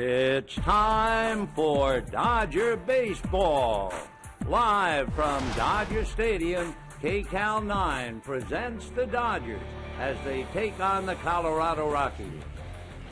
It's time for Dodger Baseball. Live from Dodger Stadium, COL 9 presents the Dodgers as they take on the Colorado Rockies.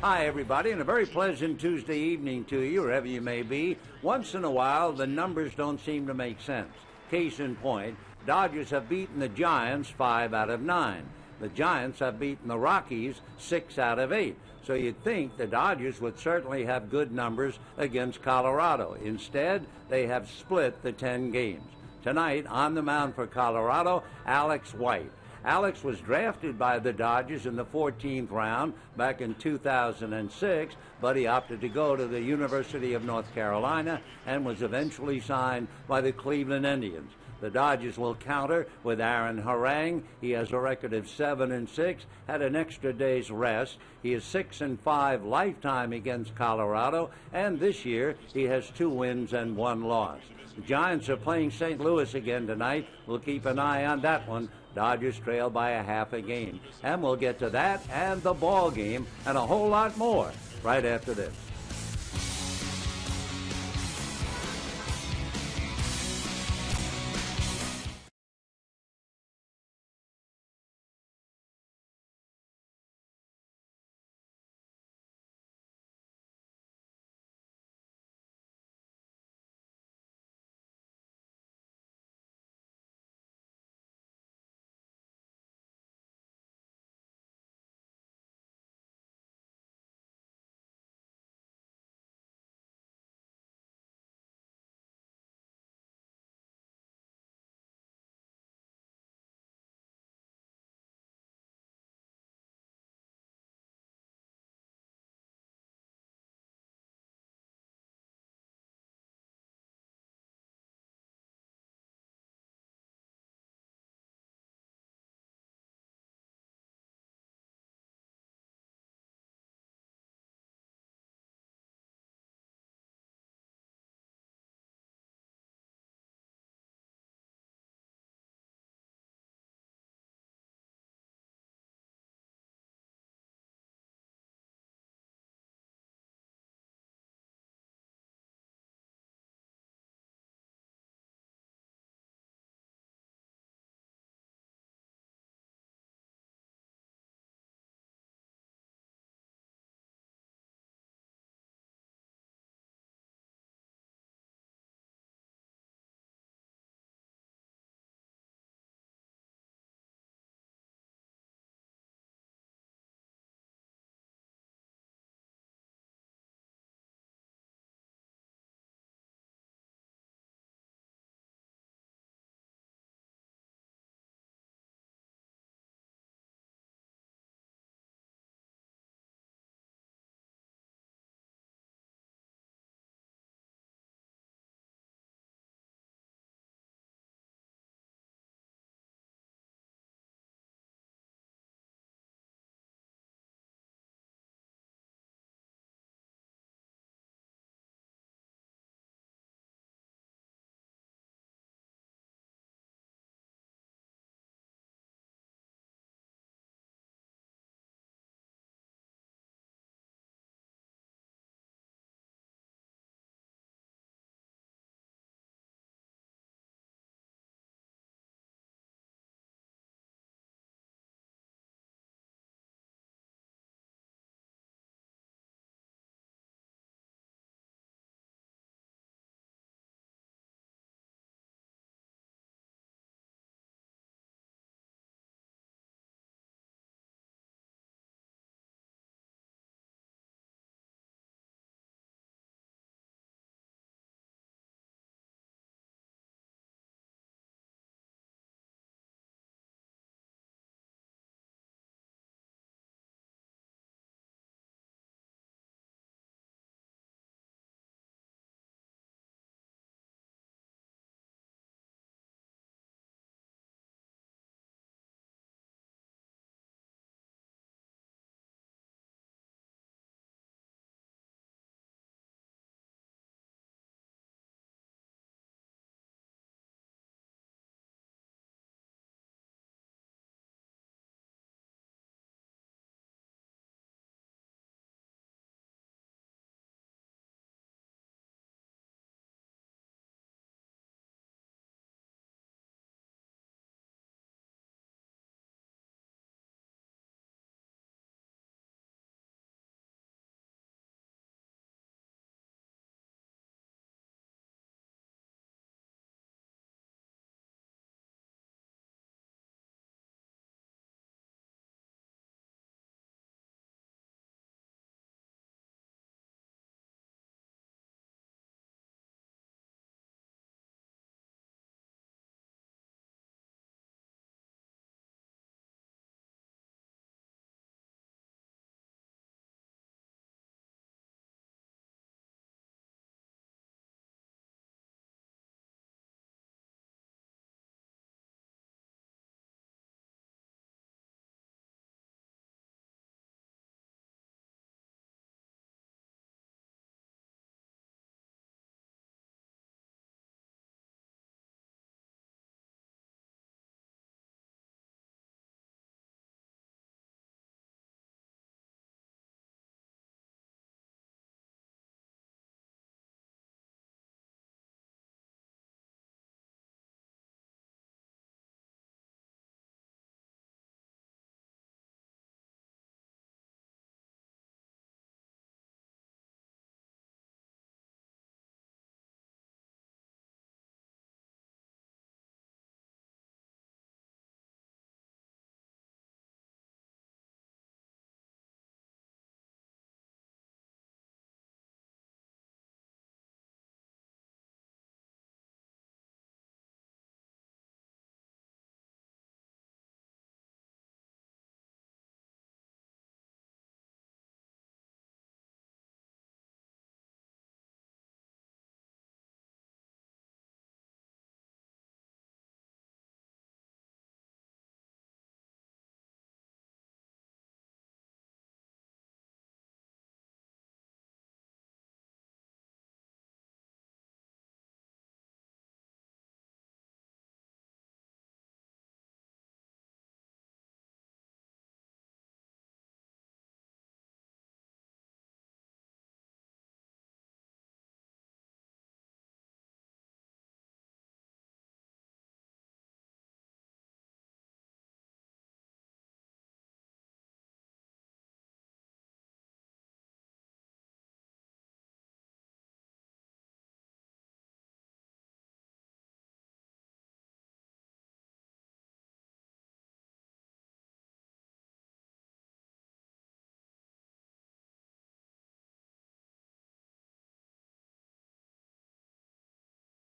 Hi, everybody, and a very pleasant Tuesday evening to you, wherever you may be. Once in a while, the numbers don't seem to make sense. Case in point, Dodgers have beaten the Giants 5 out of 9. The Giants have beaten the Rockies 6 out of 8. So you'd think the Dodgers would certainly have good numbers against Colorado. Instead, they have split the 10 games. Tonight, on the mound for Colorado, Alex White. Alex was drafted by the Dodgers in the 14th round back in 2006, but he opted to go to the University of North Carolina and was eventually signed by the Cleveland Indians. The Dodgers will counter with Aaron Harang. He has a record of 7-6, had an extra day's rest. He is 6-5 lifetime against Colorado, and this year he has 2 wins and 1 loss. The Giants are playing St. Louis again tonight. We'll keep an eye on that one. Dodgers trail by a half a game. And we'll get to that and the ball game and a whole lot more right after this.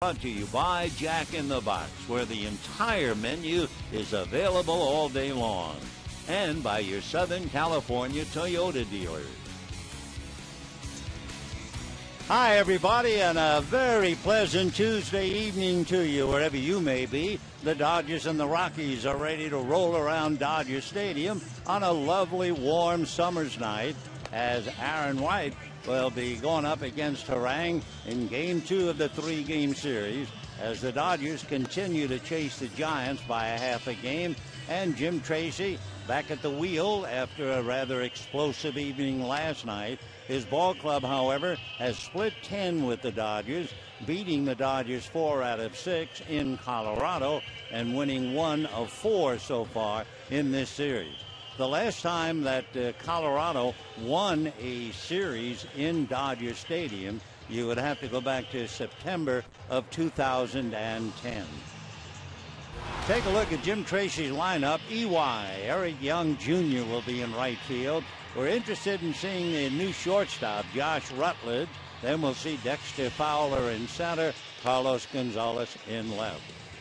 Brought to you by Jack in the Box, where the entire menu is available all day long. And by your Southern California Toyota dealers. Hi, everybody, and a very pleasant Tuesday evening to you, wherever you may be. The Dodgers and the Rockies are ready to roll around Dodger Stadium on a lovely, warm summer's night as Aaron White will be going up against Harang in Game 2 of the 3-game series as the Dodgers continue to chase the Giants by a half a game. And Jim Tracy back at the wheel after a rather explosive evening last night. His ball club, however, has split 10 with the Dodgers, beating the Dodgers 4 out of 6 in Colorado and winning 1 of 4 so far in this series. The last time that Colorado won a series in Dodger Stadium, you would have to go back to September of 2010. Take a look at Jim Tracy's lineup. EY, Eric Young Jr. will be in right field. We're interested in seeing the new shortstop, Josh Rutledge. Then we'll see Dexter Fowler in center, Carlos Gonzalez in left.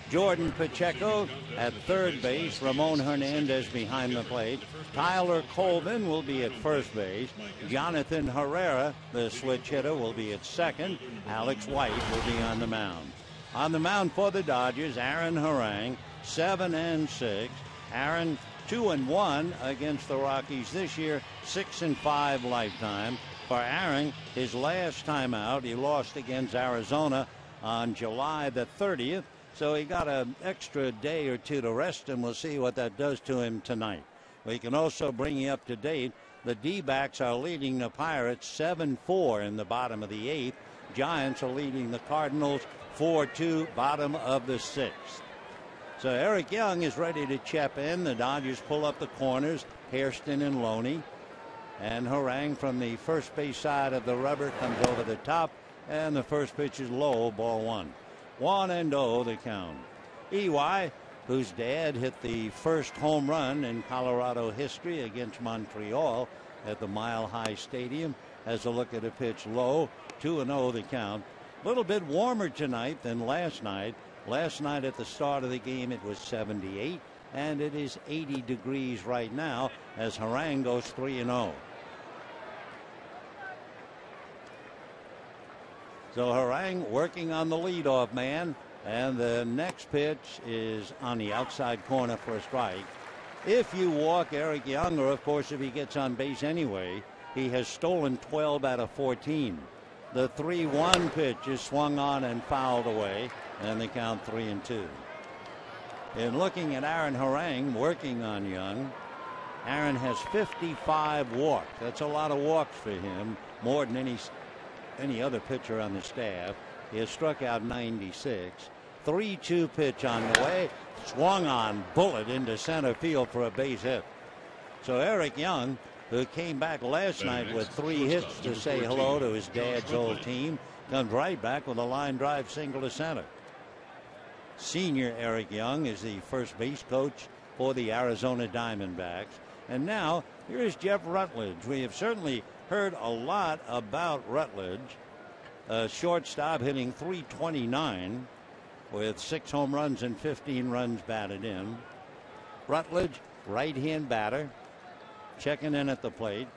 Jordan Pacheco at third base, Ramon Hernandez behind the plate. Tyler Colvin will be at first base. Jonathan Herrera, the switch hitter, will be at second. Alex White will be on the mound. On the mound for the Dodgers, Aaron Harang, 7-6. Aaron 2-1 against the Rockies this year, 6-5 lifetime. For Aaron, his last time out, he lost against Arizona on July the 30th. So he got an extra day or two to rest, and we'll see what that does to him tonight. We can also bring you up to date. The D-backs are leading the Pirates 7-4 in the bottom of the 8th. Giants are leading the Cardinals 4-2, bottom of the 6th. So Eric Young is ready to chip in. The Dodgers pull up the corners, Hairston and Loney. And Harang from the first base side of the rubber comes over the top, and the first pitch is low, ball 1. 1-0 the count. EY, whose dad hit the first home run in Colorado history against Montreal at the Mile High Stadium, has a look at a pitch low. 2-0 the count. A little bit warmer tonight than last night. Last night at the start of the game it was 78, and it is 80 degrees right now as Harang goes 3-0. So Harang working on the leadoff man, and the next pitch is on the outside corner for a strike. If you walk Eric Young, or of course if he gets on base anyway, he has stolen 12 out of 14. The 3-1 pitch is swung on and fouled away, and they count 3-2. In looking at Aaron Harang working on Young, Aaron has 55 walks. That's a lot of walks for him, more than any other pitcher on the staff. He has struck out 96. 3-2 pitch on the way, swung on, bullet into center field for a base hit. So Eric Young, who came back last night with 3 hits to say hello to his dad's old team, comes right back with a line drive single to center. Senior Eric Young is the first base coach for the Arizona Diamondbacks. And now here is Jeff Rutledge. We have certainly heard a lot about Rutledge, a shortstop hitting .329 with 6 home runs and 15 runs batted in. Rutledge, right-hand batter, checking in at the plate.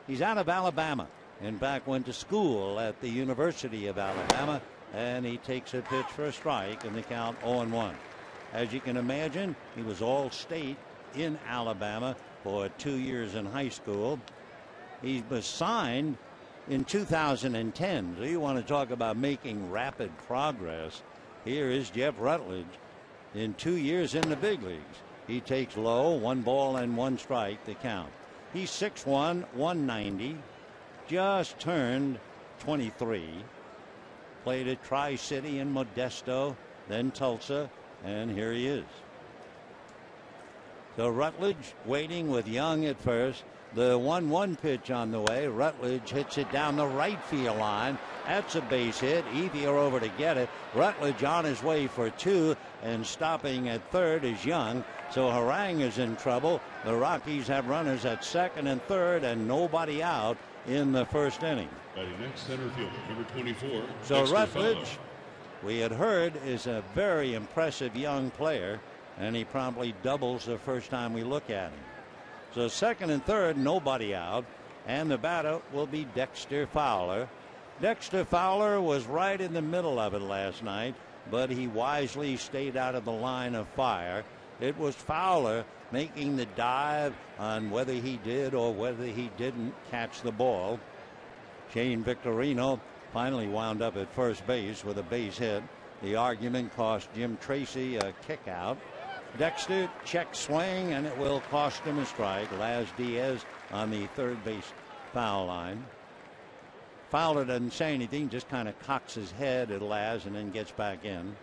He's out of Alabama. In fact, went to school at the University of Alabama, and he takes a pitch for a strike, and the count 0-1. As you can imagine, he was all-state in Alabama for 2 years in high school. He was signed in 2010. So you want to talk about making rapid progress. Here is Jeff Rutledge in 2 years in the big leagues. He takes low, 1 ball and 1 strike to count. He's 6'1", 190, just turned 23. Played at Tri-City in Modesto, then Tulsa, and here he is. So Rutledge waiting with Young at first. The 1-1 pitch on the way. Rutledge hits it down the right field line. That's a base hit. Ethier over to get it. Rutledge on his way for 2, and stopping at third is Young. So Harang is in trouble. The Rockies have runners at second and third, and nobody out in the first inning. Batting next, center fielder, number 24. So Rutledge we had heard is a very impressive young player, and he probably doubles the first time we look at him. So second and third, nobody out, and the batter will be Dexter Fowler. Dexter Fowler was right in the middle of it last night, but he wisely stayed out of the line of fire. It was Fowler making the dive on whether he did or whether he didn't catch the ball. Shane Victorino finally wound up at first base with a base hit. The argument cost Jim Tracy a kick out. Dexter check swing, and it will cost him a strike. Laz Diaz on the third base foul line. Fowler doesn't say anything, just kind of cocks his head at Laz and then gets back in.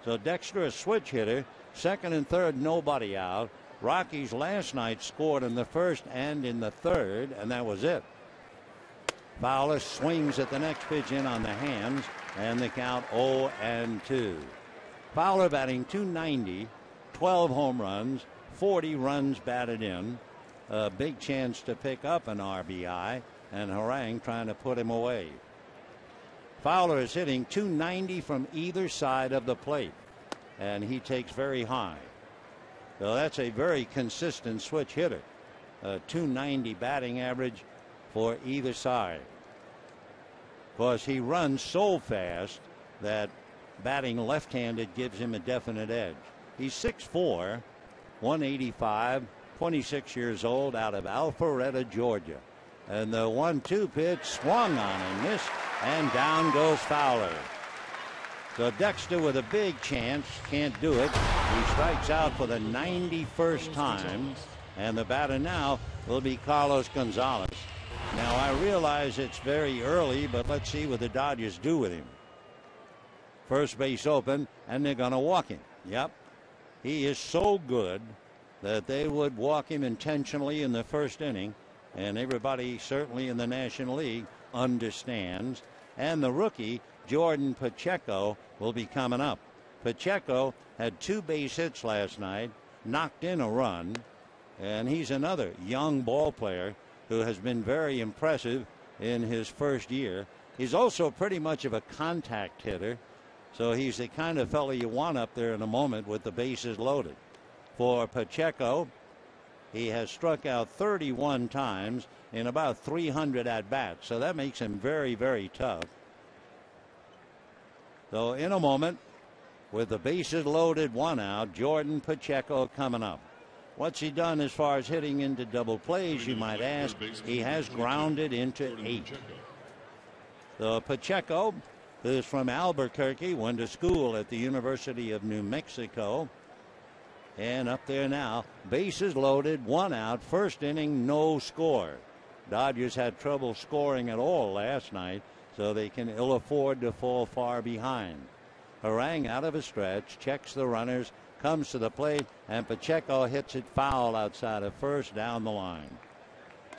So Dexter, a switch hitter. Second and third, nobody out. Rockies last night scored in the first and in the third, and that was it. Fowler swings at the next pitch in on the hands, and the count 0-2. Fowler batting .290, 12 home runs, 40 runs batted in. A big chance to pick up an RBI, and Harang trying to put him away. Fowler is hitting .290 from either side of the plate, and he takes very high. So that's a very consistent switch hitter. A .290 batting average for either side. Of course, he runs so fast that batting left-handed gives him a definite edge. He's 6'4", 185, 26 years old, out of Alpharetta, Georgia. And the 1-2 pitch swung on and missed, and down goes Fowler. So Dexter with a big chance, can't do it. He strikes out for the 91st time, and the batter now will be Carlos Gonzalez. Now I realize it's very early, but let's see what the Dodgers do with him. First base open, and they're going to walk him. Yep. He is so good that they would walk him intentionally in the first inning, and everybody certainly in the National League understands. And the rookie, Jordan Pacheco, will be coming up. Pacheco had 2 base hits last night, knocked in a run, and he's another young ball player who has been very impressive in his first year. He's also pretty much of a contact hitter, so he's the kind of fellow you want up there in a moment with the bases loaded. For Pacheco, he has struck out 31 times in about 300 at-bats, so that makes him very, very tough. So in a moment, with the bases loaded, 1 out, Jordan Pacheco coming up. What's he done as far as hitting into double plays, you might ask? He has grounded into 8. So Pacheco, who's from Albuquerque, went to school at the University of New Mexico. And up there now, bases loaded, 1 out, first inning, no score. Dodgers had trouble scoring at all last night, so they can ill afford to fall far behind. Harang out of a stretch, checks the runners, comes to the plate, and Pacheco hits it foul outside of first down the line.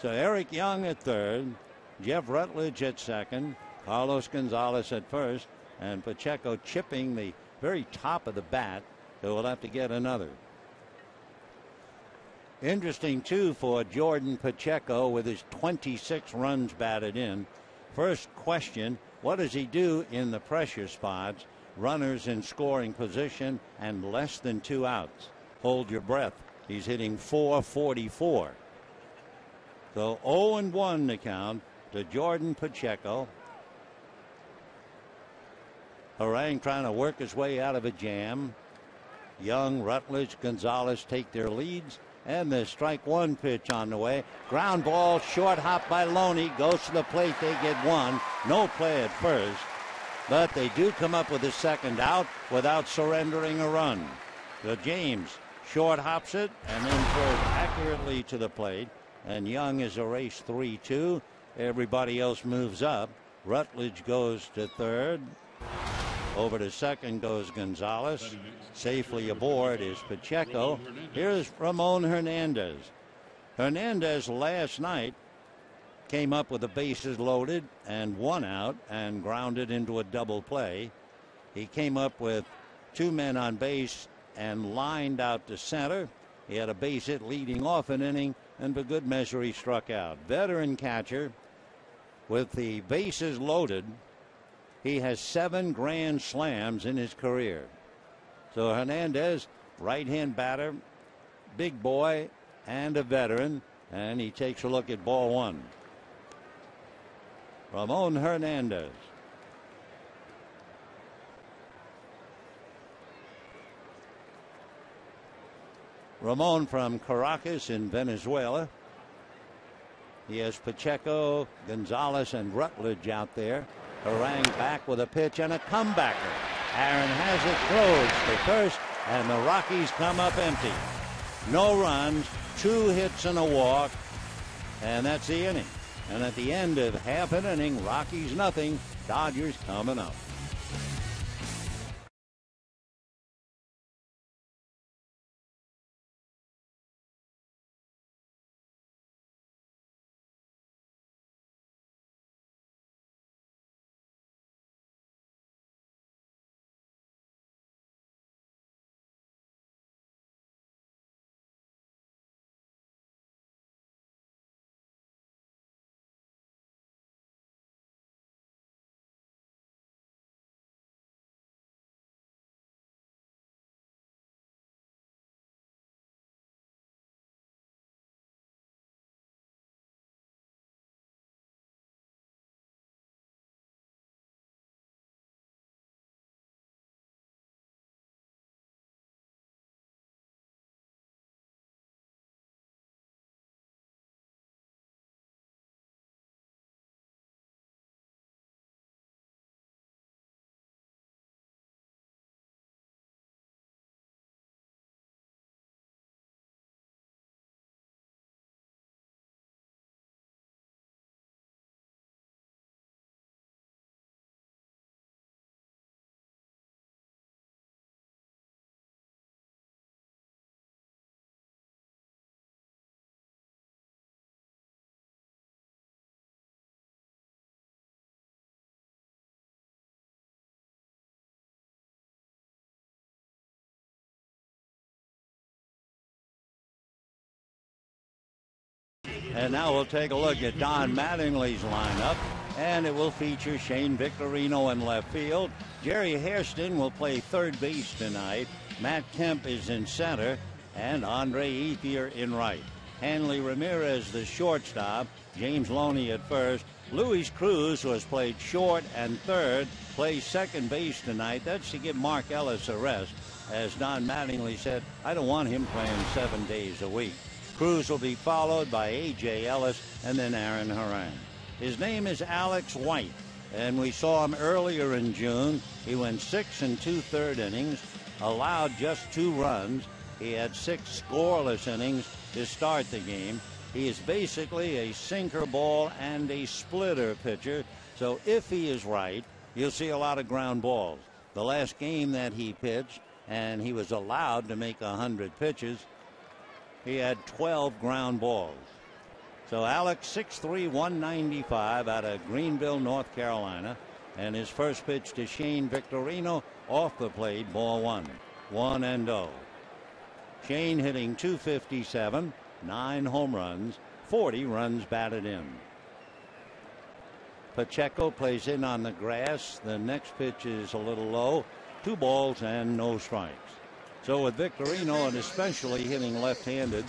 So Eric Young at third, Jeff Rutledge at second, Carlos Gonzalez at first, and Pacheco chipping the very top of the bat, so we'll have to get another. Interesting, too, for Jordan Pacheco with his 26 runs batted in. First question, what does he do in the pressure spots? Runners in scoring position and less than 2 outs. Hold your breath. He's hitting .444. So 0-1 the count to Jordan Pacheco. Harang trying to work his way out of a jam. Young, Rutledge, Gonzalez take their leads. And the strike 1 pitch on the way. Ground ball, short hop by Loney. Goes to the plate. They get 1. No play at first. But they do come up with a second out without surrendering a run. So James short hops it and then throws accurately to the plate. And Young is erased 3-2. Everybody else moves up. Rutledge goes to third. Over to second goes Gonzalez. Safely aboard is Pacheco. Here's Ramon Hernandez. Hernandez last night came up with the bases loaded and 1 out and grounded into a double play. He came up with 2 men on base and lined out to center. He had a base hit leading off an inning, and for good measure he struck out. Veteran catcher with the bases loaded He has 7 grand slams in his career. So Hernandez, right-hand batter, big boy, and a veteran, and he takes a look at ball 1. Ramon Hernandez. Ramon from Caracas in Venezuela. He has Pacheco, Gonzalez, and Rutledge out there. Harang back with a pitch and a comebacker. Aaron has it, throws to first, and the Rockies come up empty. No runs, 2 hits and a walk, and that's the inning. And at the end of half an inning, Rockies nothing, Dodgers coming up. And now we'll take a look at Don Mattingly's lineup, and it will feature Shane Victorino in left field. Jerry Hairston will play third base tonight. Matt Kemp is in center, and Andre Ethier in right. Hanley Ramirez, the shortstop. James Loney at first. Luis Cruz, who has played short and third, plays second base tonight. That's to give Mark Ellis a rest. As Don Mattingly said, I don't want him playing 7 days a week. Cruz will be followed by A.J. Ellis and then Aaron Harang. His name is Alex White, and we saw him earlier in June. He went 6 2/3 innings, allowed just 2 runs. He had 6 scoreless innings to start the game. He is basically a sinker ball and a splitter pitcher, so if he is right, you'll see a lot of ground balls. The last game that he pitched, and he was allowed to make 100 pitches, he had 12 ground balls. So Alex, 6'3", 195 out of Greenville, North Carolina. And his first pitch to Shane Victorino off the plate, ball 1. 1-0. Shane hitting .257, 9 home runs, 40 runs batted in. Pacheco plays in on the grass. The next pitch is a little low. 2 balls and no strikes. So with Victorino, and especially hitting left-handed,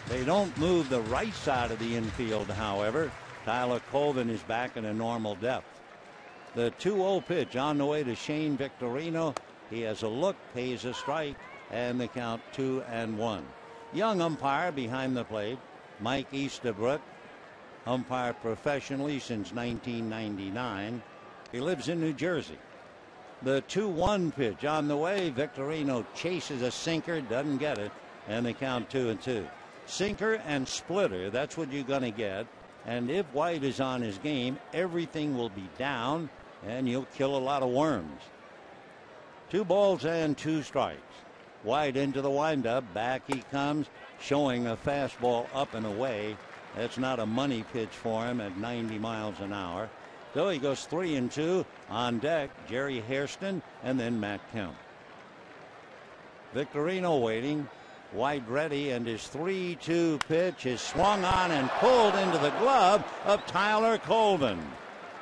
they don't move the right side of the infield, however. Tyler Colvin is back in a normal depth. The 2-0 pitch on the way to Shane Victorino. He has a look, pays a strike, and the count 2-1. Young umpire behind the plate, Mike Easterbrook, umpired professionally since 1999. He lives in New Jersey. The 2-1 pitch on the way. Victorino chases a sinker, doesn't get it, and they count 2-2. Sinker and splitter, that's what you're going to get. And if White is on his game, everything will be down, and you'll kill a lot of worms. 2 balls and 2 strikes. White into the windup. Back he comes, showing a fastball up and away. That's not a money pitch for him at 90 miles an hour. So he goes 3-2. On deck, Jerry Hairston and then Matt Kemp. Victorino waiting. White ready, and his 3-2 pitch is swung on and pulled into the glove of Tyler Colvin.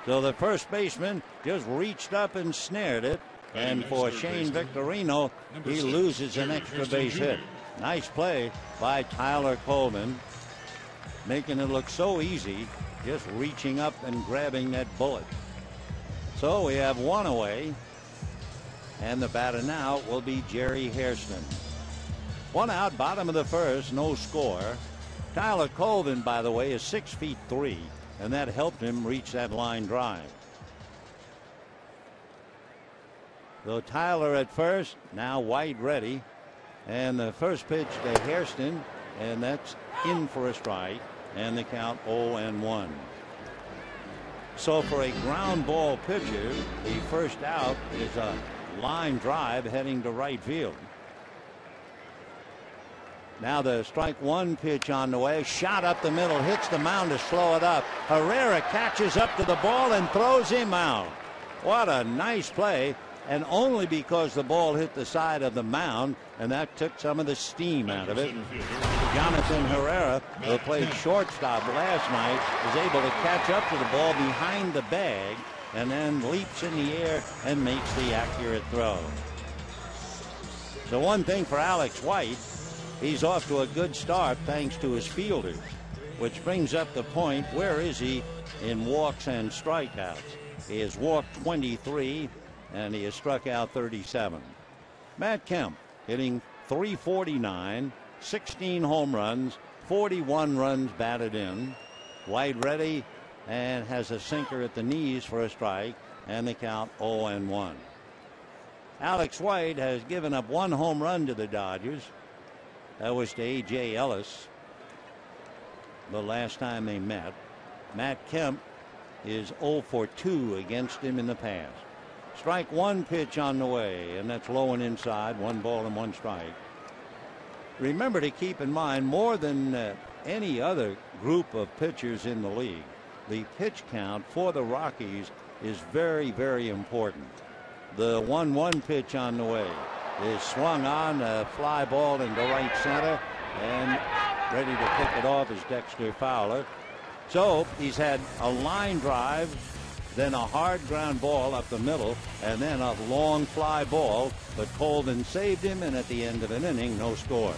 So the first baseman just reached up and snared it. And for Shane Victorino, he loses an extra base hit. Nice play by Tyler Coleman, making it look so easy, just reaching up and grabbing that bullet. So we have one away, and the batter now will be Jerry Hairston. One out, bottom of the first, no score. Tyler Colvin, by the way, is 6'3", and that helped him reach that line drive. So Tyler at first, now White ready, and the first pitch to Hairston, and that's in for a strike, and the count 0-1. So for a ground ball pitcher, the first out is a line drive heading to right field. Now the strike one pitch on the way. Shot up the middle, hits the mound to slow it up. Herrera catches up to the ball and throws him out. What a nice play, and only because the ball hit the side of the mound, and that took some of the steam out of it. Jonathan Herrera, who played shortstop last night, is able to catch up to the ball behind the bag and then leaps in the air and makes the accurate throw. So one thing for Alex White, he's off to a good start thanks to his fielders, which brings up the point, where is he in walks and strikeouts? He has walked 23 and he has struck out 37. Matt Kemp hitting .349, 16 home runs, 41 runs batted in. White ready and has a sinker at the knees for a strike, and the count 0-1. Alex White has given up one home run to the Dodgers. That was to A.J. Ellis the last time they met. Matt Kemp is 0 for 2 against him in the past. Strike one pitch on the way, and that's low and inside, 1 ball and 1 strike. Remember to keep in mind, more than any other group of pitchers in the league, the pitch count for the Rockies is very, very important. The 1-1 pitch on the way is swung on, a fly ball into right center, and ready to pick it off is Dexter Fowler. So he's had a line drive, then a hard ground ball up the middle, and then a long fly ball, but Colvin saved him, and at the end of an inning, no score.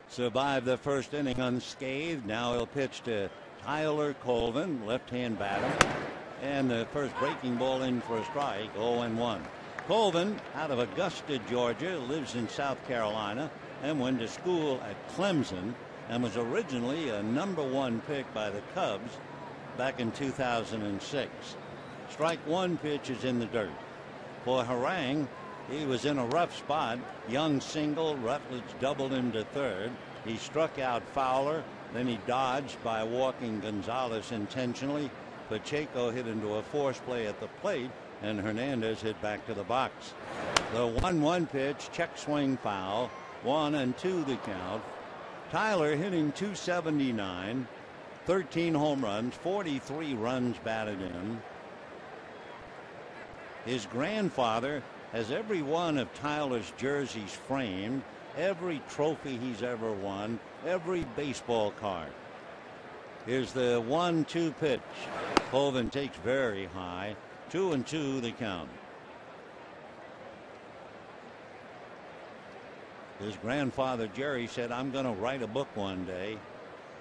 Survived the first inning unscathed. Now he'll pitch to Tyler Colvin, left-hand batter, and the first breaking ball in for a strike, 0-1. Colvin, out of Augusta, Georgia, lives in South Carolina and went to school at Clemson and was originally a #1 pick by the Cubs back in 2006. Strike one pitch is in the dirt. For Harang, He was in a rough spot. Young single. Rutledge doubled him to third. He struck out Fowler. Then he dodged by walking Gonzalez intentionally. Pacheco hit into a force play at the plate, and Hernandez hit back to the box. The 1-1 pitch, check swing foul. 1-2 the count. Tyler hitting .279, 13 home runs, 43 runs batted in. His grandfather has every one of Tyler's jerseys framed, every trophy he's ever won, every baseball card. Here's the 1-2 pitch. Colvin takes very high. 2-2 the count. His grandfather Jerry said, "I'm going to write a book one day."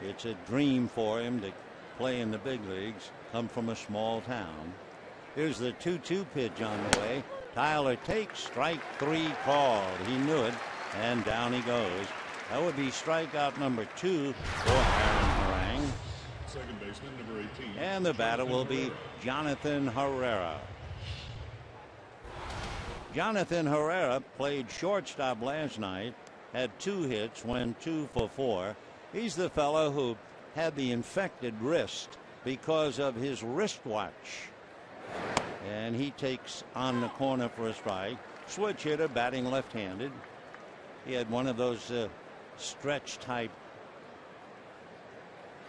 It's a dream for him to play in the big leagues, come from a small town. Here's the 2-2 pitch on the way. Tyler takes strike 3 called. He knew it, and down he goes. That would be strikeout number 2 for Aaron Harang. Second baseman, number 18. And the batter will be Jonathan Herrera. Jonathan Herrera played shortstop last night, had 2 hits, went 2 for 4. He's the fellow who had the infected wrist because of his wristwatch. And he takes on the corner for a strike. Switch hitter, batting left-handed. He had one of those stretch type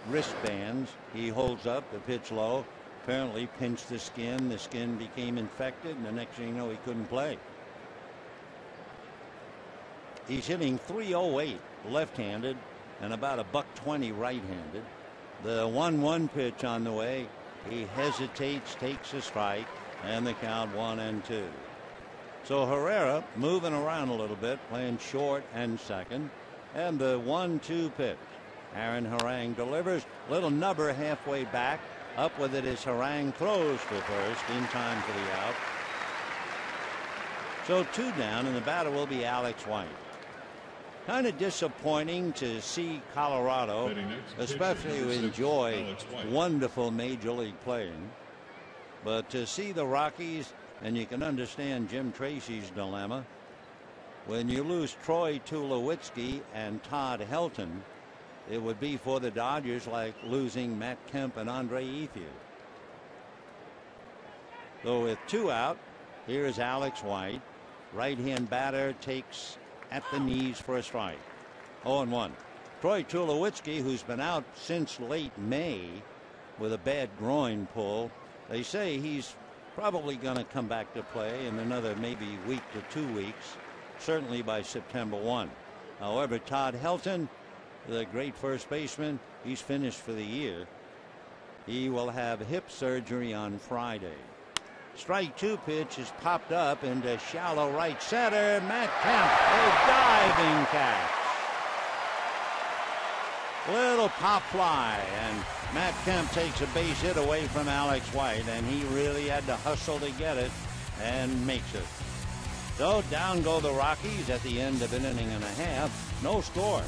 wristbands. He holds up the pitch low. Apparently pinched the skin. The skin became infected, and the next thing you know, he couldn't play. He's hitting .308 left-handed and about $120 right-handed. The 1-1 pitch on the way. He hesitates, takes a strike, and the count 1-2. So Herrera moving around a little bit, playing short and second. And the 1-2 pitch. Aaron Harang delivers. Little nubber halfway back. Up with it as Harang throws to first in time for the out. So 2 down, and the batter will be Alex White. Kind of disappointing to see Colorado, especially who enjoy wonderful major league playing. But to see the Rockies, and you can understand Jim Tracy's dilemma, when you lose Troy Tulowitzki and Todd Helton, it would be for the Dodgers like losing Matt Kemp and Andre Ethier. So with 2 out, here's Alex White. Right-hand batter takes at the knees for a strike. 0-1. Troy Tulowitzki, who's been out since late May with a bad groin pull. They say he's probably going to come back to play in another maybe week to 2 weeks, certainly by September 1. However, Todd Helton, the great first baseman, he's finished for the year. He will have hip surgery on Friday. Strike 2 pitch is popped up into shallow right center. Matt Kemp, a diving catch. Little pop fly, and Matt Kemp takes a base hit away from Alex White, and he really had to hustle to get it and makes it. So down go the Rockies at the end of an inning and a half. No score.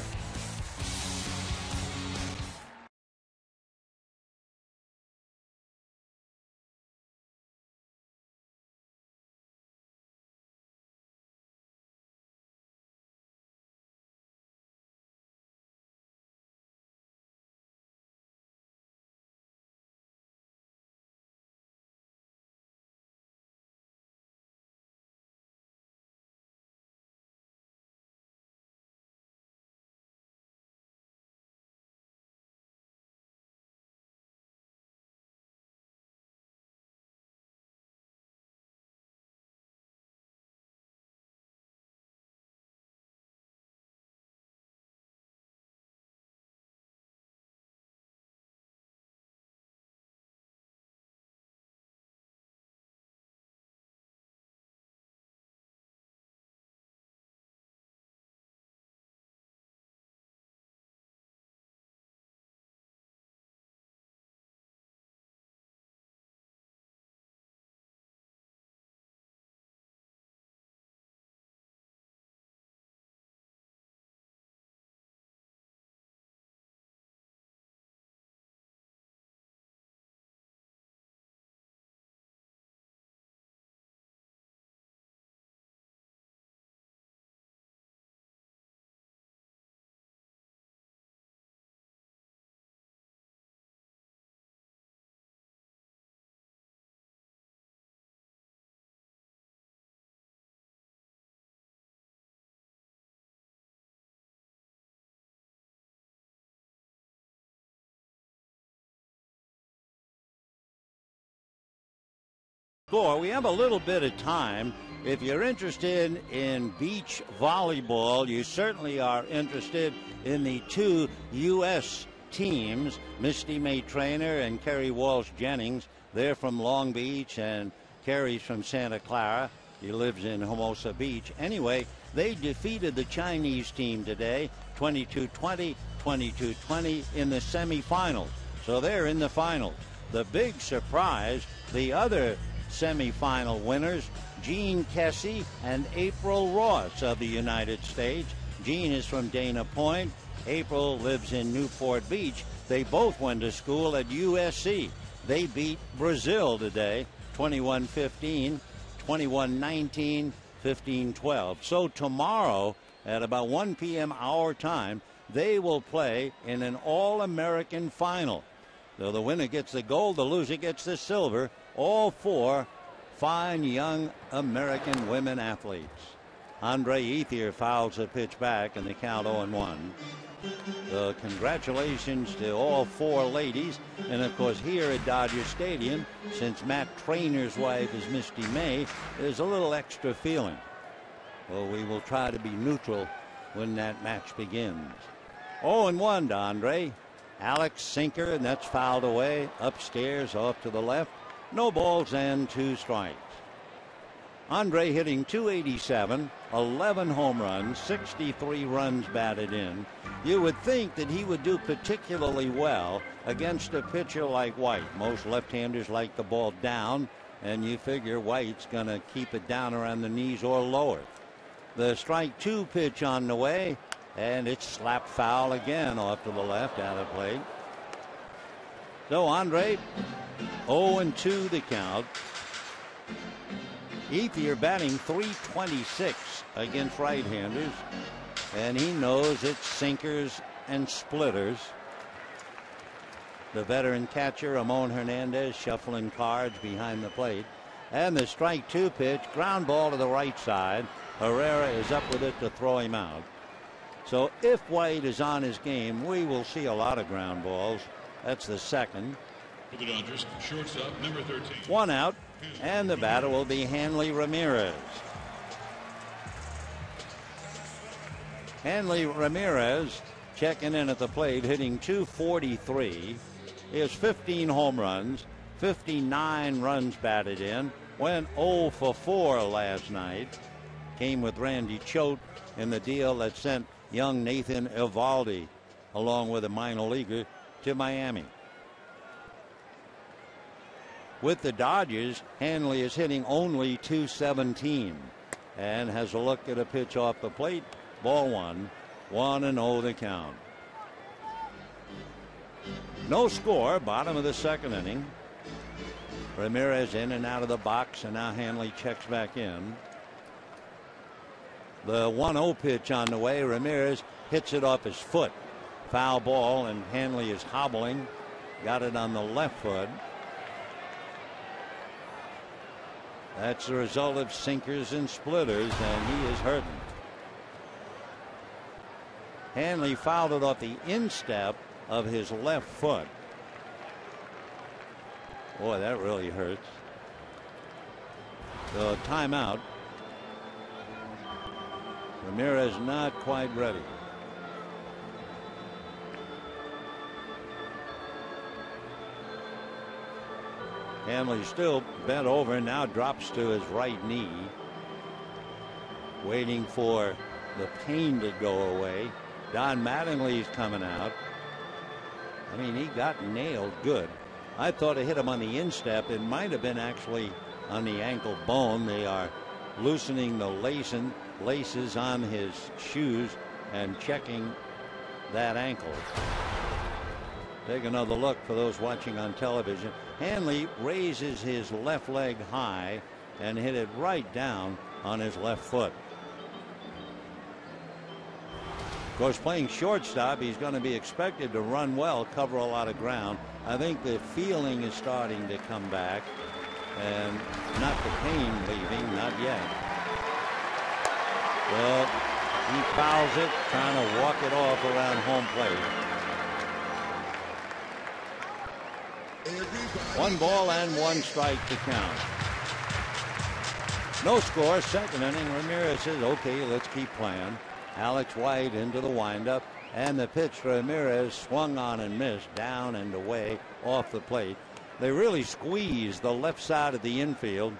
Score. We have a little bit of time. If you're interested in beach volleyball, you certainly are interested in the two U.S. teams, Misty May Trainer and Kerry Walsh Jennings. They're from Long Beach, and Kerry's from Santa Clara. He lives in Hermosa Beach. Anyway, they defeated the Chinese team today, 22-20, 22-20 in the semifinals. So they're in the finals. The big surprise, the other semifinal winners, Jean Kessie and April Ross of the United States. Jean is from Dana Point. April lives in Newport Beach. They both went to school at USC. They beat Brazil today, 21-15, 21-19, 15-12. So tomorrow at about 1 p.m. our time, they will play in an All-American final. So the winner gets the gold, the loser gets the silver. All four fine young American women athletes. Andre Ethier fouls a pitch back and the count 0-1. So congratulations to all four ladies. And of course here at Dodger Stadium, since Matt Trainer's wife is Misty May, there's a little extra feeling. Well, we will try to be neutral when that match begins. 0-1 to Andre. Alex sinker, and that's fouled away. Upstairs off to the left. No balls and 2 strikes. Andre hitting .287, 11 home runs, 63 runs batted in. You would think that he would do particularly well against a pitcher like White. Most left-handers like the ball down, and you figure White's going to keep it down around the knees or lower. The strike 2 pitch on the way, and it's slapped foul again off to the left out of play. So Andre, 0-2 the count. Ethier batting .326 against right-handers, and he knows it's sinkers and splitters. The veteran catcher, Ramon Hernandez, shuffling cards behind the plate. And the strike 2 pitch, ground ball to the right side. Herrera is up with it to throw him out. So if White is on his game, we will see a lot of ground balls. That's the second. For the Dodgers, shortstop number 13. 1 out, and the batter will be Hanley Ramirez. Hanley Ramirez checking in at the plate, hitting .243. He has 15 home runs, 59 runs batted in. Went 0 for 4 last night. Came with Randy Choate in the deal that sent young Nathan Eovaldi, along with a minor leaguer, to Miami. With the Dodgers, Hanley is hitting only .217 and has a look at a pitch off the plate. Ball 1, 1-0 the count. No score, bottom of the second inning. Ramirez in and out of the box, and now Hanley checks back in. The 1-0 pitch on the way. Ramirez hits it off his foot. Foul ball, and Hanley is hobbling. Got it on the left foot. That's the result of sinkers and splitters, and he is hurting. Hanley fouled it off the instep of his left foot. Boy, that really hurts. So timeout. Ramirez not quite ready. Hanley still bent over and now drops to his right knee, waiting for the pain to go away. Don Mattingly's coming out. I mean, he got nailed good. I thought it hit him on the instep. It might have been actually on the ankle bone. They are loosening the laces on his shoes and checking that ankle. Take another look for those watching on television. Hanley raises his left leg high and hit it right down on his left foot. Of course, playing shortstop, he's going to be expected to run well, cover a lot of ground. I think the feeling is starting to come back, and not the pain leaving, not yet. Well, he fouls it, trying to walk it off around home plate. 1 ball and 1 strike to count. No score, second inning. Ramirez says, okay, let's keep playing. Alex White into the windup, and the pitch to Ramirez swung on and missed, down and away off the plate. They really squeezed the left side of the infield.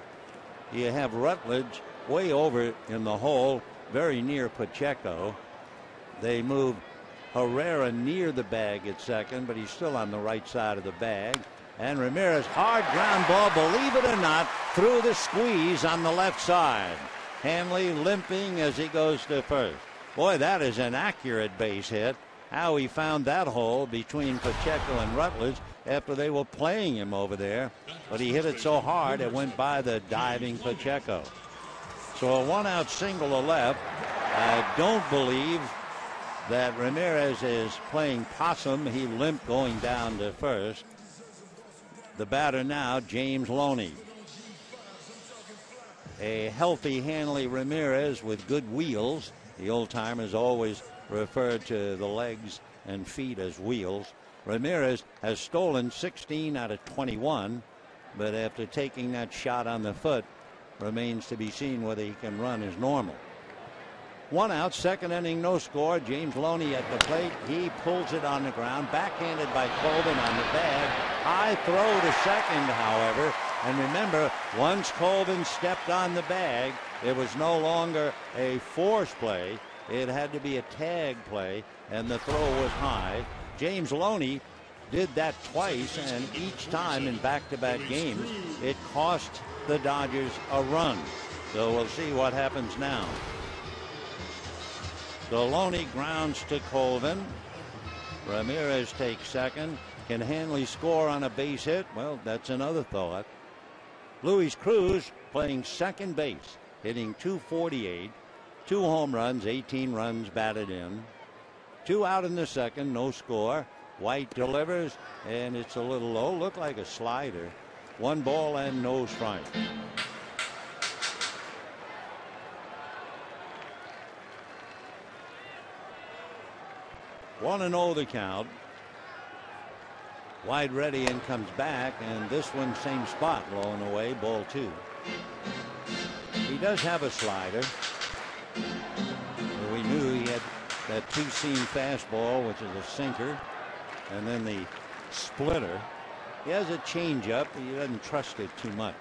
You have Rutledge way over in the hole, very near Pacheco. They move Herrera near the bag at second, but he's still on the right side of the bag. And Ramirez, hard ground ball, believe it or not, through the squeeze on the left side. Hanley limping as he goes to first. Boy, that is an accurate base hit. How he found that hole between Pacheco and Rutledge after they were playing him over there. But he hit it so hard it went by the diving Pacheco. So a one-out single to left. I don't believe that Ramirez is playing possum. He limped going down to first. The batter now, James Loney. A healthy Hanley Ramirez with good wheels. The old-timers always referred to the legs and feet as wheels. Ramirez has stolen 16 out of 21, but after taking that shot on the foot, remains to be seen whether he can run as normal. One out, second inning, no score. James Loney at the plate. He pulls it on the ground, backhanded by Colvin on the bag. High throw to second, however. And remember, once Colvin stepped on the bag, it was no longer a force play. It had to be a tag play, and the throw was high. James Loney did that twice, and each time in back-to-back games, it cost the Dodgers a run. So we'll see what happens now. So Loney grounds to Colvin. Ramirez takes second. Can Hanley score on a base hit? Well, that's another thought. Luis Cruz playing second base, hitting .248, 2 home runs, 18 runs batted in. 2 out in the second, no score. White delivers, and it's a little low, looked like a slider. 1 ball and no strike. One and 0 the count. Wide ready and comes back, and this one same spot, low and away, ball 2. He does have a slider. We knew he had that 2-seam fastball, which is a sinker, and then the splitter. He has a changeup. He doesn't trust it too much.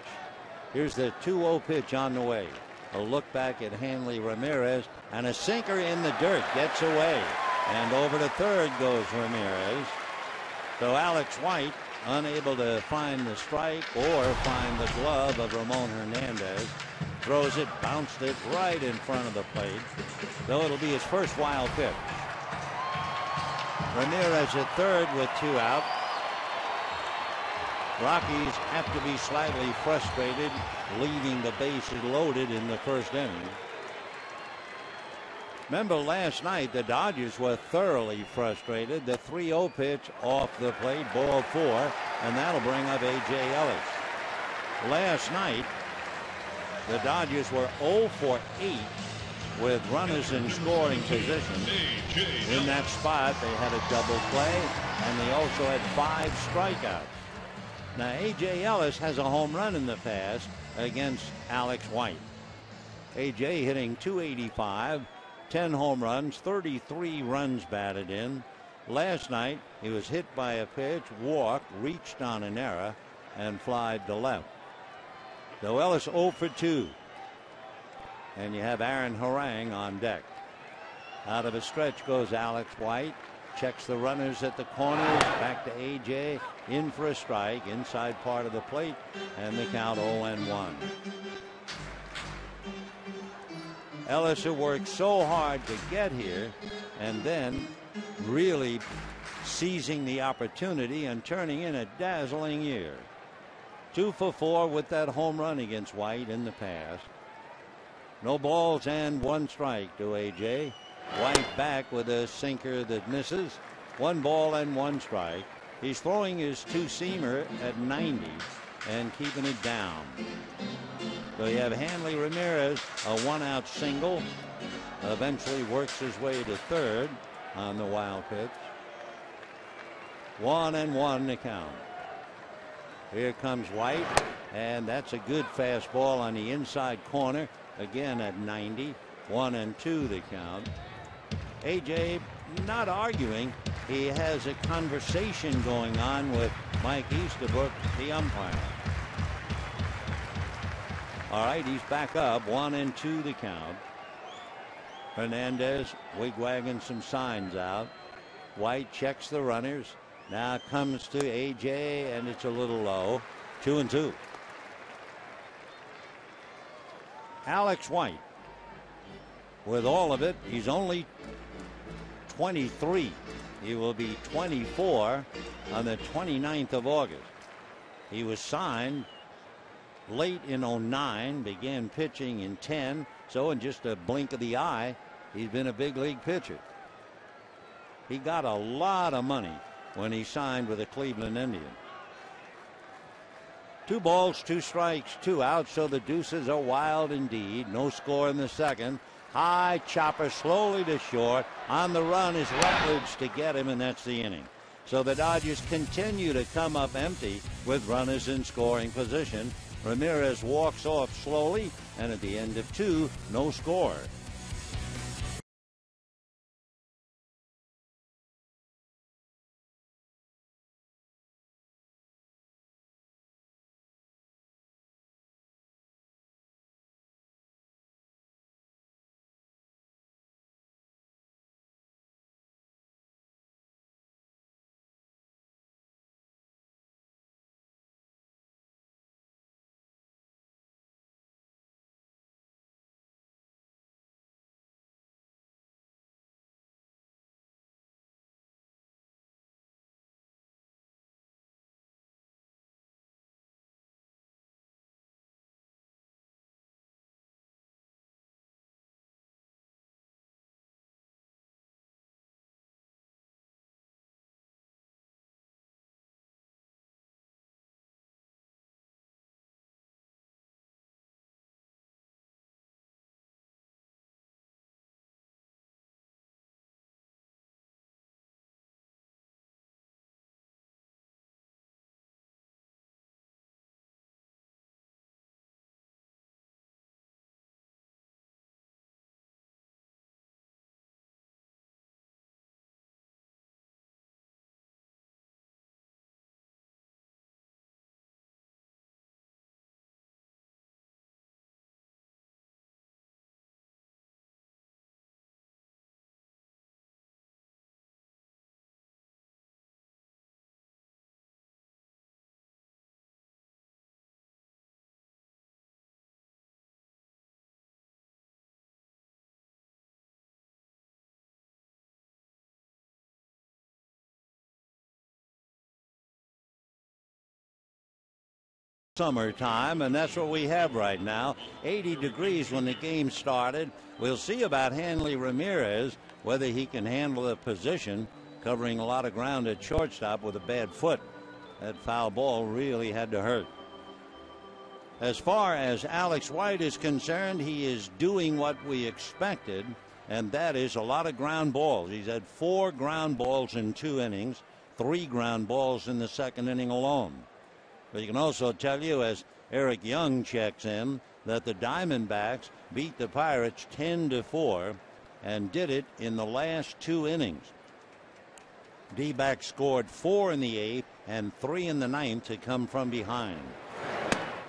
Here's the 2-0 pitch on the way. A look back at Hanley Ramirez, and a sinker in the dirt gets away. And over to third goes Ramirez. So Alex White unable to find the strike or find the glove of Ramon Hernandez. Throws it, bounced it right in front of the plate. So it'll be his first wild pitch. Ramirez at third with 2 out. Rockies have to be slightly frustrated, leaving the bases loaded in the first inning. Remember last night the Dodgers were thoroughly frustrated. The 3-0 pitch off the plate, ball 4, and that'll bring up A.J. Ellis. Last night the Dodgers were 0 for 8 with runners in scoring position. In that spot they had a double play, and they also had 5 strikeouts. Now A.J. Ellis has a home run in the past against Alex White. A.J. hitting .285. 10 home runs, 33 runs batted in. Last night he was hit by a pitch, walked, reached on an error, and flied to left. So Ellis 0 for 2. And you have Aaron Harang on deck. Out of a stretch goes Alex White. Checks the runners at the corners. Back to A.J. In for a strike. Inside part of the plate. And the count 0-1. Ellis, who worked so hard to get here, and then really seizing the opportunity and turning in a dazzling year. 2 for 4 with that home run against White in the past. No balls and 1 strike to A.J. White back with a sinker that misses. 1 ball and 1 strike. He's throwing his 2-seamer at 90 and keeping it down. So you have Hanley Ramirez, a 1-out single. Eventually works his way to third on the wild pitch. 1-1 to count. Here comes White, And that's a good fastball on the inside corner. Again at 90. 1-2 the count. A.J. not arguing. He has a conversation going on with Mike Easterbrook, the umpire. All right, he's back up. 1-2 the count. Hernandez wigwagging some signs out. White checks the runners. Now comes to A.J. and it's a little low. 2-2. Alex White. With all of it, he's only 23. He will be 24 on the 29th of August. He was signed late in 09, began pitching in 10, so in just a blink of the eye, he's been a big league pitcher. He got a lot of money when he signed with the Cleveland Indians. 2 balls, 2 strikes, 2 outs, so the deuces are wild indeed. No score in the second. High chopper slowly to short. On the run is Rutledge to get him, and that's the inning. So the Dodgers continue to come up empty with runners in scoring position. Ramirez walks off slowly, and at the end of 2, no score. Summertime, and that's what we have right now. 80 degrees when the game started. We'll see about Hanley Ramirez, whether he can handle the position, covering a lot of ground at shortstop with a bad foot. That foul ball really had to hurt. As far as Alex White is concerned, he is doing what we expected, and that is a lot of ground balls. He's had 4 ground balls in 2 innings, 3 ground balls in the second inning alone. But you can also tell you, as Eric Young checks in, that the Diamondbacks beat the Pirates 10-4 and did it in the last 2 innings. D-backs scored 4 in the 8th and 3 in the 9th to come from behind.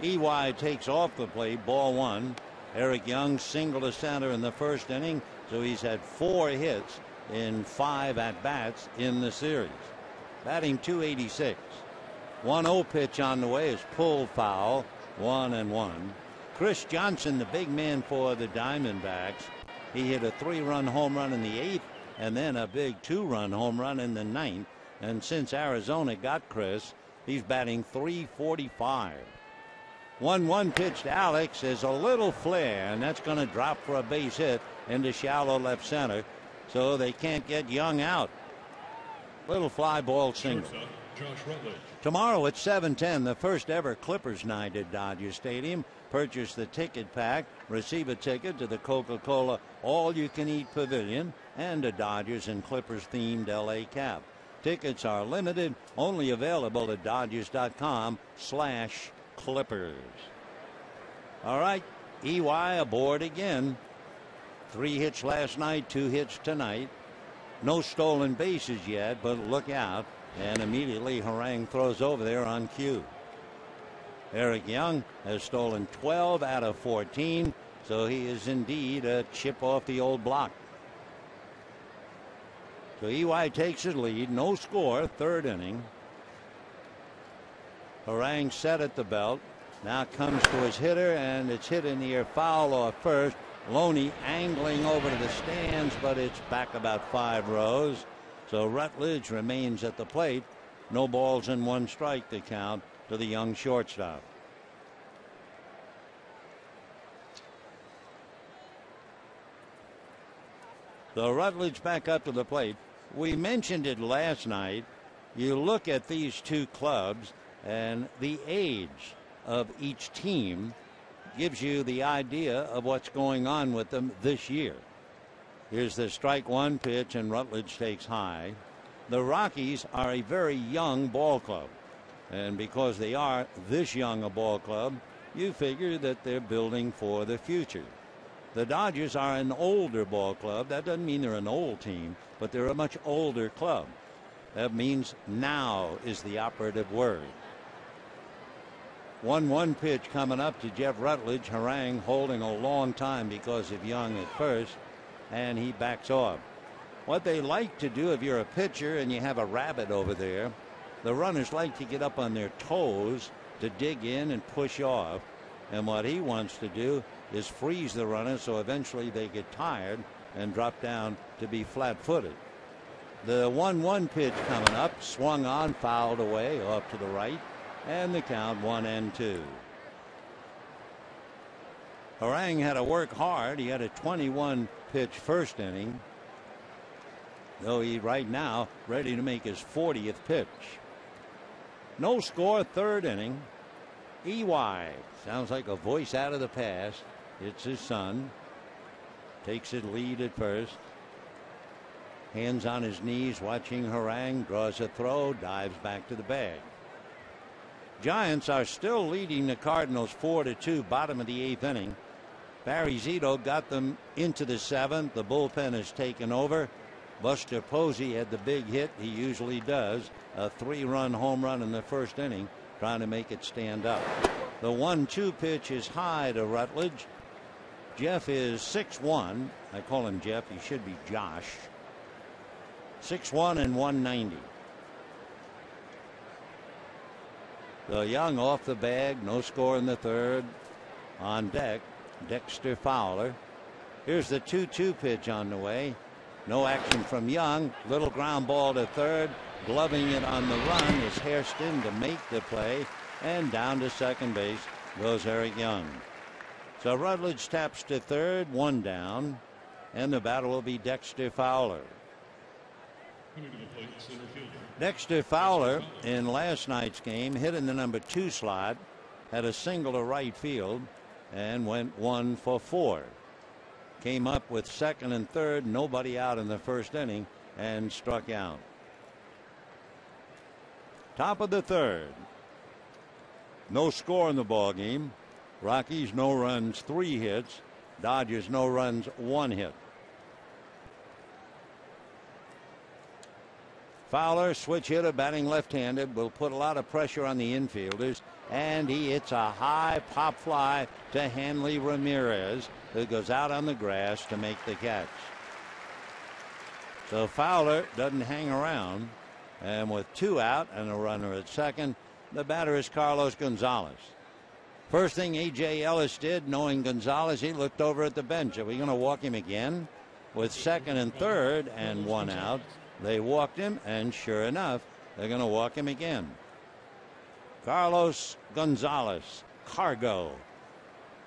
EY takes off the plate, ball 1. Eric Young single to center in the first inning, so he's had 4 hits in 5 at-bats in the series. Batting .286. 1-0 pitch on the way is pulled foul. 1-1. Chris Johnson, the big man for the Diamondbacks, he hit a 3-run home run in the 8th and then a big 2-run home run in the 9th. And since Arizona got Chris, he's batting .345. 1-1 pitch to Alex is a little flare, and that's going to drop for a base hit into shallow left center, so they can't get Young out. Little fly ball single. Tomorrow at 7:10, the first ever Clippers night at Dodger Stadium. Purchase the ticket pack, receive a ticket to the Coca-Cola All-You-Can-Eat Pavilion, and a Dodgers and Clippers themed LA cap. Tickets are limited, only available at Dodgers.com/ Clippers. All right, EY aboard again. 3 hits last night, 2 hits tonight. No stolen bases yet, but look out. And immediately Harang throws over there on cue. Eric Young has stolen 12 out of 14, so he is indeed a chip off the old block. So EY takes his lead, no score, 3rd inning. Harang set at the belt. Now comes to his hitter, and it's hit in the air, foul off first. Loney angling over to the stands, but it's back about 5 rows. So Rutledge remains at the plate. No balls and 1 strike to count to the young shortstop. So Rutledge back up to the plate. We mentioned it last night. You look at these 2 clubs, and the age of each team gives you the idea of what's going on with them this year. Here's the strike 1 pitch, and Rutledge takes high. The Rockies are a very young ball club, and because they are this young a ball club, you figure that they're building for the future. The Dodgers are an older ball club. That doesn't mean they're an old team, but they're a much older club. That means now is the operative word. 1-1 pitch coming up to Jeff Rutledge. Harang holding a long time because of Young at first, and he backs off. What they like to do, if you're a pitcher and you have a rabbit over there, the runners like to get up on their toes to dig in and push off. And what he wants to do is freeze the runner so eventually they get tired and drop down to be flat-footed. The 1-1 pitch coming up, swung on, fouled away off to the right, and the count 1-2. Harang had to work hard. He had a 21 pitch 1st inning, though he right now ready to make his 40th pitch. No score, 3rd inning. EY sounds like a voice out of the past. It's his son. Takes his lead at first. Hands on his knees watching Harang, draws a throw, dives back to the bag. Giants are still leading the Cardinals 4-2, bottom of the 8th inning. Barry Zito got them into the 7th. The bullpen has taken over. Buster Posey had the big hit he usually does, a 3-run home run in the 1st inning, trying to make it stand up. The 1-2 pitch is high to Rutledge. Jeff is 6'1". I call him Jeff. He should be Josh. 6'1" and 190. The Young off the bag, no score in the 3rd. On deck, Dexter Fowler. Here's the 2-2 pitch on the way. No action from Young. Little ground ball to 3rd. Gloving it on the run is Hairston to make the play. And down to 2nd base goes Eric Young. So Rutledge taps to 3rd, 1 down. And the batter will be Dexter Fowler. Dexter Fowler in last night's game hit in the number 2 slot, had a single to right field, and went 1 for 4. Came up with 2nd and 3rd, nobody out in the 1st inning, and struck out. Top of the 3rd. No score in the ball game. Rockies no runs, 3 hits. Dodgers no runs, 1 hit. Fowler, switch hitter, batting left-handed, will put a lot of pressure on the infielders, and he hits a high pop fly to Hanley Ramirez, who goes out on the grass to make the catch. So Fowler doesn't hang around, and with 2 out and a runner at 2nd, the batter is Carlos Gonzalez. First thing A.J. Ellis did, knowing Gonzalez, he looked over at the bench. Are we going to walk him again? With 2nd and 3rd and 1 out, they walked him, and sure enough, they're going to walk him again. Carlos Gonzalez, Cargo.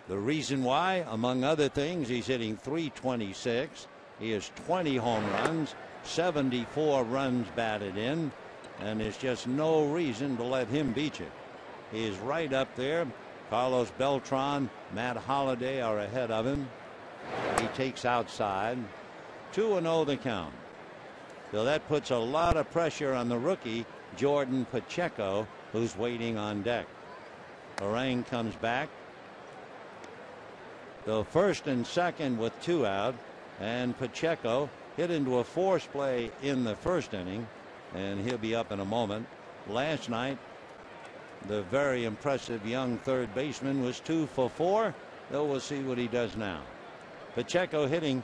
The reason why, among other things, he's hitting .326. He has 20 home runs, 74 runs batted in, and there's just no reason to let him beat you. He is right up there. Carlos Beltran, Matt Holliday are ahead of him. He takes outside. 2-0 the count. So that puts a lot of pressure on the rookie, Jordan Pacheco, who's waiting on deck. Harang comes back. The first and second with 2 out, and Pacheco hit into a force play in the first inning, and he'll be up in a moment. Last night, the very impressive young third baseman was 2 for 4, though we'll see what he does now. Pacheco hitting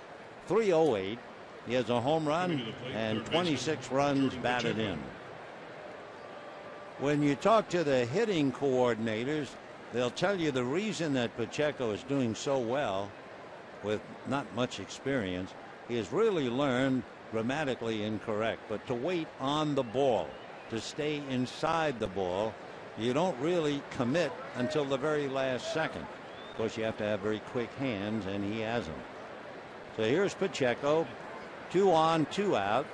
.308. He has a home run and 26 runs batted in. When you talk to the hitting coordinators, they'll tell you the reason that Pacheco is doing so well with not much experience. He has really learned, grammatically incorrect, but to wait on the ball, to stay inside the ball. You don't really commit until the very last second. Of course, you have to have very quick hands, and he has them. So here's Pacheco, 2 on, 2 out.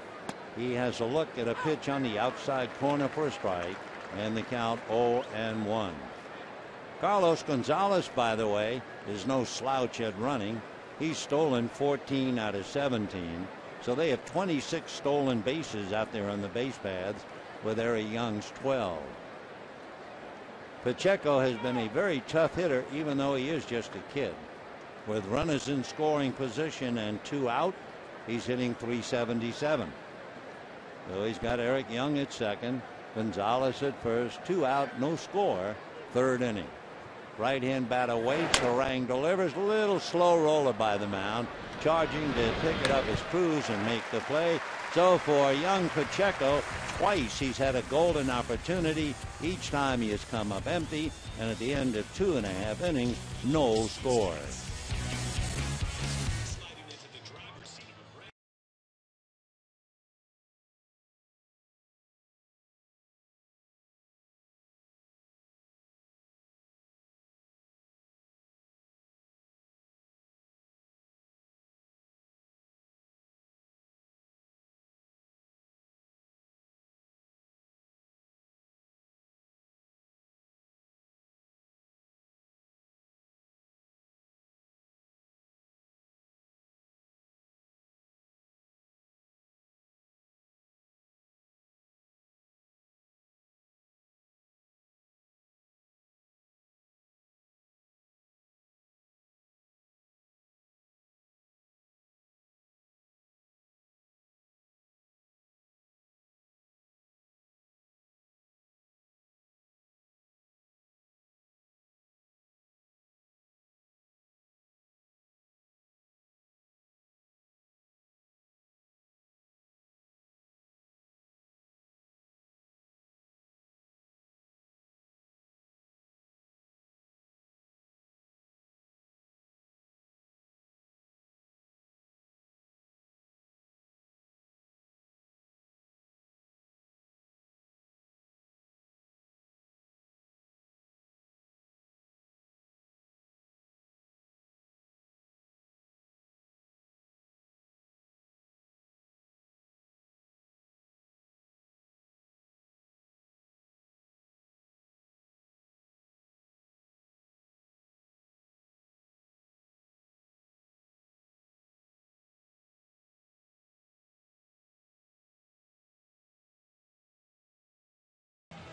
He has a look at a pitch on the outside corner for a strike, and the count 0-1. Carlos Gonzalez, by the way, is no slouch at running. He's stolen 14 out of 17. So they have 26 stolen bases out there on the base paths, with Eric Young's 12. Pacheco has been a very tough hitter, even though he is just a kid. With runners in scoring position and 2 out, he's hitting .377. So he's got Eric Young at second, Gonzalez at first, 2 out, no score, third inning. Right hand batter waits. Harang delivers. Little slow roller by the mound, charging to pick it up as Cruz and make the play. So for young Pacheco, twice he's had a golden opportunity. Each time he has come up empty, and at the end of 2.5 innings, no score.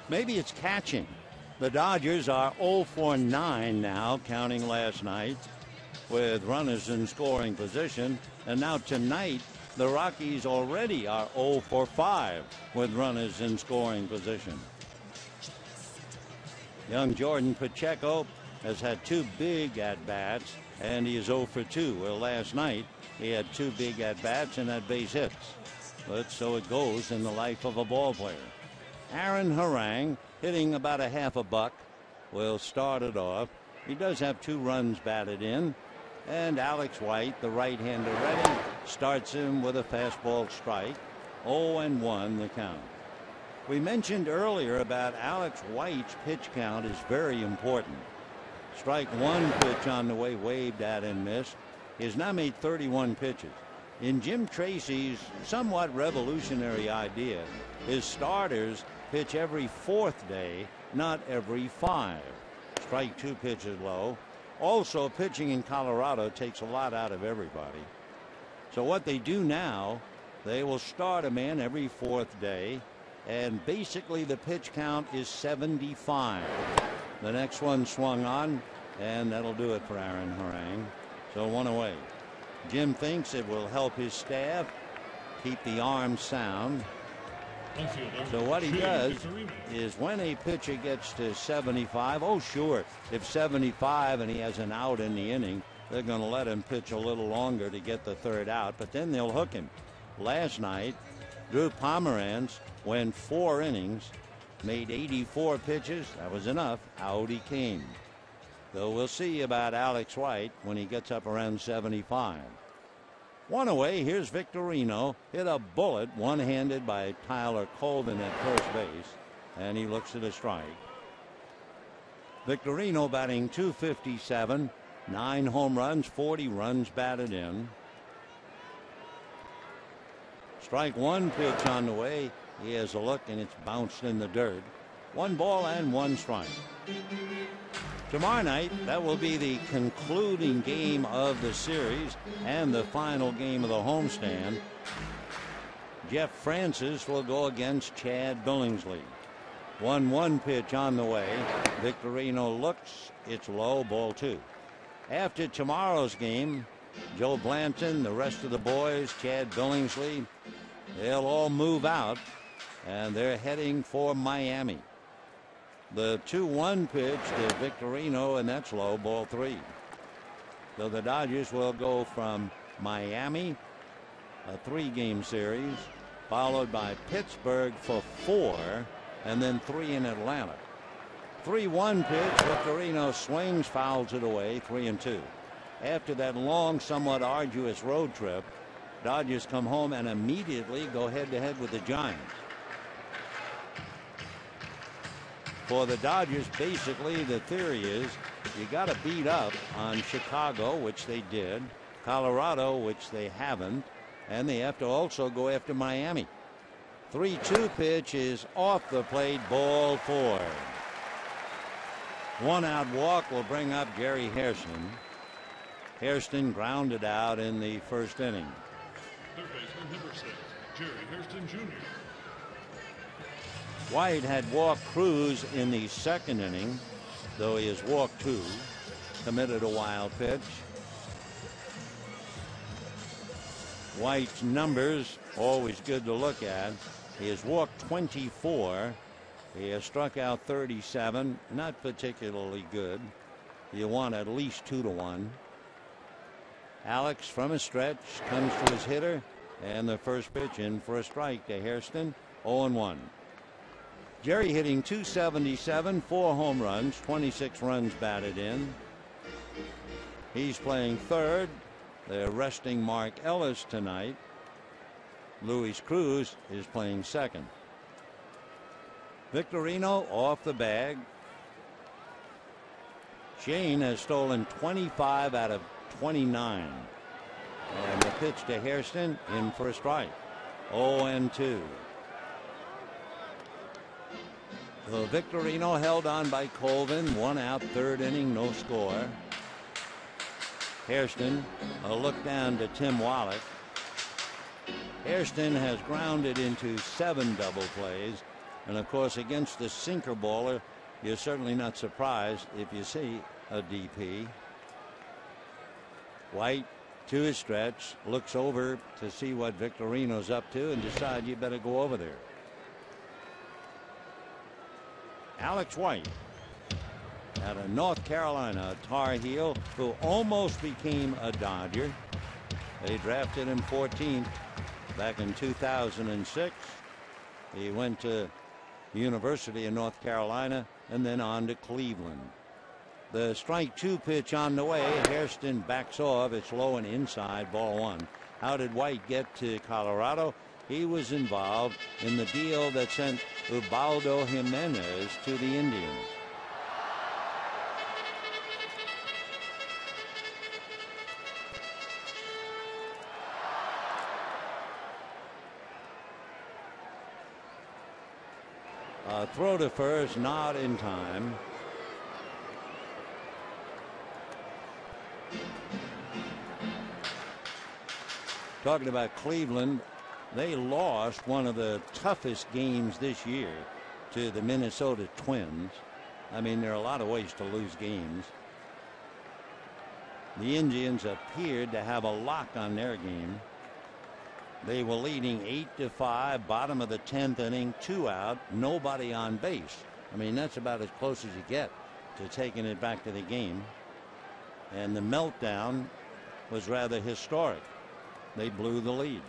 Maybe it's catching. The Dodgers are 0 for 9 now, counting last night, with runners in scoring position. And now tonight, the Rockies already are 0 for 5 with runners in scoring position. Young Jordan Pacheco has had 2 big at-bats, and he is 0 for 2. Well, last night, he had 2 big at-bats and had base hits. But so it goes in the life of a ball player. Aaron Harang, hitting about a half a buck, will start it off. He does have 2 runs batted in. And Alex White, the right-hander ready, starts him with a fastball strike. 0-1 the count. We mentioned earlier about Alex White's pitch count is very important. Strike 1 pitch on the way waved at and missed. He has now made 31 pitches. In Jim Tracy's somewhat revolutionary idea, his starters pitch every 4th day, not every 5. Strike 2 pitches low. Also, pitching in Colorado takes a lot out of everybody. So what they do now, they will start a man every 4th day, and basically the pitch count is 75. The next one swung on, and that'll do it for Aaron Harang. So 1 away. Jim thinks it will help his staff keep the arm sound. So what he does is when a pitcher gets to 75, oh sure, if 75 and he has an out in the inning, they're going to let him pitch a little longer to get the third out, but then they'll hook him. Last night, Drew Pomeranz went 4 innings, made 84 pitches. That was enough. Out he came. So we'll see about Alex White when he gets up around 75. 1 away. Here's Victorino. Hit a bullet one-handed by Tyler Colvin at first base, and he looks at a strike. Victorino batting .257, 9 home runs, 40 runs batted in. Strike 1 pitch on the way. He has a look, and it's bounced in the dirt. 1 ball and 1 strike. Tomorrow night, that will be the concluding game of the series and the final game of the homestand. Jeff Francis will go against Chad Billingsley. 1-1 pitch on the way. Victorino looks. It's low, ball 2. After tomorrow's game, Joe Blanton, the rest of the boys, Chad Billingsley, they'll all move out, and they're heading for Miami. The 2-1 pitch to Victorino, and that's low, ball 3. So the Dodgers will go from Miami, a 3-game series, followed by Pittsburgh for 4, and then 3 in Atlanta. 3-1 pitch, Victorino swings, fouls it away, 3-2. After that long, somewhat arduous road trip, Dodgers come home and immediately go head-to-head with the Giants. For the Dodgers, basically, the theory is you got to beat up on Chicago, which they did, Colorado, which they haven't, and they have to also go after Miami. 3-2 pitch is off the plate, ball 4. 1-out walk will bring up Gary Hairston. Hairston grounded out in the first inning. Third baseman, number 6, Jerry Hairston Jr. White had walked Cruz in the second inning, though he has walked 2, committed a wild pitch. White's numbers, always good to look at. He has walked 24. He has struck out 37, not particularly good. You want at least 2-1. Alex from a stretch comes to his hitter, and the first pitch in for a strike to Hairston, 0-1. Jerry hitting .277, 4 home runs, 26 runs batted in. He's playing third. They're resting Mark Ellis tonight. Luis Cruz is playing second. Victorino off the bag. Shane has stolen 25 out of 29. And the pitch to Hairston in for a strike. 0-2. So Victorino held on by Colvin. 1 out, third inning, no score. Hairston, a look down to Tim Wallach. Hairston has grounded into 7 double plays. And of course, against the sinker baller, you're certainly not surprised if you see a DP. White to his stretch, looks over to see what Victorino's up to and decide you better go over there. Alex White out of North Carolina, a Tar Heel who almost became a Dodger. They drafted him 14th back in 2006. He went to the University of North Carolina and then on to Cleveland. The strike 2 pitch on the way. Hairston backs off. It's low and inside, ball 1. How did White get to Colorado? He was involved in the deal that sent Ubaldo Jimenez to the Indians. Throw to first, not in time. Talking about Cleveland, they lost one of the toughest games this year to the Minnesota Twins. I mean, there are a lot of ways to lose games. The Indians appeared to have a lock on their game. They were leading 8-5, bottom of the 10th inning, 2 out, nobody on base. I mean, that's about as close as you get to taking it back to the game. And the meltdown was rather historic. They blew the lead.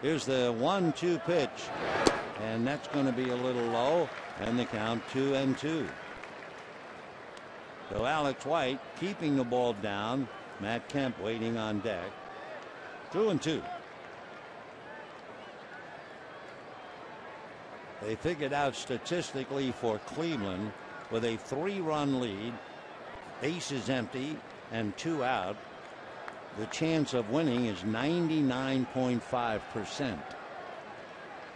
Here's the 1-2 pitch, and that's going to be a little low, and the count 2-2. So Alex White keeping the ball down. Matt Kemp waiting on deck. 2-2. They figured out statistically for Cleveland, with a 3-run lead, bases empty, and 2 out, the chance of winning is 99.5%.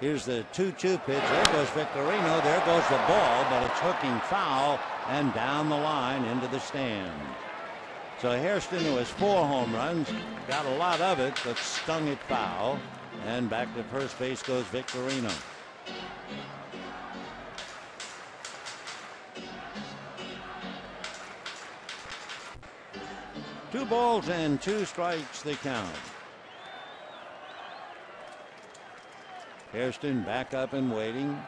Here's the 2-2 pitch. There goes Victorino. There goes the ball, but it's hooking foul and down the line into the stand. So Hairston, who has 4 home runs, got a lot of it, but stung it foul. And back to first base goes Victorino. Two balls and 2 strikes the count. Hairston back up and waiting.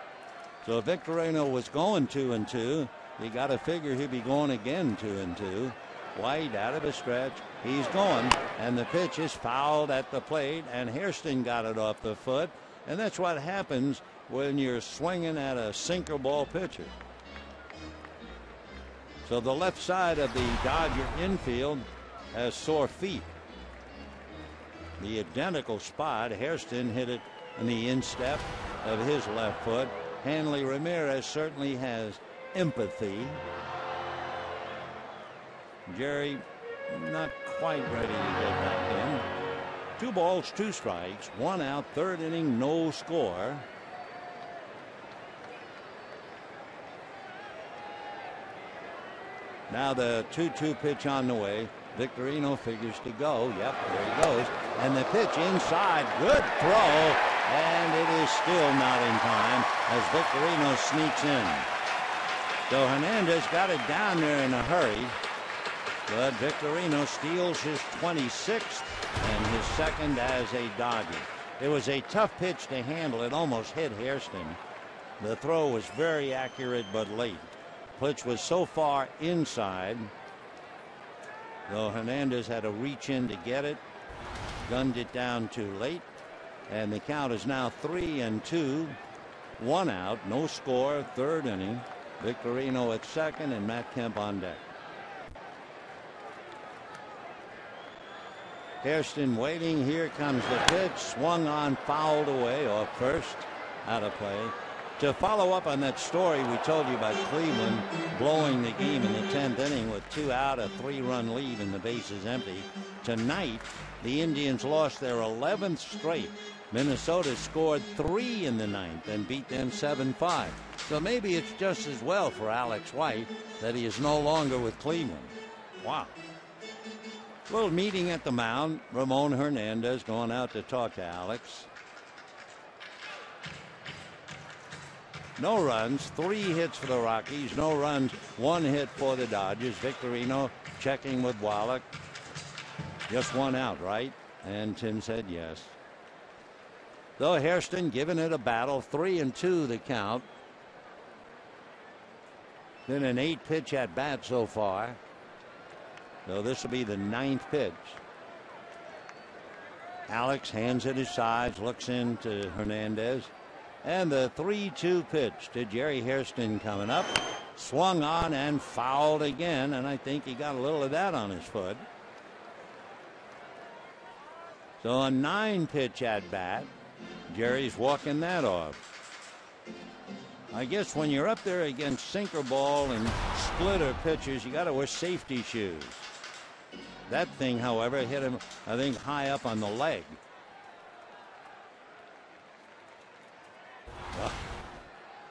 So Victorino was going 2-2. You got to figure he'd be going again 2-2. White out of a stretch. He's going, and the pitch is fouled at the plate, and Hairston got it off the foot. And that's what happens when you're swinging at a sinker ball pitcher. So the left side of the Dodger infield has sore feet. The identical spot, Hairston hit it in the instep of his left foot. Hanley Ramirez certainly has empathy. Jerry not quite ready to get back in. 2 balls, 2 strikes, 1 out, 3rd inning, no score. Now the 2-2 pitch on the way. Victorino figures to go. Yep, there he goes. And the pitch inside. Good throw. And it is still not in time as Victorino sneaks in. So Hernandez got it down there in a hurry. But Victorino steals his 26th and his 2nd as a Dodger. It was a tough pitch to handle. It almost hit Hairston. The throw was very accurate but late. Pitch was so far inside, though Hernandez had to reach in to get it. Gunned it down too late. And the count is now 3-2. 1 out, no score, 3rd inning. Victorino at 2nd and Matt Kemp on deck. Hairston waiting. Here comes the pitch. Swung on, fouled away off first. Out of play. To follow up on that story we told you about Cleveland blowing the game in the 10th inning with 2 out, a 3-run lead and the bases empty. Tonight, the Indians lost their 11th straight. Minnesota scored 3 in the 9th and beat them 7-5. So maybe it's just as well for Alex White that he is no longer with Cleveland. Wow. Little meeting at the mound. Ramon Hernandez going out to talk to Alex. No runs, 3 hits for the Rockies. No runs, 1 hit for the Dodgers. Victorino checking with Wallach. Just 1 out, right? And Tim said yes. Though Hairston giving it a battle. 3-2 the count. Been an 8-pitch at bat so far. So this will be the 9th pitch. Alex hands at his sides, looks into Hernandez. And the 3-2 pitch to Jerry Hairston coming up. Swung on and fouled again, and I think he got a little of that on his foot. So a 9-pitch at bat. Jerry's walking that off. I guess when you're up there against sinker ball and splitter pitchers, you got to wear safety shoes. That thing, however, hit him, I think, high up on the leg.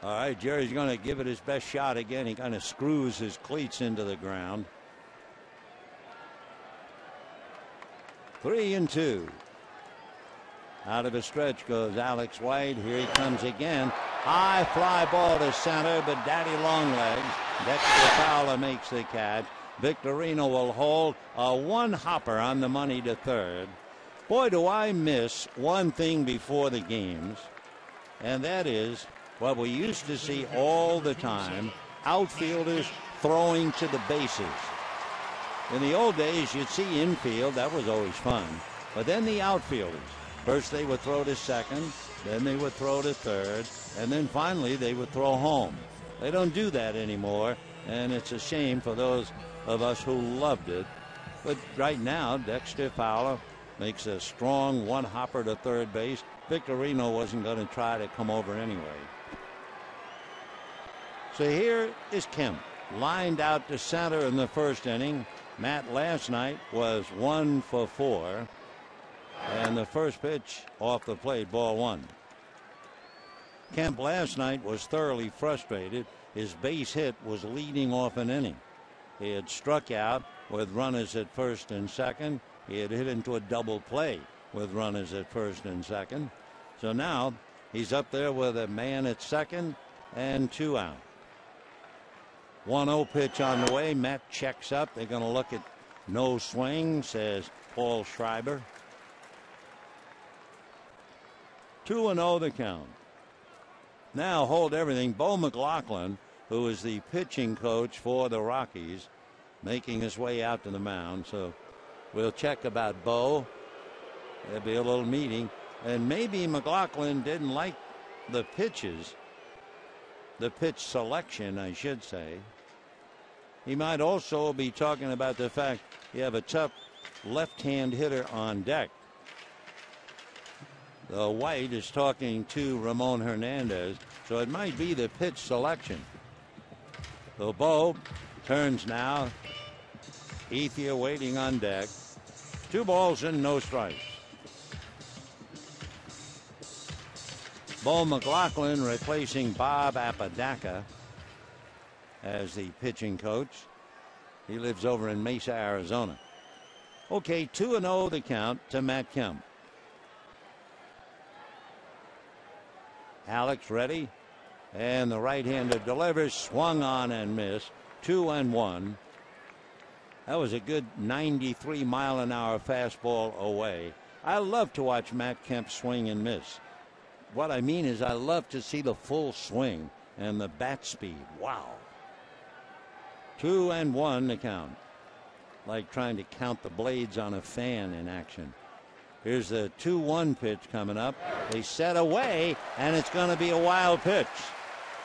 All right, Jerry's going to give it his best shot again. He kind of screws his cleats into the ground. 3-2. Out of a stretch goes Alex White. Here he comes again. High fly ball to center, but Daddy Longlegs, Dexter Fowler makes the catch. Victorino will hold a one-hopper on the money to third. Boy, do I miss one thing before the games, and that is what we used to see all the time, outfielders throwing to the bases. In the old days, you'd see infield. That was always fun. But then the outfielders. First they would throw to second, then they would throw to third, and then finally they would throw home. They don't do that anymore, and it's a shame for those of us who loved it. But right now, Dexter Fowler makes a strong one-hopper to third base. Victorino wasn't going to try to come over anyway. So here is Kemp, lined out to center in the first inning. Matt last night was 1 for 4. And the first pitch off the plate, ball 1. Kemp last night was thoroughly frustrated. His base hit was leading off an inning. He had struck out with runners at first and second. He had hit into a double play with runners at first and second. So now he's up there with a man at second and 2 out. 1-0 pitch on the way. Matt checks up. They're going to look at no swing, says Paul Schreiber. 2-0 the count. Now hold everything. Bo McLaughlin, who is the pitching coach for the Rockies, making his way out to the mound. So we'll check about Bo. There'll be a little meeting. And maybe McLaughlin didn't like the pitches, the pitch selection, I should say. He might also be talking about the fact you have a tough left-hand hitter on deck. The White is talking to Ramon Hernandez, so it might be the pitch selection. So Bo turns now. Ethier waiting on deck. 2 balls and no strikes. Bo McLaughlin replacing Bob Apodaca as the pitching coach. He lives over in Mesa, Arizona. Okay, 2-0 the count to Matt Kemp. Alex ready, and the right-hander delivers, swung on and missed. 2-1. That was a good 93-mile-an-hour fastball away. I love to watch Matt Kemp swing and miss. What I mean is I love to see the full swing and the bat speed. Wow. 2-1 the count. Like trying to count the blades on a fan in action. Here's the 2-1 pitch coming up. They set away, and it's going to be a wild pitch.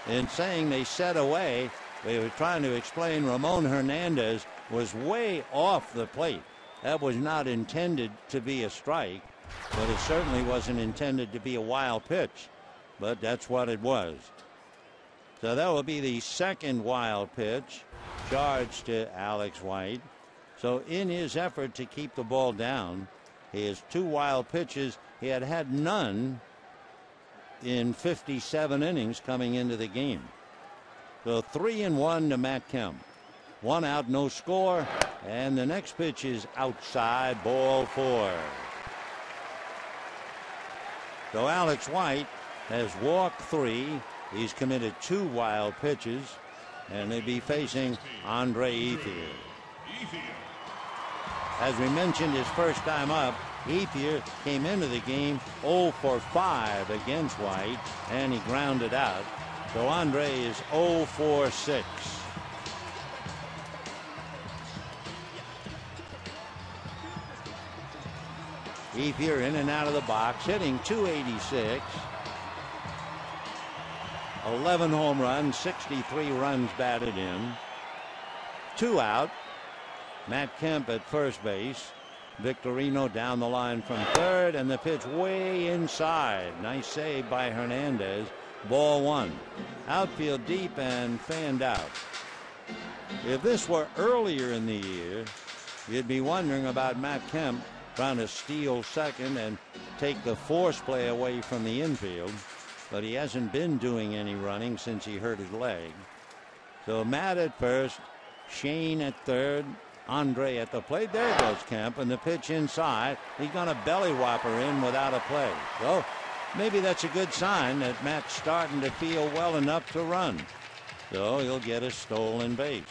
In saying they set away, they were trying to explain Ramon Hernandez was way off the plate. That was not intended to be a strike, but it certainly wasn't intended to be a wild pitch. But that's what it was. So that will be the second wild pitch charged to Alex White. So in his effort to keep the ball down, he has 2 wild pitches. He had had none in 57 innings coming into the game. So 3-1 to Matt Kemp. 1 out, no score. And the next pitch is outside, ball 4. So Alex White has walked 3. He's committed 2 wild pitches. And they'll be facing Andre Ethier. As we mentioned, his first time up, Ethier came into the game 0 for 5 against White, and he grounded out. So Andre is 0 for 6. Ethier in and out of the box, hitting .286. 11 home runs, 63 runs batted in. 2 out. Matt Kemp at first base. Victorino down the line from third, and the pitch way inside. Nice save by Hernandez. Ball 1. Outfield deep and fanned out. If this were earlier in the year, you'd be wondering about Matt Kemp trying to steal second and take the force play away from the infield. But he hasn't been doing any running since he hurt his leg. So Matt at first, Shane at third, Andre at the plate. There goes Kemp, and the pitch inside. He's going to belly whopper in without a play. So maybe that's a good sign that Matt's starting to feel well enough to run. So he'll get a stolen base.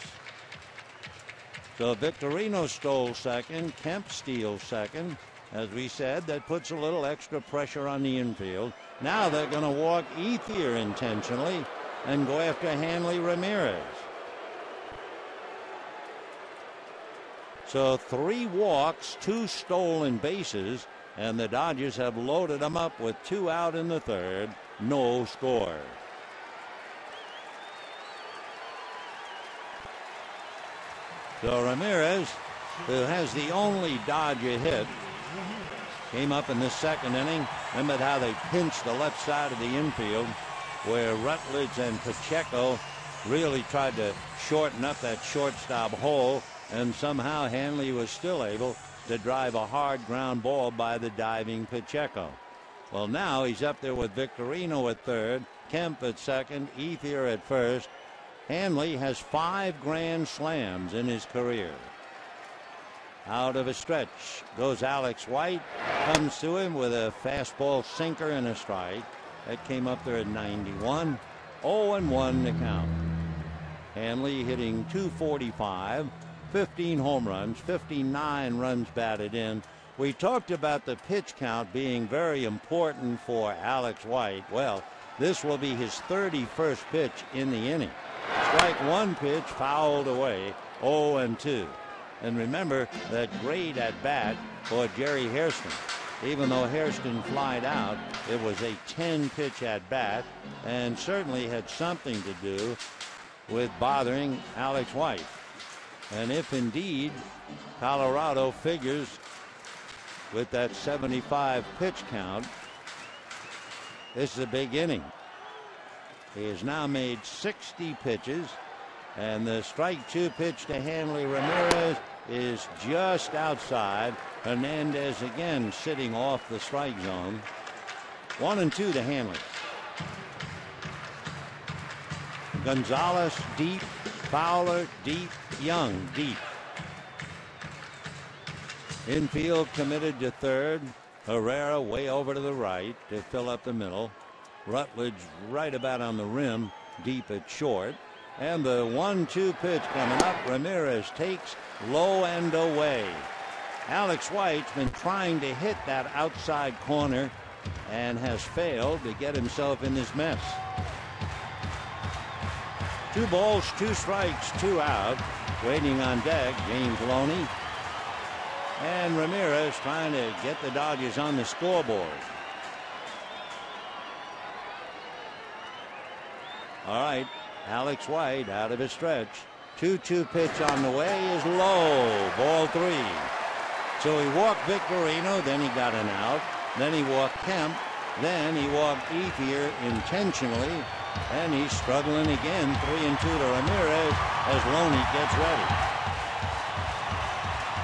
So Victorino stole second, Kemp steals second. As we said, that puts a little extra pressure on the infield. Now they're going to walk Ethier intentionally and go after Hanley Ramirez. So 3 walks, 2 stolen bases, and the Dodgers have loaded them up with 2 out in the third. No score. So Ramirez, who has the only Dodger hit, came up in the second inning. Remember how they pinched the left side of the infield, where Rutledge and Pacheco really tried to shorten up that shortstop hole, and somehow Hanley was still able to drive a hard ground ball by the diving Pacheco. Well, now he's up there with Victorino at third, Kemp at second, Ethier at first. Hanley has 5 grand slams in his career. Out of a stretch goes Alex White, comes to him with a fastball sinker and a strike. That came up there at 91. 0-1 to count. Hanley hitting .245, 15 home runs, 59 runs batted in. We talked about the pitch count being very important for Alex White. Well, this will be his 31st pitch in the inning. Strike 1 pitch fouled away, 0-2. And remember that great at bat for Jerry Hairston. Even though Hairston flied out, it was a 10-pitch at bat and certainly had something to do with bothering Alex White. And if indeed Colorado figures with that 75 pitch count, this is a big inning. He has now made 60 pitches, and the strike 2 pitch to Hanley Ramirez is just outside. Hernandez again sitting off the strike zone. 1-2 to Hanley. Gonzalez deep, Fowler deep, Young deep. Infield committed to third. Herrera way over to the right to fill up the middle. Rutledge right about on the rim, deep at short. And the 1-2 pitch coming up. Ramirez takes low and away. Alex White's been trying to hit that outside corner and has failed to get himself in this mess. 2 balls, 2 strikes, 2 out. Waiting on deck, James Loney. And Ramirez trying to get the Dodgers on the scoreboard. All right, Alex White out of his stretch. 2-2 pitch on the way is low. Ball 3. So he walked Victorino, then he got an out. Then he walked Kemp. Then he walked Ethier intentionally. And he's struggling again. 3-2 to Ramirez as Loney gets ready.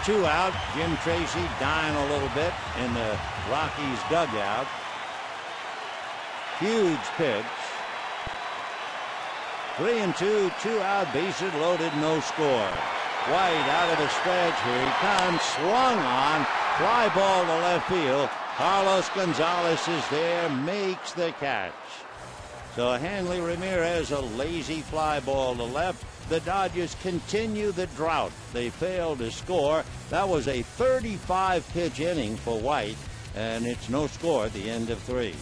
2 out. Jim Tracy dying a little bit in the Rockies dugout. Huge pitch. 3-2, 2 out, bases loaded, no score. White out of the stretch. Here he comes. Swung on. Fly ball to left field. Carlos Gonzalez is there. Makes the catch. So Hanley Ramirez, a lazy fly ball to left. The Dodgers continue the drought. They failed to score. That was a 35-pitch inning for White, and it's no score at the end of 3.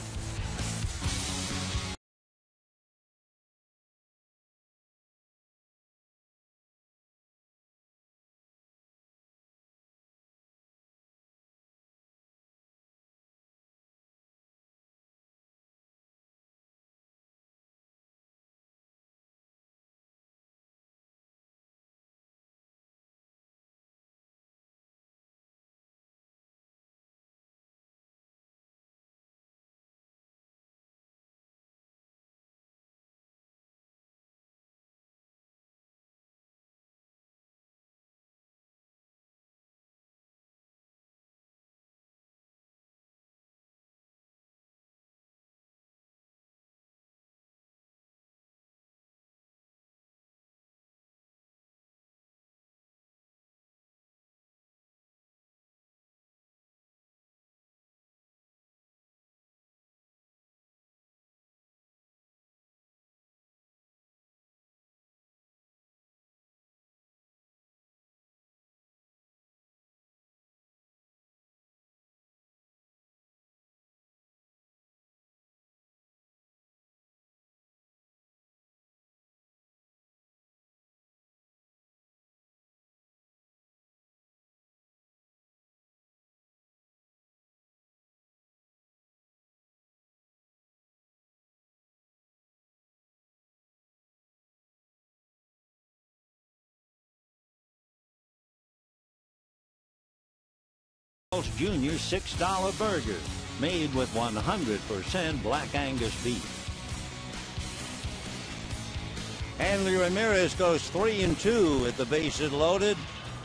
Carl's Jr. $6 burger made with 100% Black Angus beef. Hanley Ramirez goes 3-2 with the bases loaded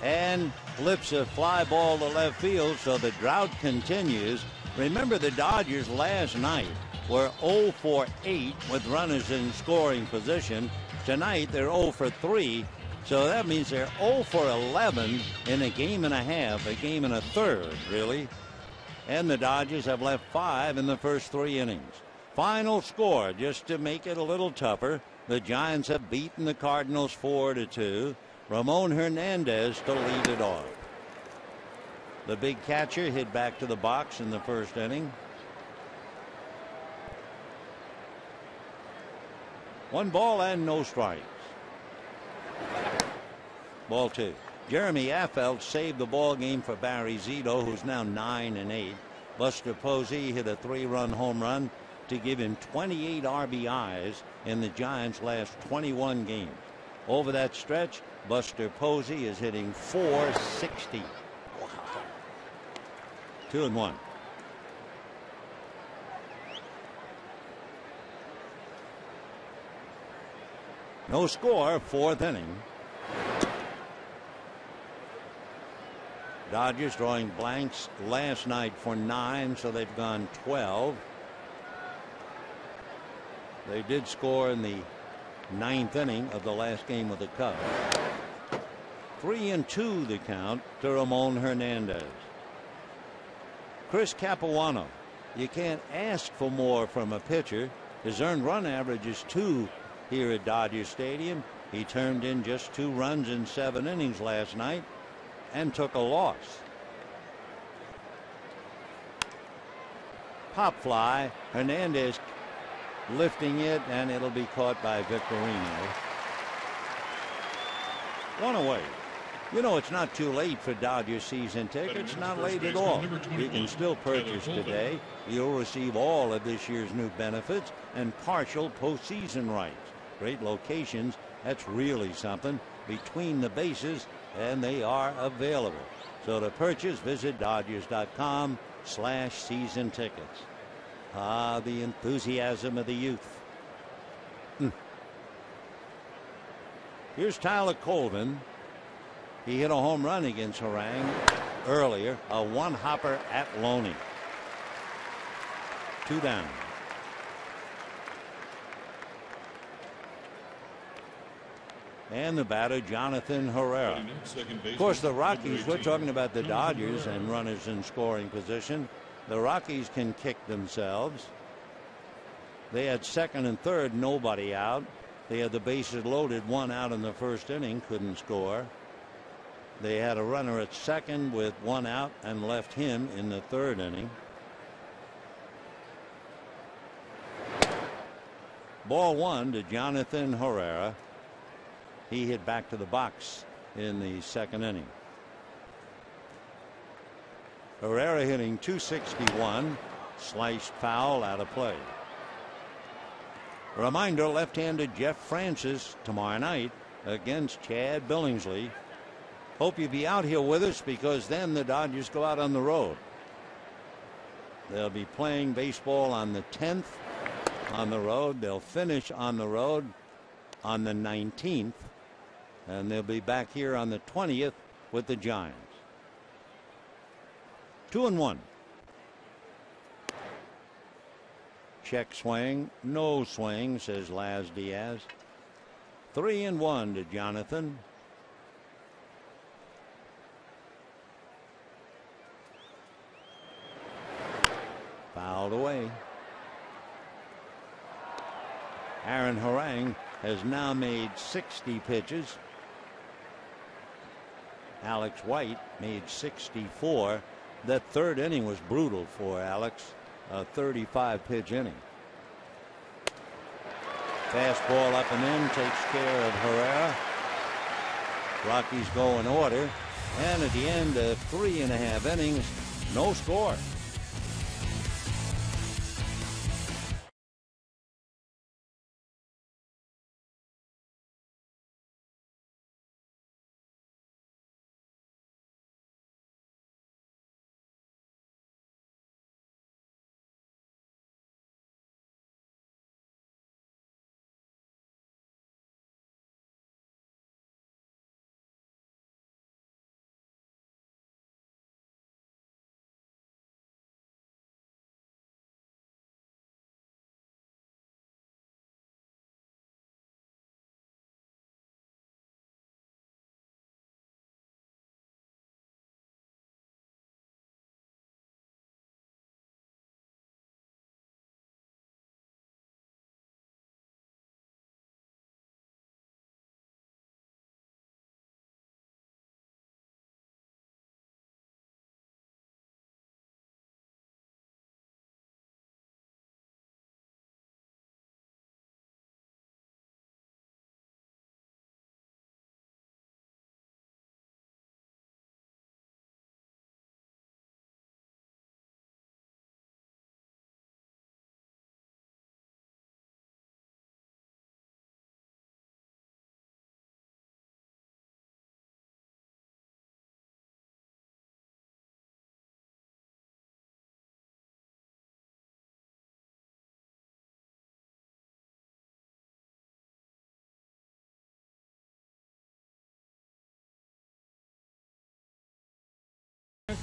and flips a fly ball to left field, so the drought continues. Remember, the Dodgers last night were 0 for 8 with runners in scoring position. Tonight they're 0 for 3, so that means they're 0 for 11 in a game and a half, a game and a third, really. And the Dodgers have left 5 in the first 3 innings. Final score, just to make it a little tougher, the Giants have beaten the Cardinals 4-2. Ramon Hernandez to lead it off. The big catcher hit back to the box in the first inning. 1 ball and no strikes. Ball 2. Jeremy Affeldt saved the ball game for Barry Zito, who's now 9-8. Buster Posey hit a 3-run home run to give him 28 RBIs in the Giants' last 21 games. Over that stretch, Buster Posey is hitting .460. Wow. 2-1. No score, 4th inning. Dodgers drawing blanks last night for 9, so they've gone 12. They did score in the 9th inning of the last game with the Cubs. 3-2 the count to Ramon Hernandez. Chris Capuano. You can't ask for more from a pitcher. His earned run average is 2 here at Dodger Stadium. He turned in just 2 runs in 7 innings last night and took a loss. Pop fly. Hernandez lifting it, and it'll be caught by Victorino. 1 away. You know, it's not too late for Dodger season tickets. Not late at all. You can still purchase today. You'll receive all of this year's new benefits and partial postseason rights. Great locations. That's really something. Between the bases, and they are available. So to purchase, visit Dodgers.com/season tickets. Ah, the enthusiasm of the youth. Here's Tyler Colvin. He hit a home run against Harang earlier. A 1-hopper at Loney. 2 down. And the batter, Jonathan Herrera. Of course, the Rockies, we're talking about the Dodgers and runners in scoring position. The Rockies can kick themselves. They had 2nd and 3rd, nobody out. They had the bases loaded, 1 out in the first inning, couldn't score. They had a runner at 2nd with 1 out and left him in the 3rd inning. Ball 1 to Jonathan Herrera. He hit back to the box in the 2nd inning. Herrera hitting .261, sliced foul out of play. Reminder, left-handed Jeff Francis tomorrow night against Chad Billingsley. Hope you'll be out here with us, because then the Dodgers go out on the road. They'll be playing baseball on the 10th on the road. They'll finish on the road on the 19th. And they'll be back here on the 20th with the Giants. 2-1. Check swing. No swing, says Laz Diaz. 3-1 to Jonathan. Fouled away. Aaron Harang has now made 60 pitches. Alex White made 64. That 3rd inning was brutal for Alex. A 35-pitch inning. Fastball up and in takes care of Herrera. Rockies go in order. And at the end of 3.5 innings, no score.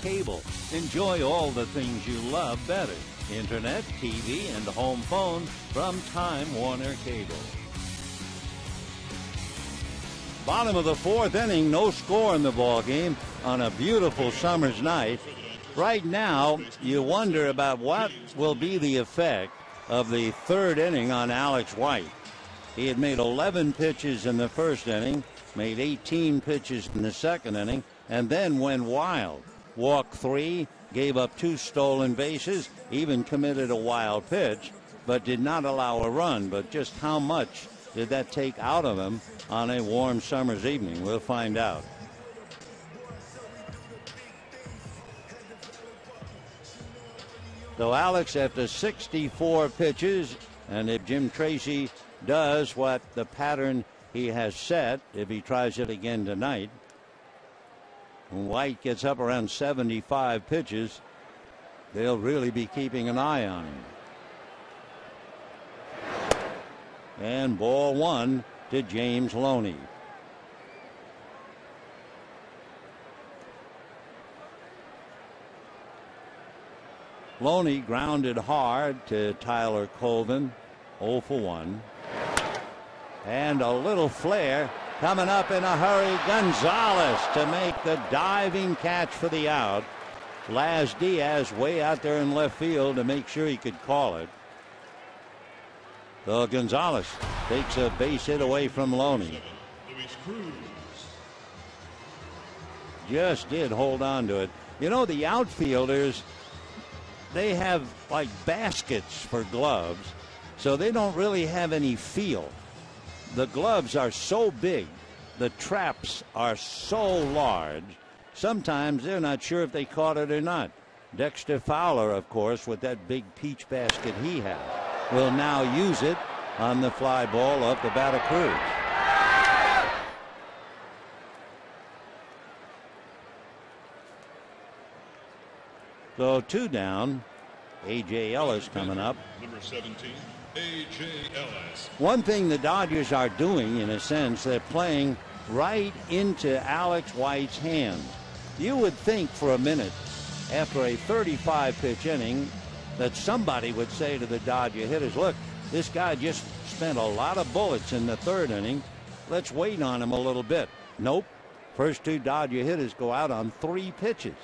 cable. Enjoy all the things you love better. Internet, TV, and home phone from Time Warner Cable. Bottom of the fourth inning, no score in the ball game on a beautiful summer's night. Right now, you wonder about what will be the effect of the third inning on Alex White. He had made 11 pitches in the first inning, made 18 pitches in the second inning, and then went wild. Walked 3, gave up 2 stolen bases, even committed a wild pitch, but did not allow a run. But just how much did that take out of him on a warm summer's evening? We'll find out. So Alex, after 64 pitches, and if Jim Tracy does what the pattern he has set, if he tries it again tonight, White gets up around 75 pitches, they'll really be keeping an eye on him. And ball 1 to James Loney. Loney grounded hard to Tyler Colvin, 0 for 1. And a little flare coming up in a hurry. Gonzalez to make the diving catch for the out. Laz Diaz way out there in left field to make sure he could call it. So Gonzalez takes a base hit away from Loney. Just did hold on to it. You know, the outfielders, they have like baskets for gloves, so they don't really have any feel. The gloves are so big, the traps are so large, sometimes they're not sure if they caught it or not. Dexter Fowler, of course, with that big peach basket he has, will now use it on the fly ball of the batter Cruz. So 2 down. A.J. Ellis coming up. Number 17, A.J. Ellis. One thing the Dodgers are doing, in a sense, they're playing right into Alex White's hand. You would think for a minute, after a 35-pitch inning, that somebody would say to the Dodger hitters, look, this guy just spent a lot of bullets in the third inning. Let's wait on him a little bit. Nope. First 2 Dodger hitters go out on 3 pitches.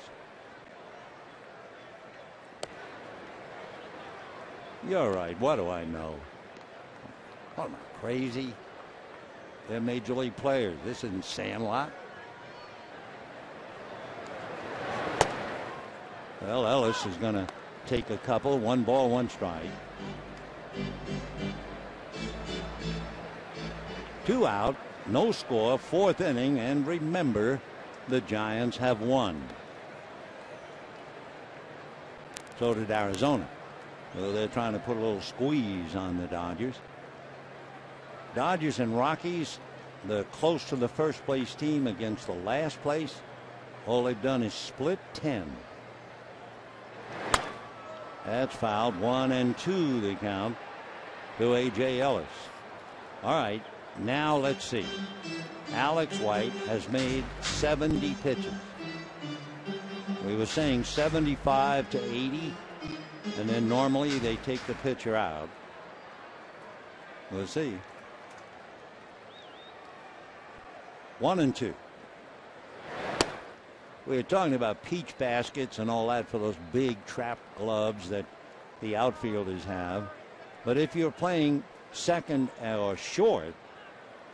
You're right. What do I know? What am I, crazy? They're major league players. This isn't Sandlot. Well, Ellis is going to take a couple. 1 ball, 1 strike. 2 out. No score. 4th inning. And remember, the Giants have won. So did Arizona. So they're trying to put a little squeeze on the Dodgers. Dodgers and Rockies, they're close to the first place team against the last place. All they've done is split 10. That's fouled. 1 and 2 the count to A.J. Ellis. All right, now let's see. Alex White has made 70 pitches. We were saying 75 to 80. And then normally they take the pitcher out. We'll see. 1 and 2. We were talking about peach baskets and all that for those big trap gloves that the outfielders have. But if you're playing second or short,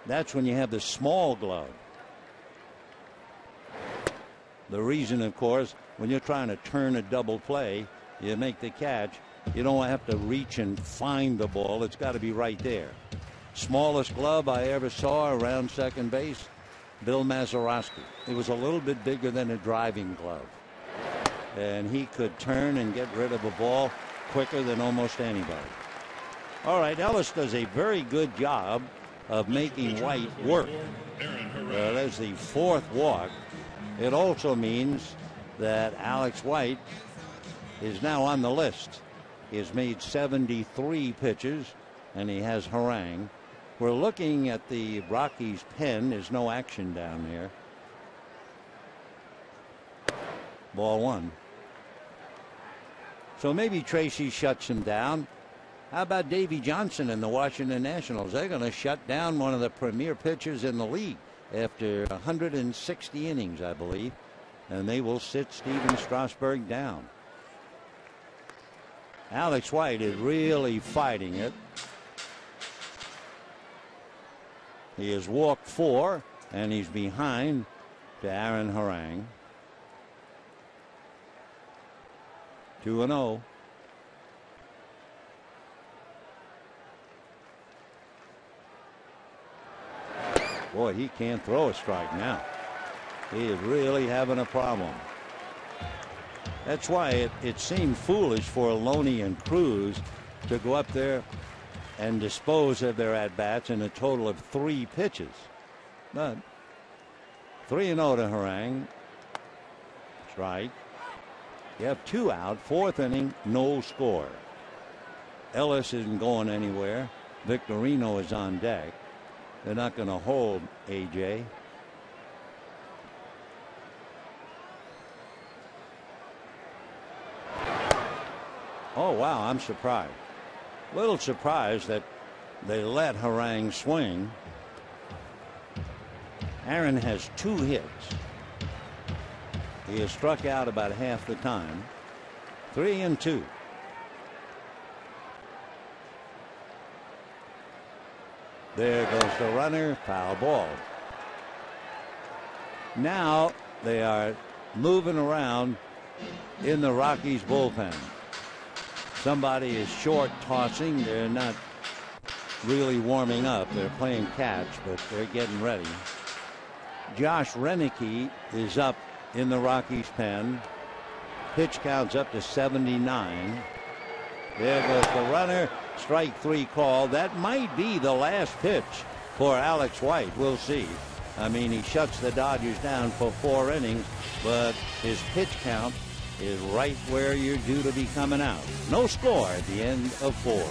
that's when you have the small glove. The reason, of course, when you're trying to turn a double play, you make the catch, you don't have to reach and find the ball. It's got to be right there. Smallest glove I ever saw around second base, Bill Mazeroski. It was a little bit bigger than a driving glove. And he could turn and get rid of a ball quicker than almost anybody. All right, Ellis does a very good job of making White work. There's the 4th walk. It also means that Alex White is now on the list. He has made 73 pitches, and he has harangue. We're looking at the Rockies pen. There's no action down there. Ball one. So maybe Tracy shuts him down. How about Davey Johnson and the Washington Nationals? They're going to shut down one of the premier pitchers in the league after 160 innings, I believe. And they will sit Steven Strasburg down. Alex White is really fighting it. He has walked 4, and he's behind to Aaron Harang. 2-0. Boy, he can't throw a strike now. He is really having a problem. That's why it seemed foolish for Loney and Cruz to go up there and dispose of their at-bats in a total of 3 pitches. But 3-0 to Harang. Strike. You have 2 out, 4th inning, no score. Ellis isn't going anywhere. Victorino is on deck. They're not going to hold AJ. Oh, wow, I'm surprised. A little surprised that they let Harang swing. Aaron has 2 hits. He has struck out about half the time. 3-2. There goes the runner. Foul ball. Now they are moving around in the Rockies bullpen. Somebody is short tossing. They're not really warming up. They're playing catch, but they're getting ready. Josh Renicky is up in the Rockies pen. Pitch counts up to 79. There goes the runner. Strike 3 call. That might be the last pitch for Alex White. We'll see. I mean, he shuts the Dodgers down for 4 innings, but his pitch count is right where you're due to be coming out. No score at the end of 4.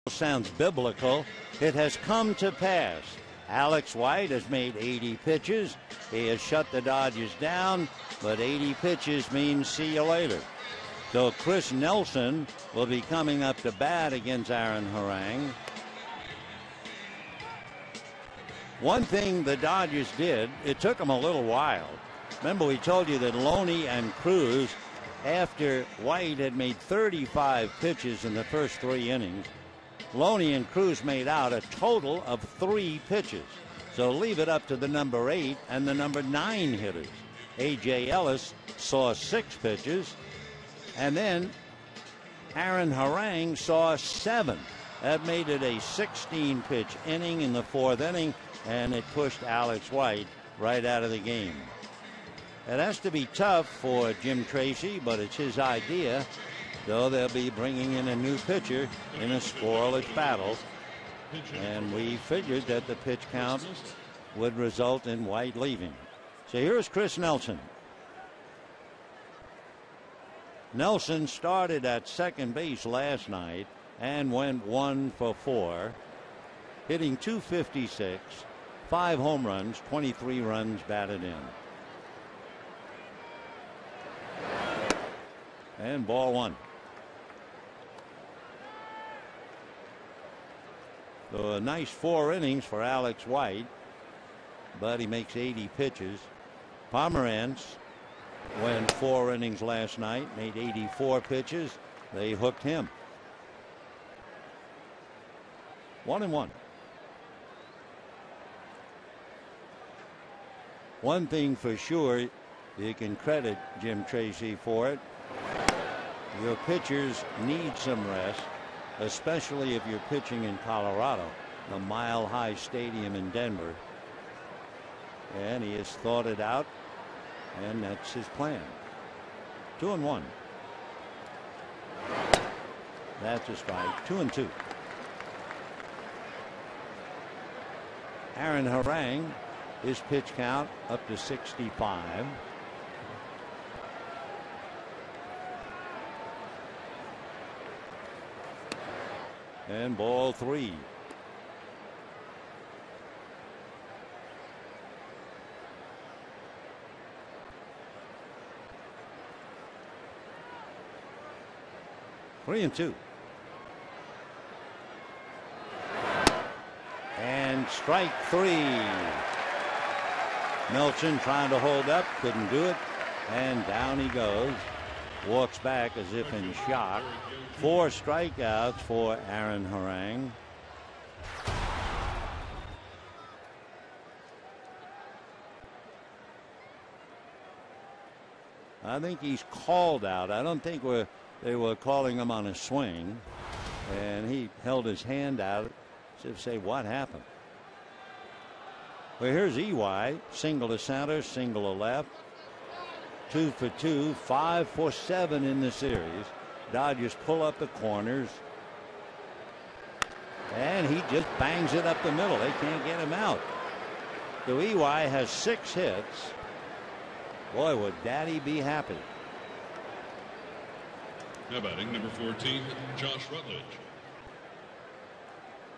Sounds biblical. It has come to pass. Alex White has made 80 pitches. He has shut the Dodgers down, but 80 pitches means see you later. So Chris Nelson will be coming up to bat against Aaron Harang. One thing the Dodgers did, it took them a little while. Remember, we told you that Loney and Cruz, after White had made 35 pitches in the first 3 innings, Loney and Cruz made out a total of 3 pitches. So leave it up to the number 8 and the number 9 hitters. A.J. Ellis saw 6 pitches. And then Aaron Harang saw 7. That made it a 16-pitch inning in the 4th inning, and it pushed Alex White right out of the game. It has to be tough for Jim Tracy, but it's his idea. though they'll be bringing in a new pitcher in a scoreless battle. And we figured that the pitch count would result in White leaving. So here's Chris Nelson. Nelson started at second base last night and went 1 for 4, hitting .256, 5 home runs, 23 runs batted in. And ball 1. So a nice 4 innings for Alex White, but he makes 80 pitches. Pomerantz went 4 innings last night, made 84 pitches. They hooked him. 1-1. One thing for sure, you can credit Jim Tracy for it. Your pitchers need some rest, especially if you're pitching in Colorado, the Mile High Stadium in Denver. And he has thought it out, and that's his plan. 2-1. That's a strike. 2-2. Aaron Harang, his pitch count up to 65. And ball 3. Three and 2. And strike 3. Nelson trying to hold up, couldn't do it, and down he goes. Walks back as if in shock. 4 strikeouts for Aaron Harang. I think he's called out. I don't think they were calling him on a swing, and he held his hand out as if to say, what happened? Well, here's EY, single to center, single to left. 2 for 2, 5 for 7 in the series. Dodgers pull up the corners, and he just bangs it up the middle. They can't get him out. So EY has 6 hits. Boy, would Daddy be happy. Now batting number 14, Josh Rutledge.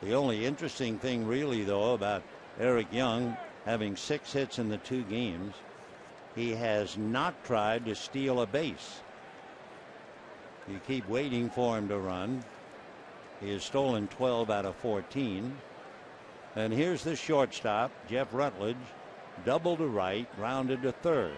The only interesting thing really, though, about Eric Young having 6 hits in the 2 games, he has not tried to steal a base. You keep waiting for him to run. He has stolen 12 out of 14. And here's the shortstop, Jeff Rutledge, double to right, rounded to third.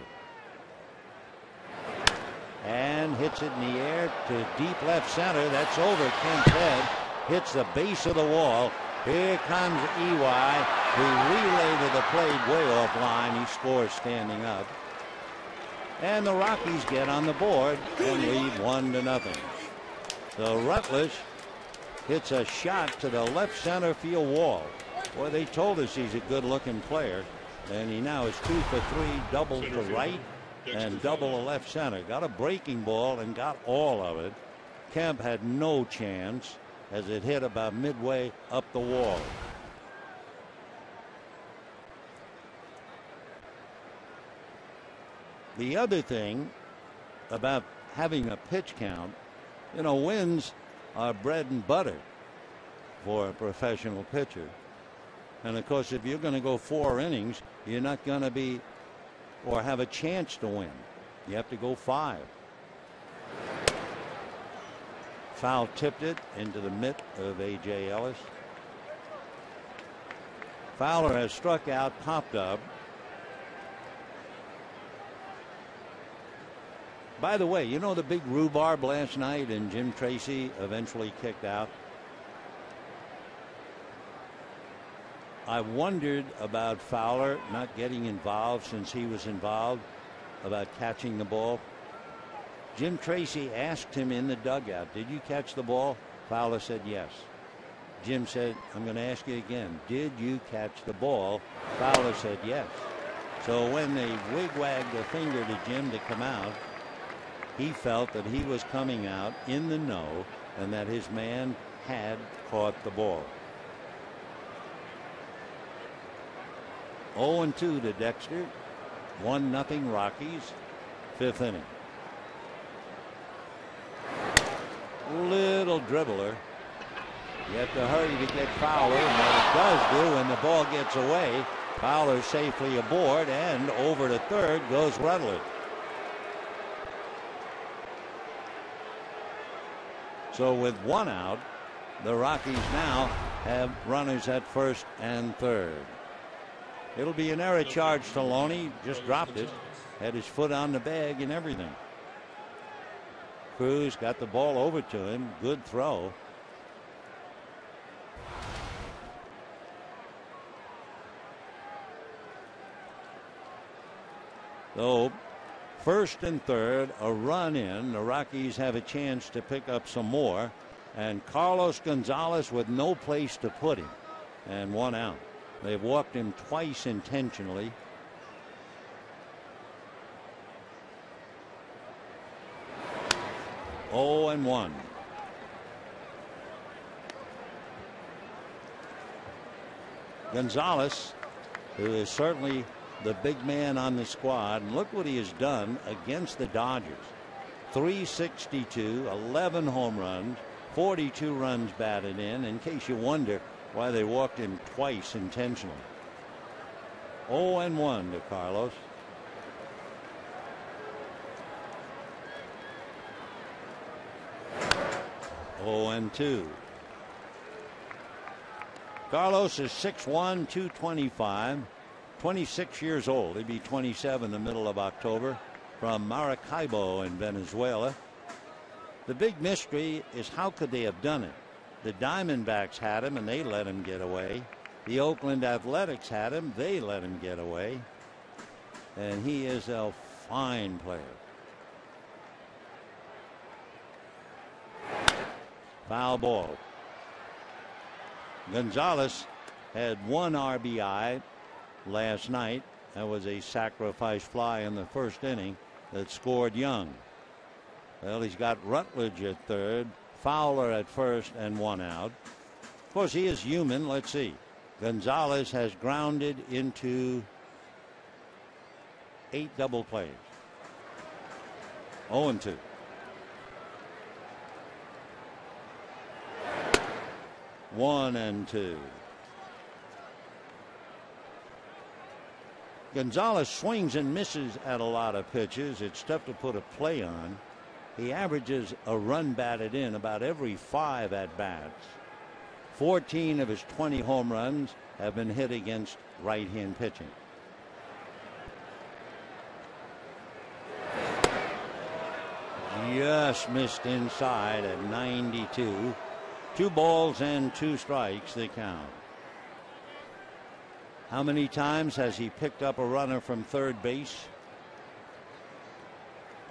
And hits it in the air to deep left center. That's over Kemp's head. Hits the base of the wall. Here comes EY, who relayed to the plate way offline. He scores standing up. And the Rockies get on the board and lead 1-0. So Rutledge hits a shot to the left center field wall. Boy, they told us he's a good-looking player, and he now is 2 for 3, double to right and double to left center. Got a breaking ball and got all of it. Kemp had no chance as it hit about midway up the wall. The other thing about having a pitch count, you know, wins are bread and butter for a professional pitcher. And of course, if you're going to go 4 innings, you're not going to be or have a chance to win. You have to go 5. Foul tipped it into the mitt of A.J. Ellis. Fowler has struck out, popped up. By the way, you know the big rhubarb last night and Jim Tracy eventually kicked out? I wondered about Fowler not getting involved since he was involved about catching the ball. Jim Tracy asked him in the dugout, did you catch the ball? Fowler said yes. Jim said, I'm going to ask you again, did you catch the ball? Fowler said yes. So when they wigwagged a finger to Jim to come out, He felt that he was coming out in the know and that his man had caught the ball. 0-2 to Dexter. 1-0 Rockies. 5th inning. Little dribbler. You have to hurry to get Fowler, and what it does do when the ball gets away, Fowler safely aboard, and over to third goes Rutledge. So with 1 out, the Rockies now have runners at first and third. It'll be an error charge to Loney. Just dropped it. Had his foot on the bag and everything. Cruz got the ball over to him. Good throw. So first and third, a run in. The Rockies have a chance to pick up some more. And Carlos Gonzalez with no place to put him. And 1 out. They've walked him twice intentionally. Oh, and 1. Gonzalez, who is certainly the big man on the squad, and look what he has done against the Dodgers. 362, 11 home runs, 42 runs batted in case you wonder why they walked him twice intentionally. 0-1 to Carlos. And 2. Carlos is 6'1", 225, 26 years old. He'll be 27 the middle of October, from Maracaibo in Venezuela. The big mystery is how could they have done it? The Diamondbacks had him and they let him get away. The Oakland Athletics had him. They let him get away. And he is a fine player. Foul ball. Gonzalez had 1 RBI last night. That was a sacrifice fly in the first inning that scored Young. Well, he's got Rutledge at third, Fowler at first, and 1 out. Of course, he is human. Let's see. Gonzalez has grounded into 8 double plays. 0-2. One and 2. Gonzalez swings and misses at a lot of pitches. It's tough to put a play on. He averages a run batted in about every 5 at bats. 14 of his 20 home runs have been hit against right-hand pitching. Just missed inside at 92. 2 balls and 2 strikes, the count. How many times has he picked up a runner from third base?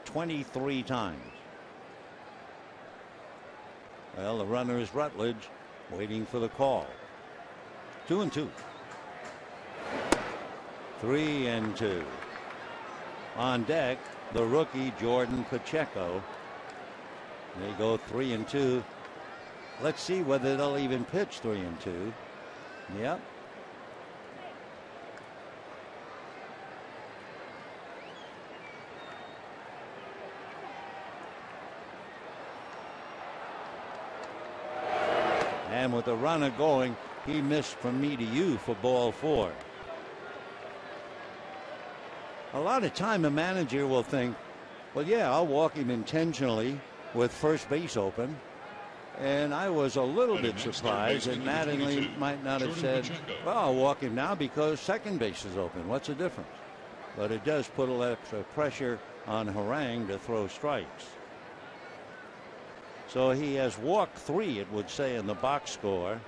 23 times. Well, the runner is Rutledge, waiting for the call. 2-2. 3-2. On deck, the rookie Jordan Pacheco. They go 3-2. Let's see whether they'll even pitch 3-2. Yep. And with the runner going, he missed from me to you for ball 4. A lot of time a manager will think, well, yeah, I'll walk him intentionally with first base open. And I was a little bit surprised that Mattingly might not have said, well, I'll walk him now because second base is open. What's the difference? But it does put a little extra pressure on Harang to throw strikes. So he has walked 3, it would say, in the box score.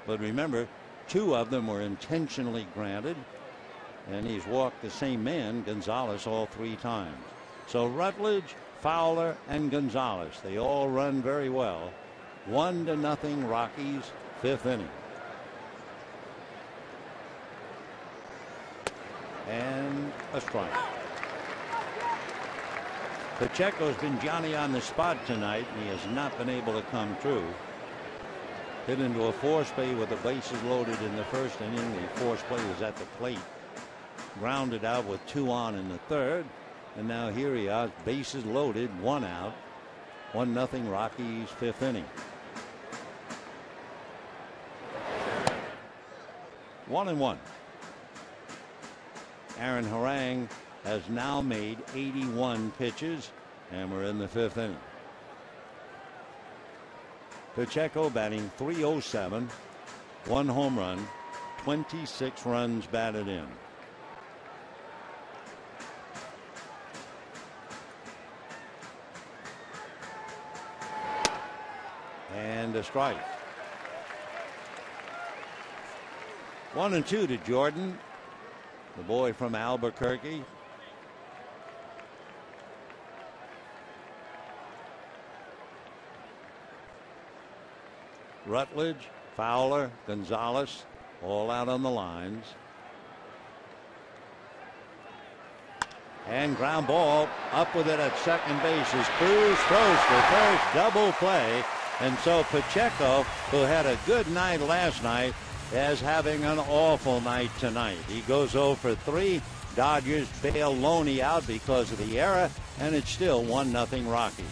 But remember, 2 of them were intentionally granted. And he's walked the same man, Gonzalez, all 3 times. So Rutledge, Fowler, and Gonzalez, they all run very well. 1-0 Rockies, 5th inning. And a strike. Pacheco's been Johnny on the spot tonight, and he has not been able to come through. Hit into a force play with the bases loaded in the first inning. The force play was at the plate. Grounded out with 2 on in the third. And now here he is, bases loaded, 1 out. 1-0 Rockies, 5th inning. 1-1. Aaron Harang has now made 81 pitches, and we're in the 5th inning. Pacheco batting .307, 1 home run, 26 runs batted in. And a strike. 1-2 to Jordan, the boy from Albuquerque. Rutledge, Fowler, Gonzalez, all out on the lines. And ground ball up with it at second base as Cruz throws to first, double play. And so Pacheco, who had a good night last night, is having an awful night tonight. He goes 0 for 3. Dodgers bail Loney out because of the error, and it's still 1-0 Rockies.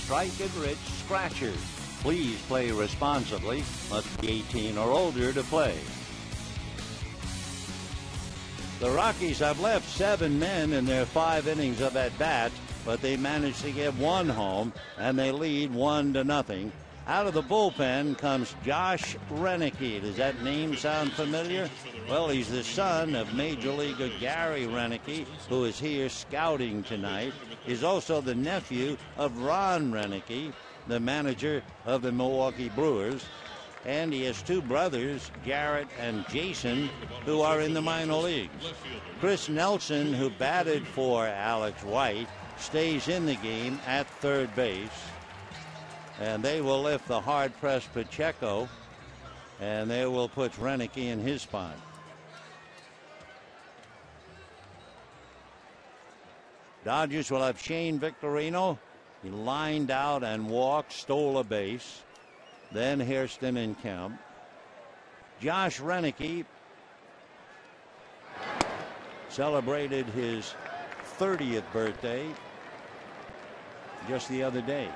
Strike it rich scratchers. Please play responsibly. Must be 18 or older to play. The Rockies have left 7 men in their 5 innings of at-bats, but they managed to get 1 home, and they lead 1-0. Out of the bullpen comes Josh Renicky. Does that name sound familiar? Well, he's the son of Major Leaguer Gary Renicky, who is here scouting tonight. He's also the nephew of Ron Renicky, the manager of the Milwaukee Brewers. And he has 2 brothers, Garrett and Jason, who are in the minor leagues. Chris Nelson, who batted for Alex White, stays in the game at third base. And they will lift the hard-pressed Pacheco, and they will put Renicky in his spot. Dodgers will have Shane Victorino. He lined out and walked, stole a base. Then Hairston and Kemp. Josh Renicky celebrated his 30th birthday just the other day.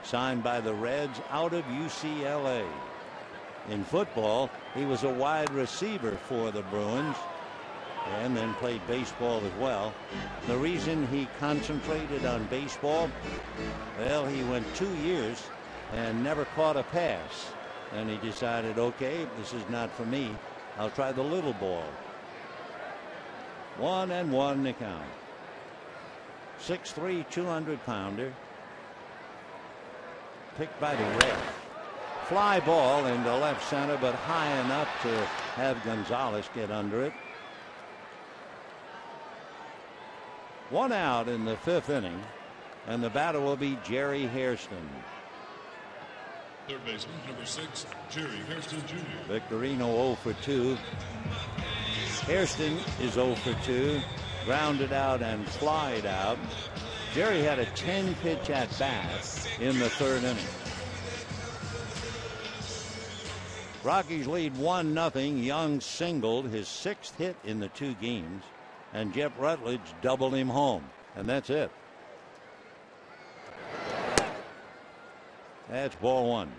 Signed by the Reds out of UCLA. In football, he was a wide receiver for the Bruins and then played baseball as well. The reason he concentrated on baseball, well, he went 2 years and never caught a pass. And he decided, okay, this is not for me. I'll try the little ball. 1-1 to count. 6'3", 200-pounder. picked by the ref. Fly ball into left center, but high enough to have Gonzalez get under it. 1 out in the 5th inning, and the batter will be Jerry Hairston. Third baseman, number 6, Jerry Hairston Jr. Victorino 0 for 2. Hairston is 0 for 2. Grounded out and flied out. Jerry had a 10-pitch at bat in the 3rd inning. Rockies lead 1-0. Young singled, his 6th hit in the 2 games, and Jeff Rutledge doubled him home, and that's it. That's ball 1.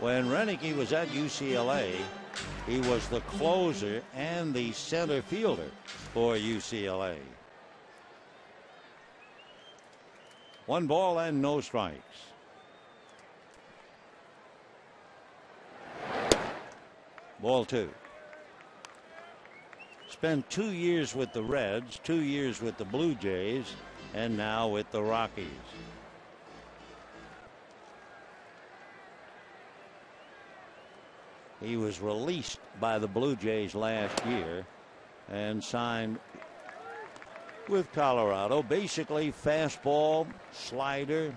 When Renicky was at UCLA, he was the closer and the center fielder for UCLA. 1 ball and no strikes. Ball 2. Spent 2 years with the Reds, 2 years with the Blue Jays, and now with the Rockies. He was released by the Blue Jays last year and signed with Colorado. Basically fastball, slider,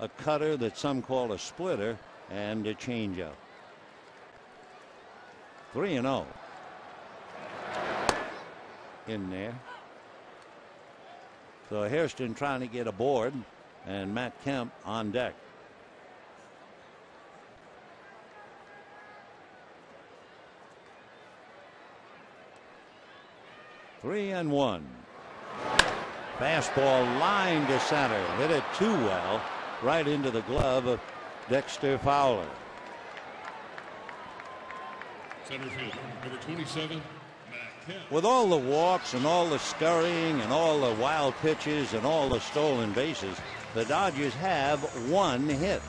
a cutter that some call a splitter, and a changeup. 3-0 in there. So Hairston trying to get aboard, and Matt Kemp on deck. Three and 1. Fastball line to center. Hit it too well, right into the glove of Dexter Fowler. Center fielder, number 27, Matt Kemp. With all the walks and all the scurrying and all the wild pitches and all the stolen bases, the Dodgers have 1 hit.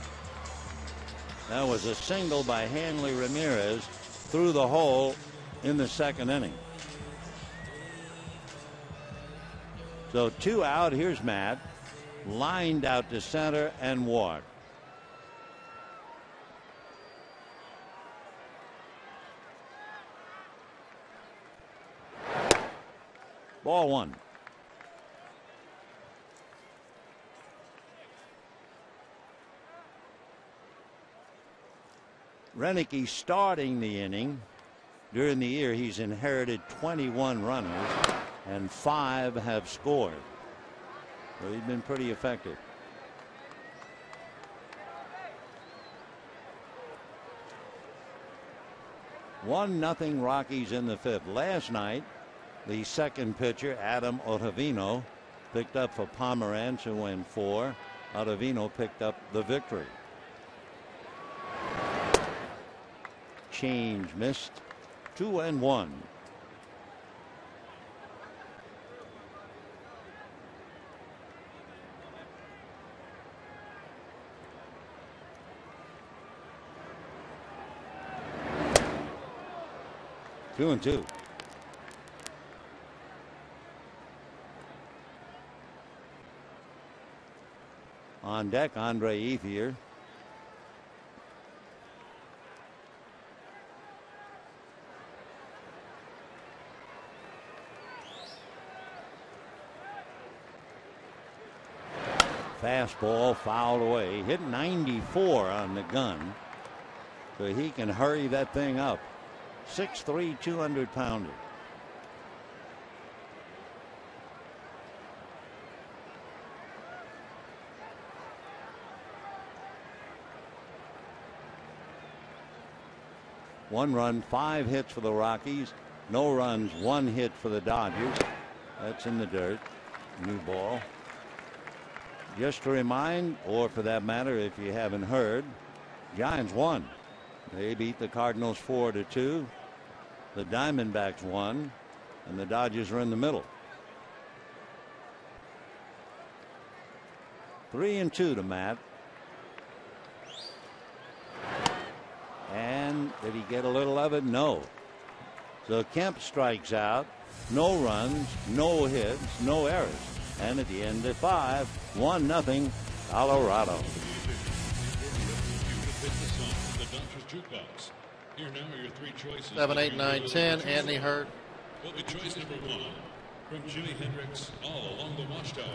That was a single by Hanley Ramirez through the hole in the 2nd inning. So 2 out. Here's Matt, lined out to center and walked. Ball 1. Renicky starting the inning. During the year, he's inherited 21 runners, and 5 have scored. So he's been pretty effective. One nothing Rockies in the 5th. Last night, the second pitcher, Adam Ottavino, picked up for Pomerantz, who went 4. Ottavino picked up the victory. Change missed. 2-1. Two and 2. On deck, Andre Ethier. Fastball fouled away. Hit 94 on the gun, so he can hurry that thing up. 6'3", 200-pounder. One run, 5 hits for the Rockies. No runs, 1 hit for the Dodgers. That's in the dirt. New ball. Just to remind, or for that matter, if you haven't heard, Giants won. They beat the Cardinals 4-2. The Diamondbacks won, and the Dodgers are in the middle. 3-2 to Matt. And did he get a little of it? No. So Kemp strikes out. No runs, no hits, no errors. And at the end of 5, 1-0 Colorado. Here now are your three choices. 7, 8, 9, 10. Anthony Hurt. Will be choice number 1 from Jimi Hendrix, All Along the Watchtower.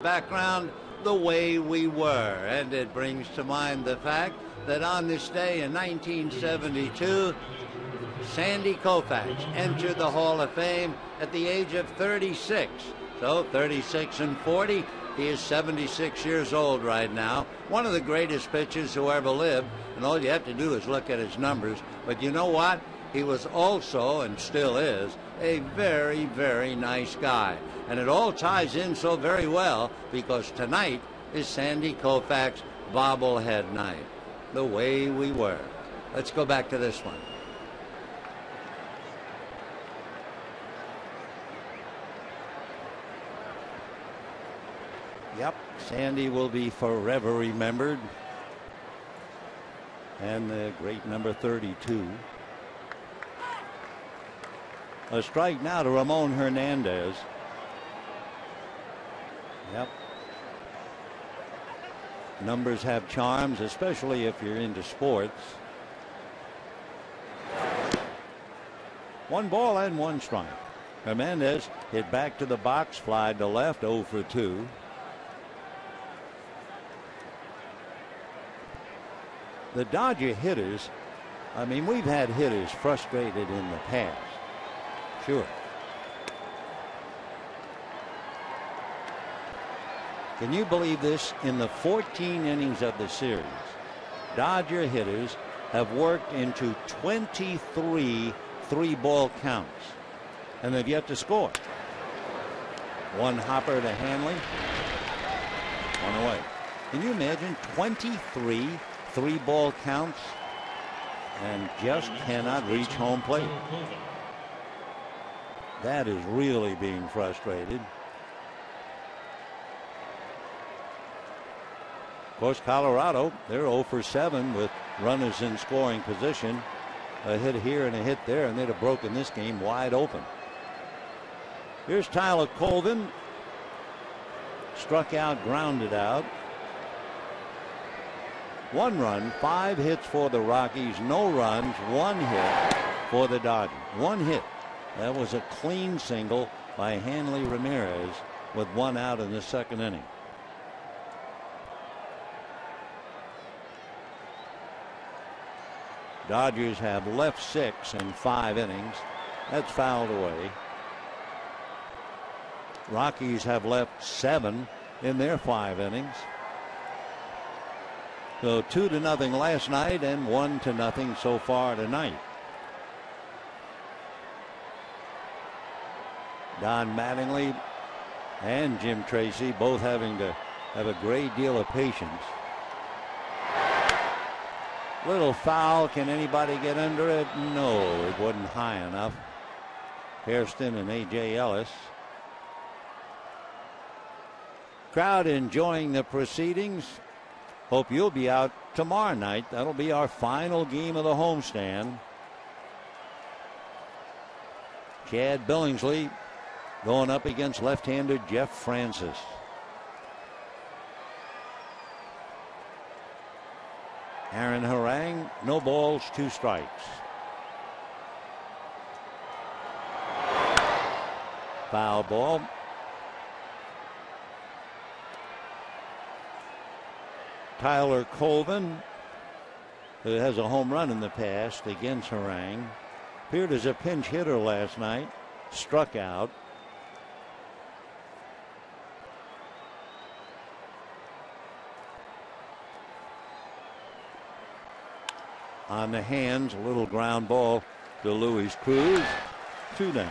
Background, The Way We Were, and it brings to mind the fact that on this day in 1972, Sandy Koufax entered the Hall of Fame at the age of 36. So 36 and 40, he is 76 years old right now. One of the greatest pitchers who ever lived, and all you have to do is look at his numbers. But you know what? He was also, and still is, a very, very nice guy. And it all ties in so very well because tonight is Sandy Koufax bobblehead night. The Way We Were. Let's go back to this one. Yep, Sandy will be forever remembered. And the great number 32. A strike now to Ramon Hernandez. Yep. Numbers have charms, especially if you're into sports. 1 ball and 1 strike. Hernandez hit back to the box, fly to left, 0 for 2. The Dodger hitters, I mean, we've had hitters frustrated in the past. Sure. Can you believe this? In the 14 innings of the series, Dodger hitters have worked into 23 3-ball counts, and they've yet to score. 1 hopper to Hanley, 1 away. Can you imagine 23 3-ball counts and just cannot reach home plate? That is really being frustrated. Of course, Colorado, they're 0 for 7 with runners in scoring position. A hit here and a hit there, and they'd have broken this game wide open. Here's Tyler Colvin. Struck out, grounded out. 1 run, 5 hits for the Rockies, no runs, 1 hit for the Dodgers. 1 hit. That was a clean single by Hanley Ramirez with 1 out in the 2nd inning. Dodgers have left 6 in 5 innings. That's fouled away. Rockies have left 7 in their 5 innings. So 2-0 last night and 1-0 so far tonight. Don Mattingly and Jim Tracy both having to have a great deal of patience. Little foul. Can anybody get under it? No, it wasn't high enough. Hairston and A.J. Ellis. Crowd enjoying the proceedings. Hope you'll be out tomorrow night. That'll be our final game of the homestand. Chad Billingsley going up against left-hander Jeff Francis. Aaron Harang, no balls, 2 strikes. Foul ball. Tyler Colvin, who has a home run in the past against Harang, appeared as a pinch hitter last night, struck out. On the hands, a little ground ball to Luis Cruz. 2 down.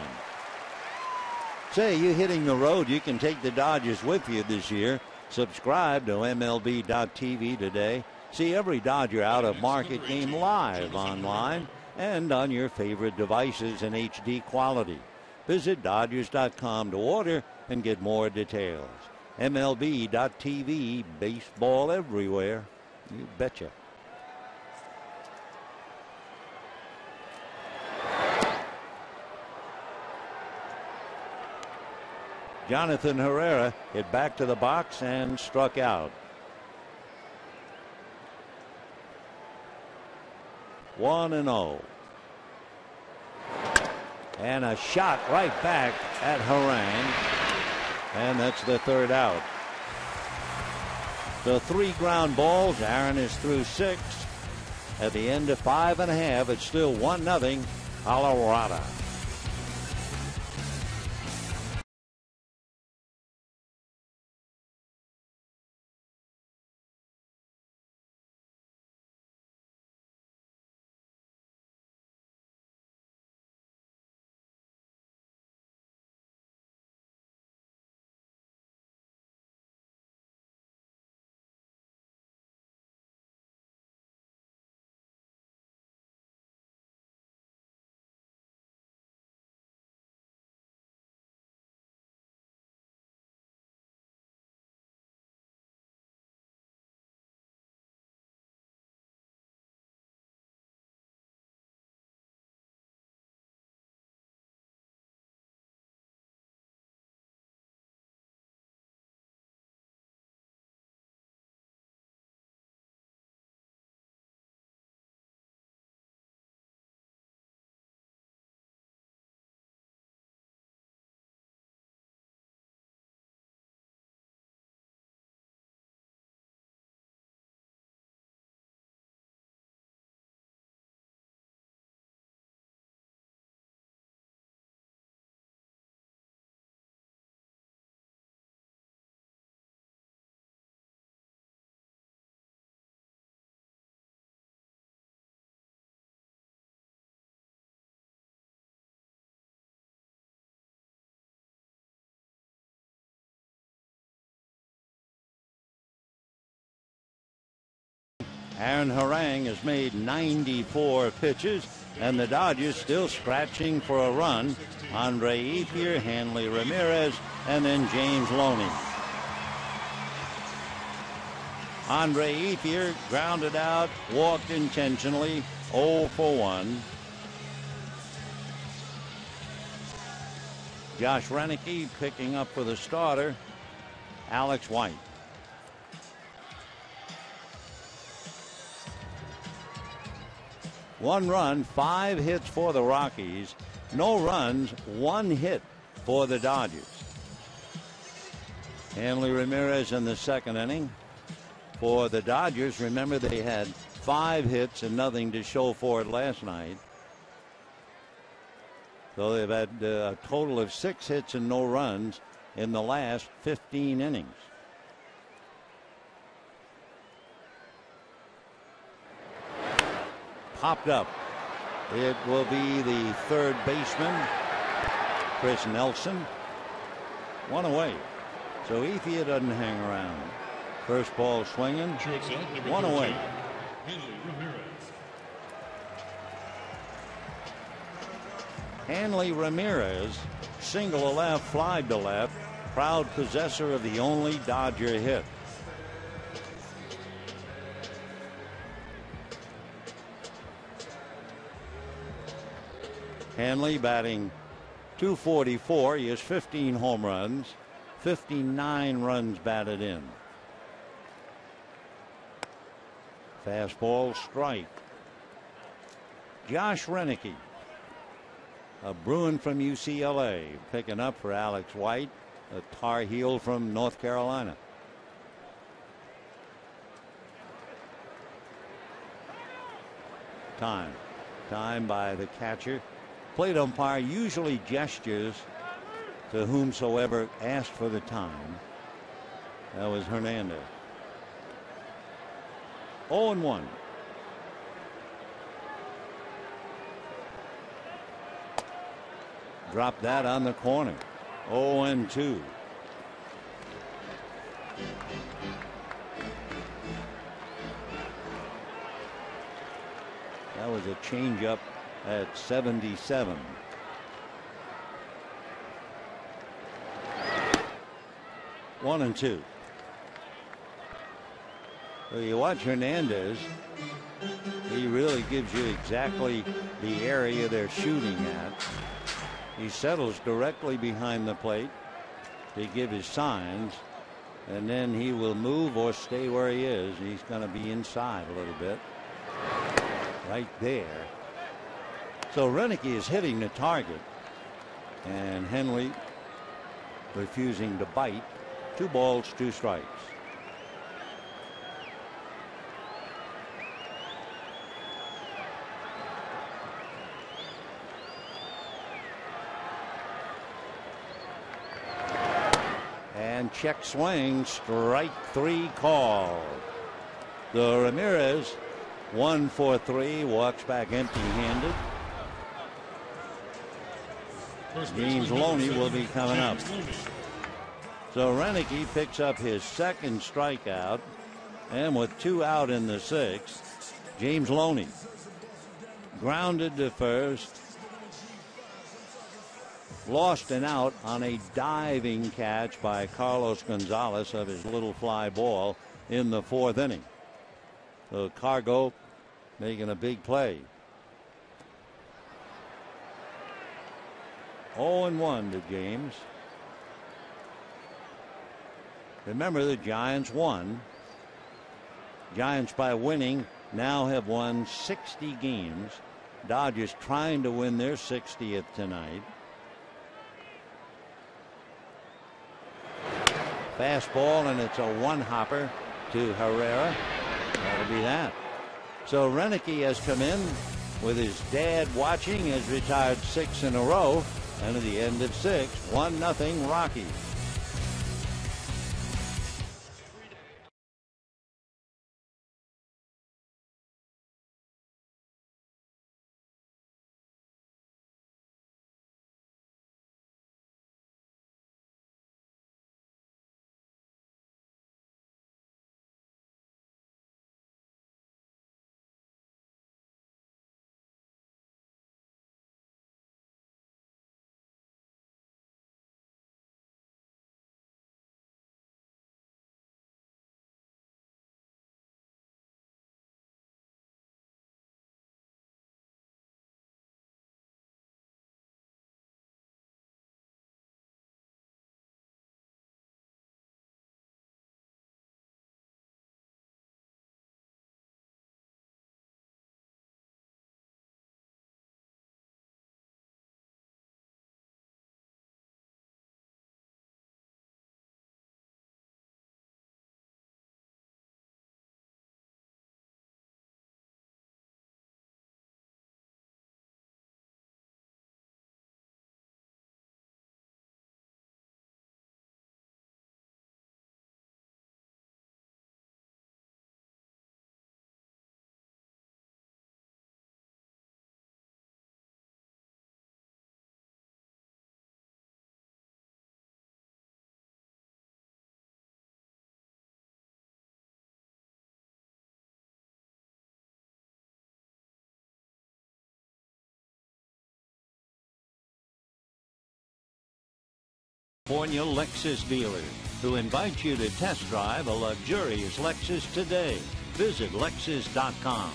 Say, you hitting the road, you can take the Dodgers with you this year. Subscribe to MLB.tv today. See every Dodger out-of-market game live online and on your favorite devices in HD quality. Visit Dodgers.com to order and get more details. MLB.tv, baseball everywhere. You betcha. Jonathan Herrera hit back to the box and struck out. 1-0. And a shot right back at Harang. And that's the 3rd out. So 3 ground balls. Aaron is through 6. At the end of 5 1/2, it's still 1-0 Colorado. Aaron Harang has made 94 pitches, and the Dodgers still scratching for a run. Andre Ethier, Hanley Ramirez, and then James Loney. Andre Ethier grounded out, walked intentionally, 0 for 1. Josh Renicky picking up for the starter, Alex White. One run, 5 hits for the Rockies. No runs, 1 hit for the Dodgers. Hanley Ramirez in the 2nd inning. For the Dodgers, remember they had 5 hits and nothing to show for it last night. So they've had a total of 6 hits and no runs in the last 15 innings. Popped up. It will be the 3rd baseman, Chris Nelson. 1 away. So Ethier doesn't hang around. First ball swinging. 1 away. Hanley Ramirez, single to left, fly to left. Proud possessor of the only Dodger hit. Hanley batting .244. He has 15 home runs, 59 runs batted in. Fastball strike. Josh Renicky, a Bruin from UCLA, picking up for Alex White, a Tar Heel from North Carolina. Time by the catcher. Plate umpire usually gestures to whomsoever asked for the time. That was Hernandez. 0-1. Drop that on the corner. 0-2. That was a changeup at 77. One and two. So you watch Hernandez. He really gives you exactly the area they're shooting at. He settles directly behind the plate to give his signs, and then he will move or stay where he is. He's going to be inside a little bit. Right there. So Renicky is hitting the target, and Henley refusing to bite. 2 balls, 2 strikes. And check swing, strike 3 call. The Ramirez 1 for 3, walks back empty-handed. James Loney will be coming up. So Renicky picks up his 2nd strikeout, and with 2 out in the 6th, James Loney grounded to first, lost an out on a diving catch by Carlos Gonzalez of his little fly ball in the 4th inning. So Cargo making a big play. 0-1 to James. Remember, the Giants won. Giants, by winning, now have won 60 games. Dodgers trying to win their 60th tonight. Fastball, and it's a one-hopper to Herrera. That'll be that. So Renicky has come in with his dad watching, has retired 6 in a row, and at the end of 6, 1-0 Rockies. California Lexus dealer who invites you to test drive a luxurious Lexus today. Visit Lexus.com.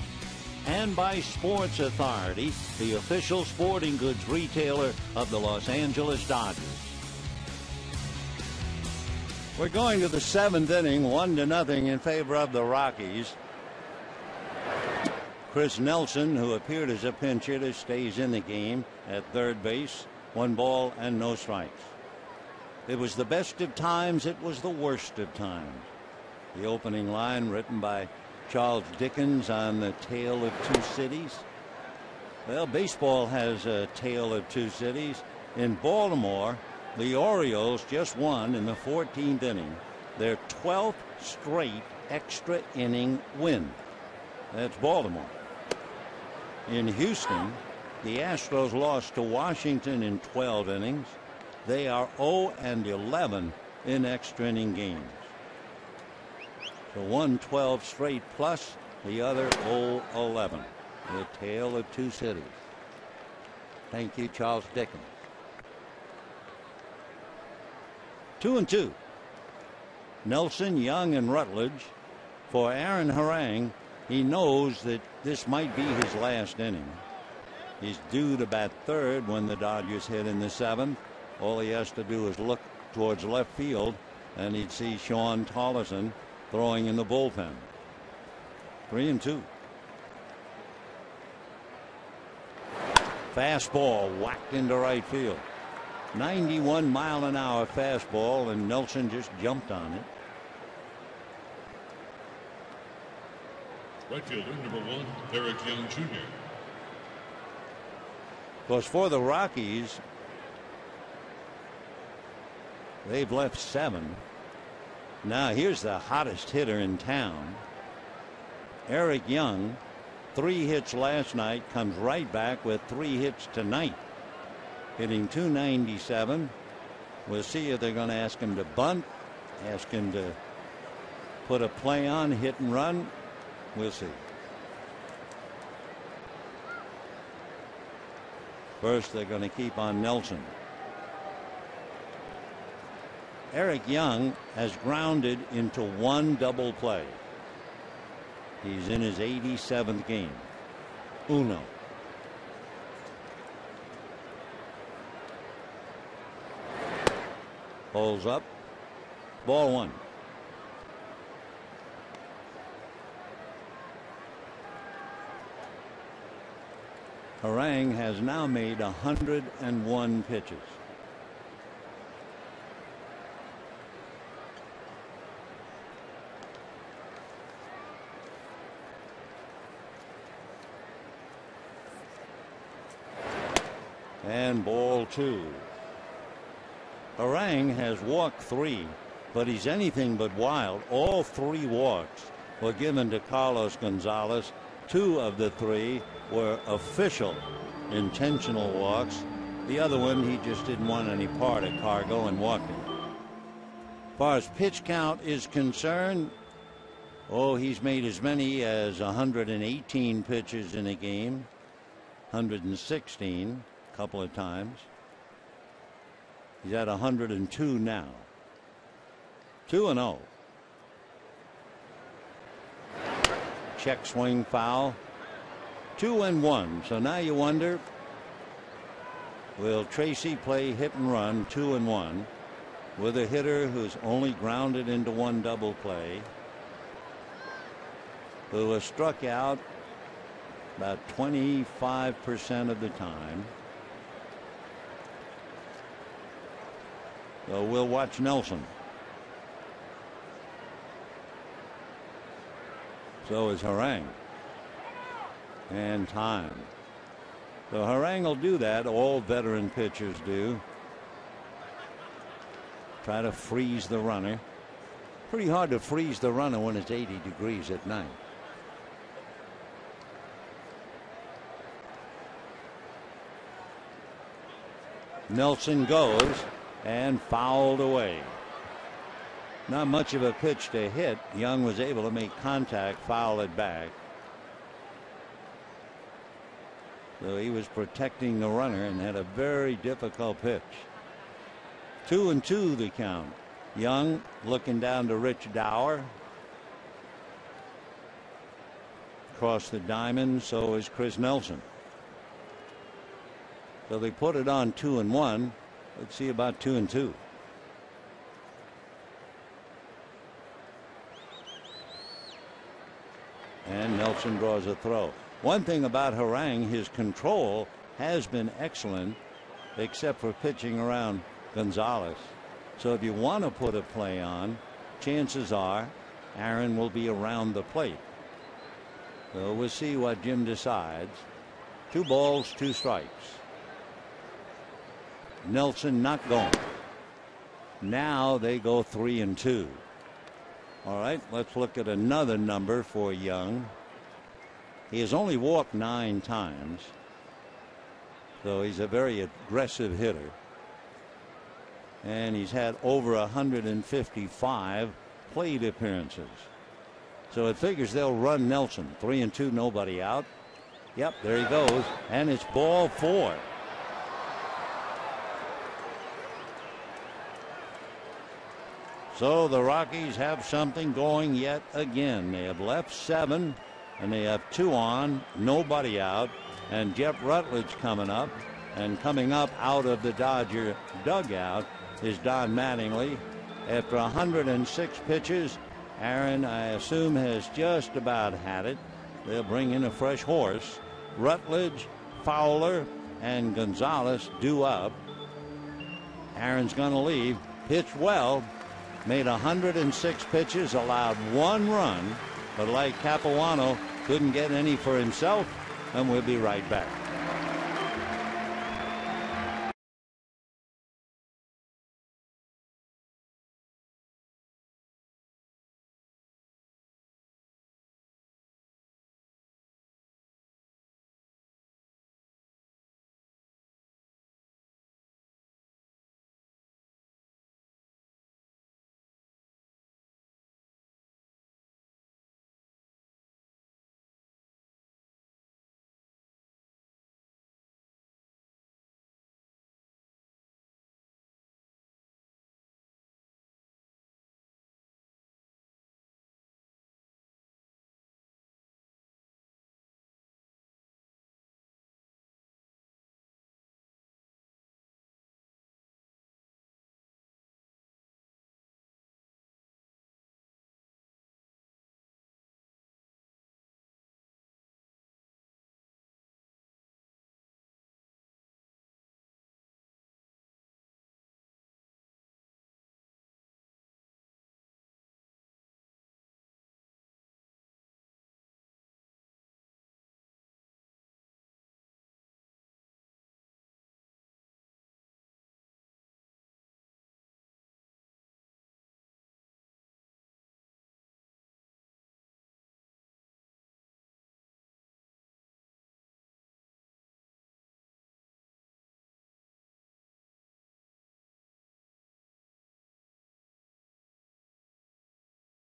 and by Sports Authority, the official sporting goods retailer of the Los Angeles Dodgers. We're going to the 7th inning, 1-0 in favor of the Rockies. Chris Nelson, who appeared as a pinch hitter, stays in the game at third base. 1 ball and no strikes. It was the best of times. It was the worst of times. The opening line written by Charles Dickens on The Tale of Two Cities. Well, baseball has a tale of two cities. In Baltimore, the Orioles just won in the 14th inning their 12th straight extra inning win. That's Baltimore. In Houston, the Astros lost to Washington in 12 innings. They are 0-11 in extra inning games. So one 12 straight plus, the other 0-11. The tale of two cities. Thank you, Charles Dickens. 2-2. Nelson, Young, and Rutledge. For Aaron Harang, he knows that this might be his last inning. He's due to bat third when the Dodgers hit in the 7th. All he has to do is look towards left field, and he'd see Sean Tolleson throwing in the bullpen. 3-2. Fastball whacked into right field. 91-mile-an-hour fastball, and Nelson just jumped on it. Right fielder, number 1, Eric Young Jr. Of course, for the Rockies, they've left 7. Now here's the hottest hitter in town. Eric Young, 3 hits last night, comes right back with 3 hits tonight, hitting .297. We'll see if they're going to ask him to bunt, ask him to put a play on, hit and run. We'll see. First, they're going to keep on Nelson. Eric Young has grounded into 1 double play. He's in his 87th game. Uno. Pulls up. Ball 1. Harang has now made 101 pitches. And ball 2. Harang has walked 3, but he's anything but wild. All 3 walks were given to Carlos Gonzalez. 2 of the 3 were official intentional walks. The other one, he just didn't want any part of Cargo and walked him. As far as pitch count is concerned, he's made as many as 118 pitches in a game, 116 a couple of times. He's at 102 now. 2-0. Check swing foul. 2-1. So now you wonder, will Tracy play hit and run 2-1 with a hitter who's only grounded into 1 double play, who was struck out about 25% of the time? So we'll watch Nelson. So is Harang. And time. So Harang will do that. All veteran pitchers do. Try to freeze the runner. Pretty hard to freeze the runner when it's 80 degrees at night. Nelson goes and fouled away. Not much of a pitch to hit. Young was able to make contact, foul it back. So he was protecting the runner and had a very difficult pitch. 2-2 the count. Young looking down to Rich Dower. across the diamond. So is Chris Nelson. So they put it on 2-1. Let's see about 2-2. And Nelson draws a throw. One thing about Harang, his control has been excellent, except for pitching around Gonzalez. So if you want to put a play on, chances are Aaron will be around the plate. So we'll see what Jim decides. 2 balls, 2 strikes. Nelson not going. Now they go 3-2. All right, let's look at another number for Young. He has only walked 9 times, so he's a very aggressive hitter. And he's had over 155 plate appearances. So it figures they'll run Nelson. 3-2, nobody out. Yep, there he goes. And it's ball 4. So the Rockies have something going yet again. They have left 7, and they have 2 on, nobody out. And Jeff Rutledge coming up. And coming up out of the Dodger dugout is Don Mattingly. After 106 pitches, Aaron, I assume, has just about had it. They'll bring in a fresh horse. Rutledge, Fowler, and Gonzalez due up. Aaron's going to leave. Pitched well. Made 106 pitches, allowed 1 run. But like Capuano, couldn't get any for himself. And we'll be right back.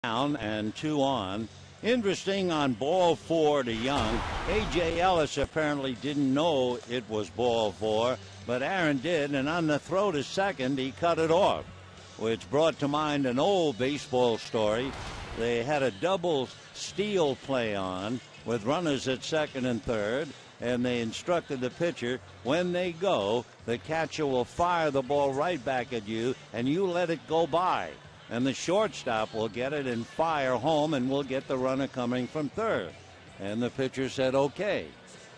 Down and 2 on. Interesting on ball 4 to Young. A.J. Ellis apparently didn't know it was ball 4, but Aaron did, and on the throw to second, he cut it off, which brought to mind an old baseball story. They had a double steal play on with runners at second and third, and they instructed the pitcher, when they go, the catcher will fire the ball right back at you, and you let it go by. And the shortstop will get it and fire home, and we'll get the runner coming from third. And the pitcher said, okay.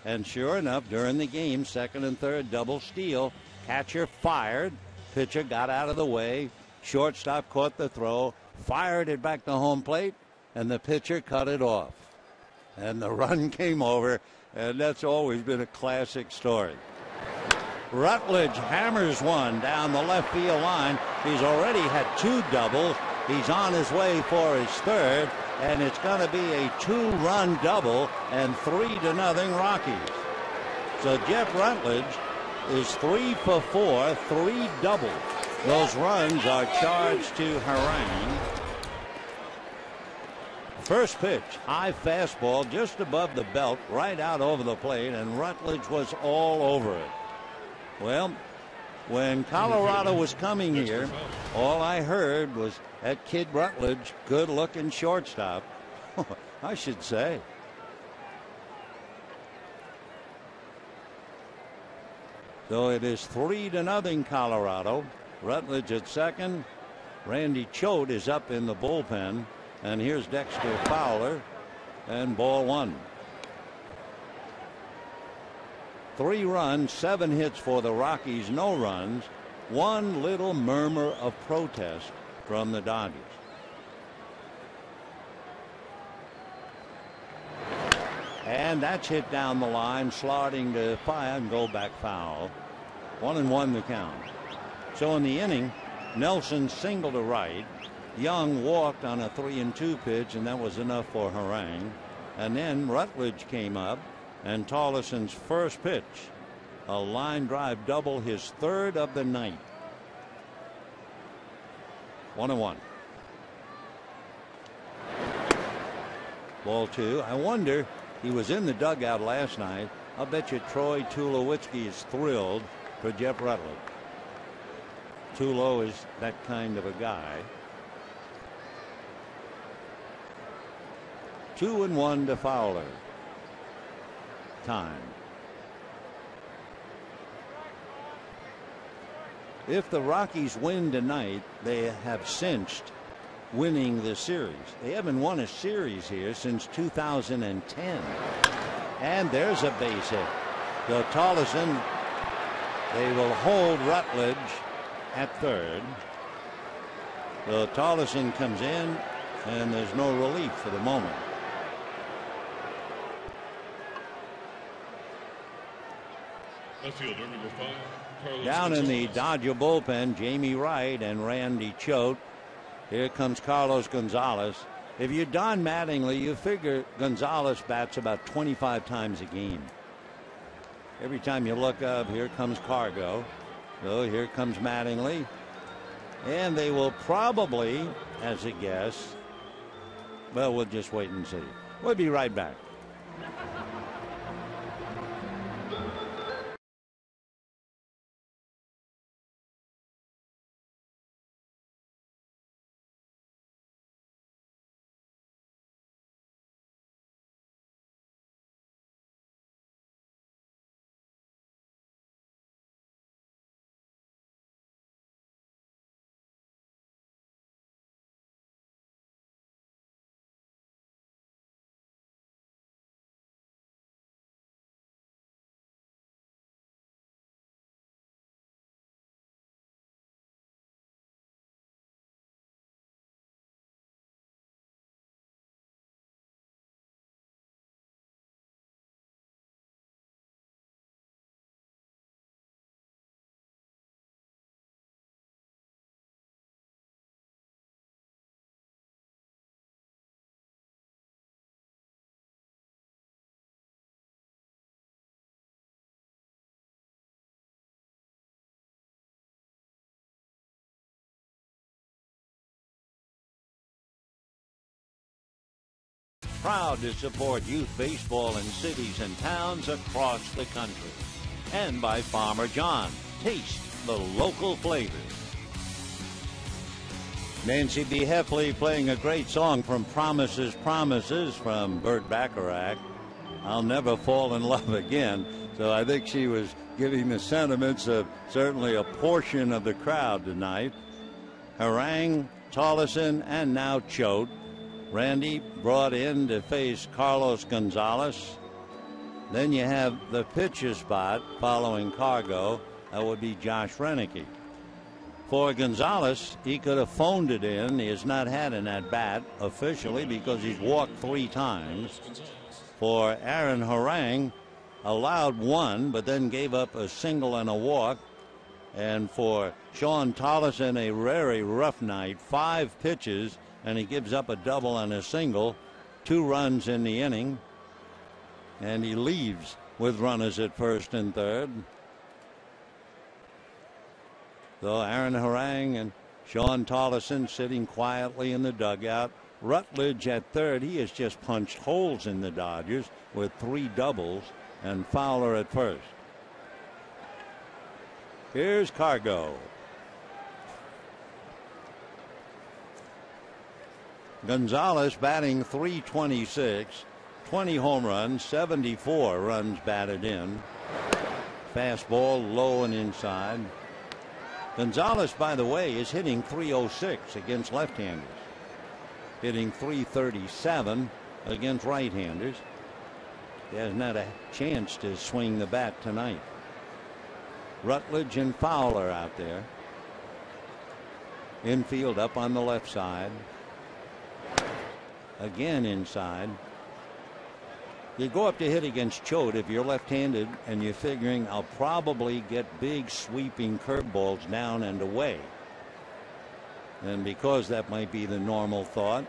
And sure enough, during the game, second and third double steal, catcher fired, pitcher got out of the way, shortstop caught the throw, fired it back to home plate, and the pitcher cut it off. And the run came over, and that's always been a classic story. Rutledge hammers one down the left field line. He's already had 2 doubles. He's on his way for his third, and it's going to be a 2-run double and 3-0 Rockies. So Jeff Rutledge is 3 for 4, 3 doubles. Those runs are charged to Harang. First pitch, high fastball just above the belt, right out over the plate, and Rutledge was all over it. Well, when Colorado was coming here, all I heard was that kid Rutledge, good-looking shortstop, I should say. So it is 3-0 Colorado. Rutledge at second. Randy Choate is up in the bullpen. And here's Dexter Fowler. And ball one. 3 runs, 7 hits for the Rockies, no runs. One little murmur of protest from the Dodgers. And that's hit down the line, sliding to fire and go back foul. 1-1 the count. So in the inning, Nelson singled to right. Young walked on a 3-2 pitch, and that was enough for Harang. And then Rutledge came up, and Tollison's first pitch, a line drive double, his third of the night. 1-1. Ball two. I wonder, he was in the dugout last night. I'll bet you Troy Tulowitzki is thrilled for Jeff Rutledge. Tulo is that kind of a guy. 2-1 to Fowler. Time. If the Rockies win tonight, they have cinched winning the series. They haven't won a series here since 2010. And there's a base hit. So Tollison, they will hold Rutledge at third. So Tollison comes in, and there's no relief for the moment. Left fielder number 5, Carlos Down in the Gonzalez. Dodger bullpen, Jamie Wright and Randy Choate. Here comes Carlos Gonzalez. If you're Don Mattingly, you figure Gonzalez bats about 25 times a game. Every time you look up, here comes Cargo. So here comes Mattingly. And they will probably, as a guess, well, we'll just wait and see. We'll be right back. Proud to support youth baseball in cities and towns across the country. And by Farmer John. Taste the local flavors. Nancy B. Heffley playing a great song from Promises, Promises from Burt Bacharach. I'll never fall in love again. So I think she was giving the sentiments of certainly a portion of the crowd tonight. Harang, Tollison, and now Choate. Randy brought in to face Carlos Gonzalez. Then you have the pitcher spot following Cargo. That would be Josh Renicky. For Gonzalez, he could have phoned it in. He has not had an at-bat officially because he's walked 3 times. For Aaron Harang, allowed 1, but then gave up a single and a walk. And for Sean Tollison, a very rough night, 5 pitches, and he gives up a double and a single, 2 runs in the inning, and he leaves with runners at first and third. So Aaron Harang and Sean Tollison sitting quietly in the dugout. Rutledge at third. He has just punched holes in the Dodgers with 3 doubles, and Fowler at first. Here's Cargo. Gonzalez batting .326, 20 home runs, 74 runs batted in. Fastball low and inside. Gonzalez, by the way, is hitting .306 against left-handers, hitting .337 against right-handers. He hasn't had a chance to swing the bat tonight. Rutledge and Fowler out there. Infield up on the left side. Again inside. You go up to hit against Choate if you're left-handed and you're figuring I'll probably get big sweeping curveballs down and away. And because that might be the normal thought,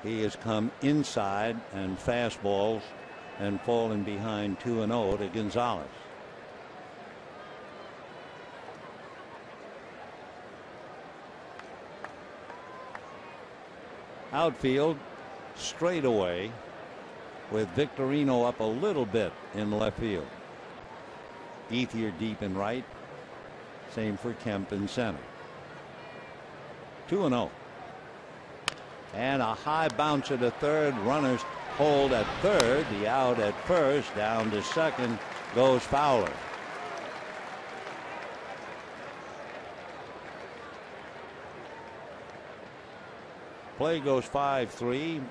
he has come inside and fastballs and fallen behind 2-0 to Gonzalez. Outfield straight away with Victorino up a little bit in left field. Ethier deep in right. Same for Kemp in center. 2-0. And a high bouncer to third. Runners hold at third. The out at first. Down to second goes Fowler. Play goes 5-3.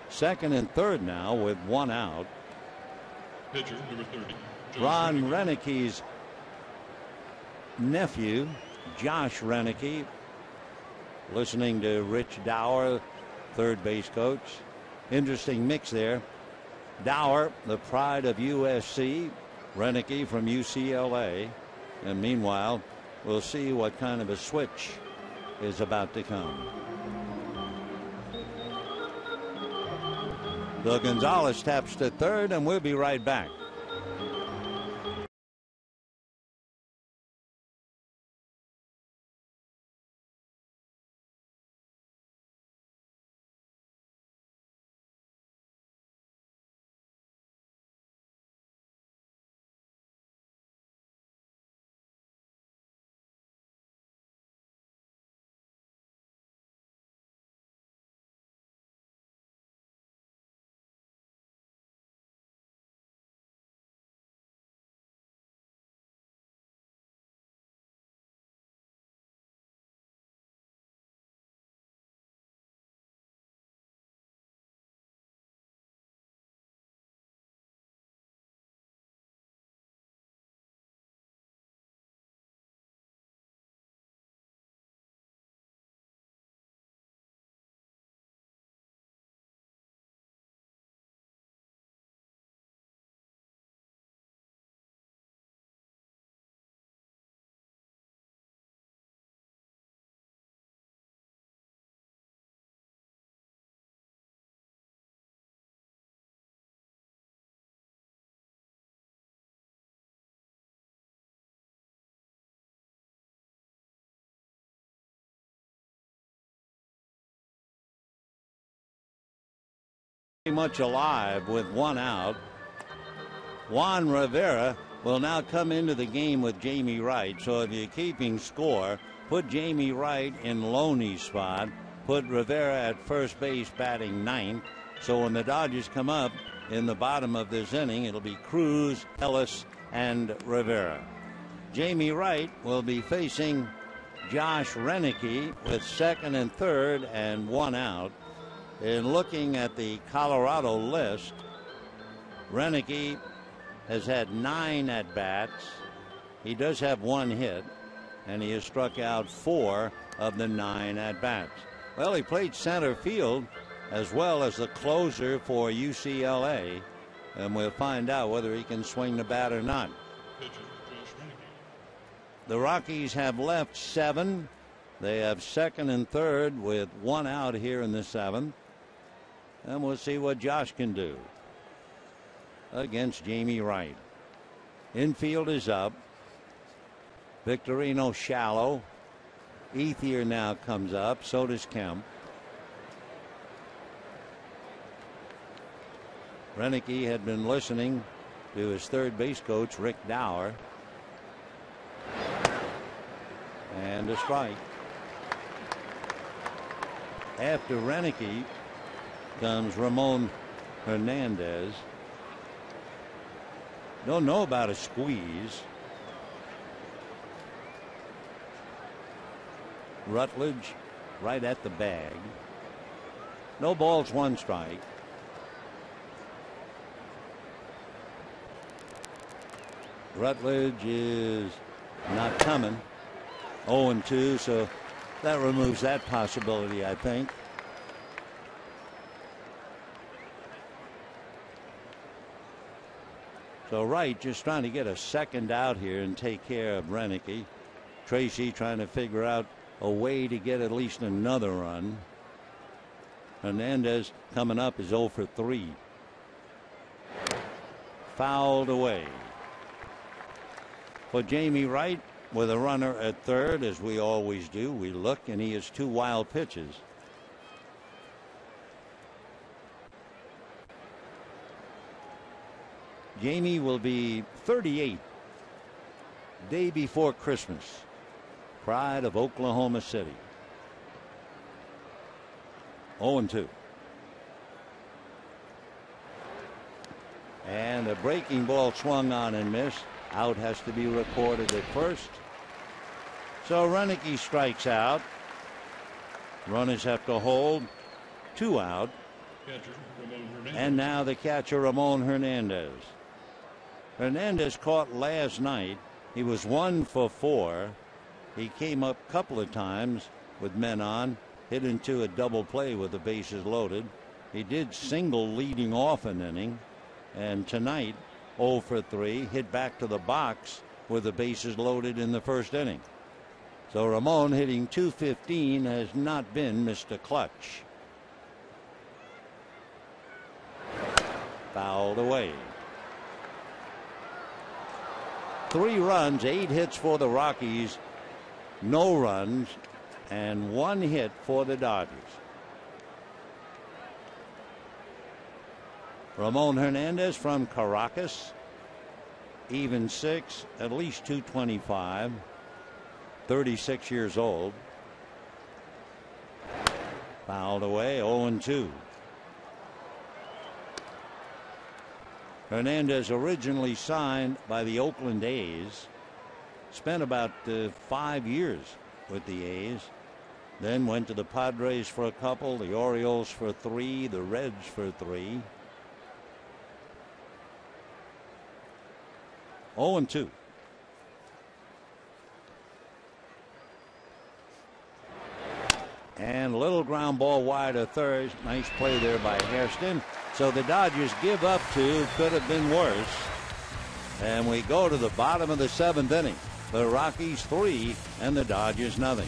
Second and third now with one out. Pitcher number 30. Ron Renicke's nephew, Josh Renicky, listening to Rich Dower, third base coach. Interesting mix there. Dower, the pride of USC, Renicky from UCLA. And meanwhile, we'll see what kind of a switch is about to come. So Gonzalez taps to third, and we'll be right back. Much alive with one out. Juan Rivera will now come into the game with Jamie Wright. So if you're keeping score, put Jamie Wright in Loney's spot. Put Rivera at first base batting ninth. So when the Dodgers come up in the bottom of this inning, it'll be Cruz, Ellis, and Rivera. Jamie Wright will be facing Josh Renicky with second and third and one out. In looking at the Colorado list, Renicky has had 9 at-bats. He does have 1 hit, and he has struck out 4 of the 9 at-bats. Well, he played center field as well as the closer for UCLA, and we'll find out whether he can swing the bat or not. The Rockies have left 7. They have second and third with 1 out here in the 7th. And we'll see what Josh can do against Jamie Wright. Infield is up. Victorino shallow. Ethier now comes up. So does Kemp. Renicky had been listening to his third base coach, Rick Dower. And a strike. After Renicky comes Ramon Hernandez. Don't know about a squeeze. Rutledge right at the bag. No balls, 1 strike. Rutledge is not coming. 0-2, so that removes that possibility, I think. So Wright just trying to get a second out here and take care of Renicky. Tracy trying to figure out a way to get at least another run. Hernandez coming up is 0 for 3. Fouled away. For Jamie Wright, with a runner at third, as we always do, we look, and he has 2 wild pitches. Jamie will be 38, day before Christmas. Pride of Oklahoma City. 0-2. And a breaking ball swung on and missed. Out has to be recorded at first. So Renicky strikes out. Runners have to hold. 2 out. And now the catcher, Ramon Hernandez. Hernandez caught last night. He was 1 for 4. He came up a couple of times with men on, hit into a double play with the bases loaded. He did single leading off an inning, and tonight 0 for 3, hit back to the box with the bases loaded in the first inning. So Ramon, hitting .215, has not been Mr. Clutch. Fouled away. 3 runs, 8 hits for the Rockies, no runs, and 1 hit for the Dodgers. Ramon Hernandez from Caracas, even 6, at least 225, 36 years old. Fouled away, 0-2. Hernandez originally signed by the Oakland A's, spent about 5 years with the A's, then went to the Padres for a couple, the Orioles for 3, the Reds for 3. 0-2. And a little ground ball wide to third. Nice play there by Hairston. So the Dodgers give up 2, could have been worse. And we go to the bottom of the 7th inning. The Rockies 3 and the Dodgers nothing.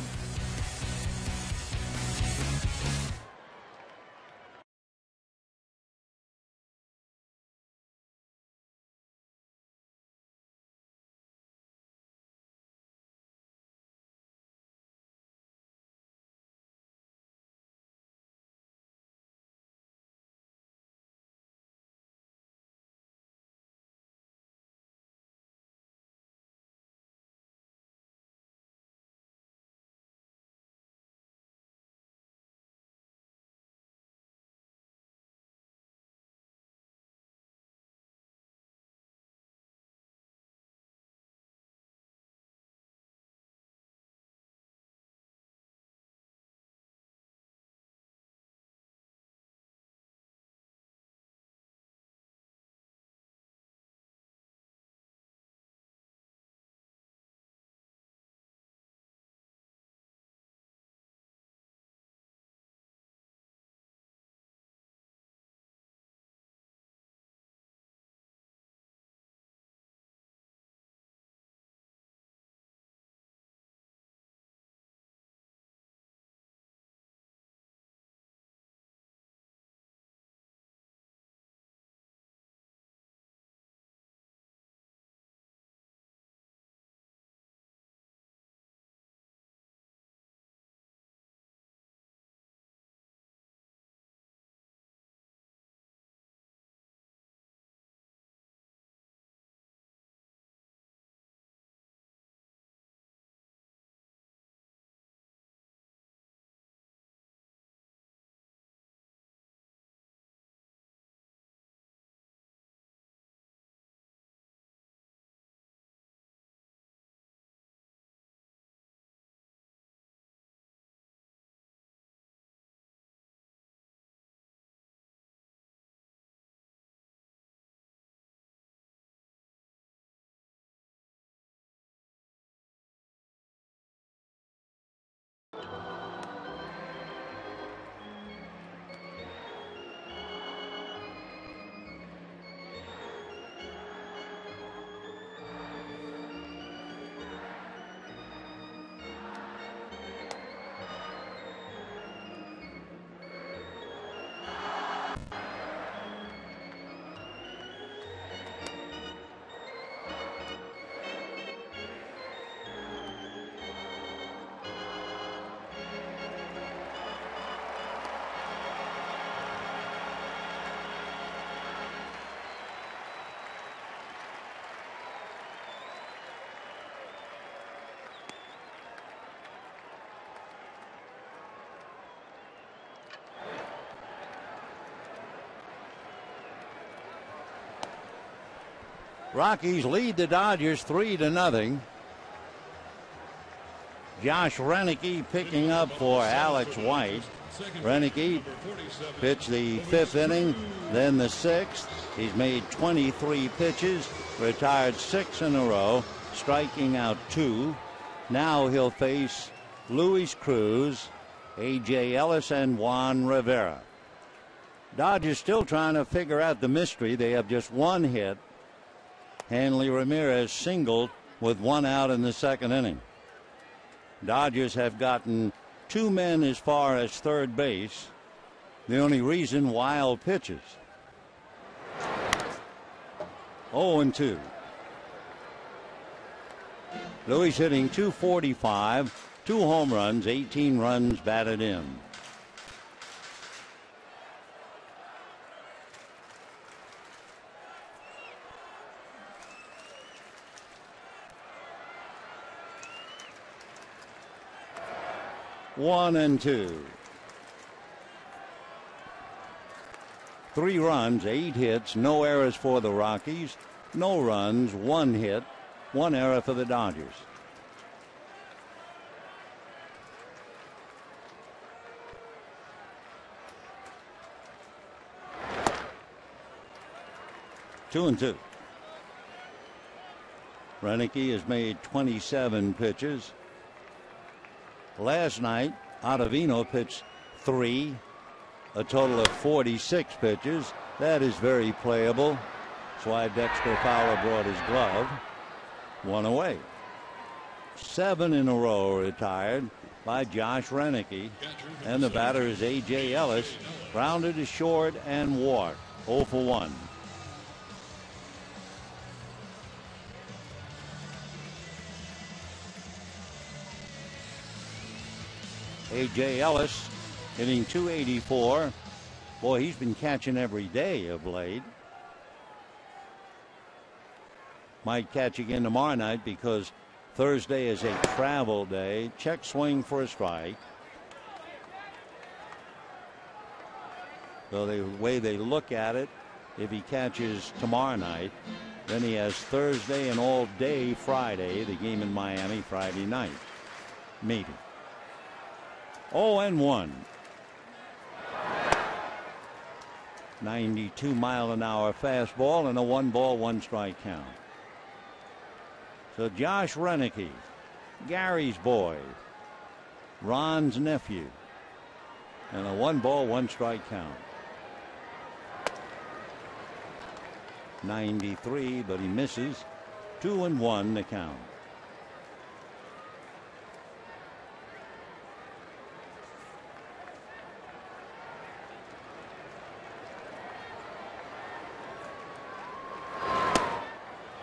Rockies lead the Dodgers 3-0. Josh Renicky picking up for Alex White. Renicky pitched the 5th inning, then the 6th. He's made 23 pitches, retired 6 in a row, striking out 2. Now he'll face Luis Cruz, A.J. Ellis, and Juan Rivera. Dodgers still trying to figure out the mystery. They have just 1 hit. Hanley Ramirez singled with 1 out in the 2nd inning. Dodgers have gotten 2 men as far as third base. The only reason, wild pitches. 0-2. Luis hitting .245, 2 home runs, 18 runs batted in. One and 2. 3 runs, 8 hits, no errors for the Rockies, no runs, 1 hit, 1 error for the Dodgers. Two and 2. Renicky has made 27 pitches. Last night, Ottavino pitched 3, a total of 46 pitches. That is very playable. That's why Dexter Fowler brought his glove. 1 away. 7 in a row retired by Josh Renicky. And the batter is A.J. Ellis. Grounded to short and walked. 0 for 1. A.J. Ellis hitting .284. Boy, he's been catching every day of late. Might catch again tomorrow night because Thursday is a travel day. Check swing for a strike. So the way they look at it, if he catches tomorrow night, then he has Thursday and all day Friday, the game in Miami Friday night. Maybe. 0-1. 92-mile-an-hour fastball and a 1-ball, 1-strike count. So Josh Renicky, Gary's boy, Ron's nephew, and a 1-ball, 1-strike count. 93, but he misses. 2-1 the count.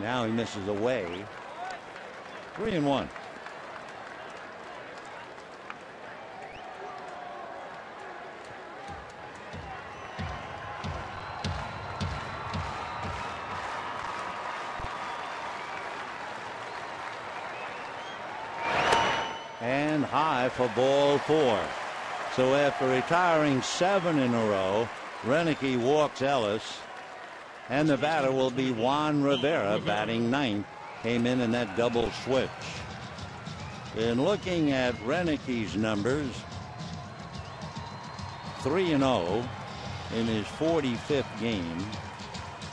Now he misses away. 3-1. And high for ball 4. So after retiring 7 in a row, Renicky walks Ellis. And the batter will be Juan Rivera, batting 9th. Came in that double switch. In looking at Renicky's numbers, 3-0 in his 45th game.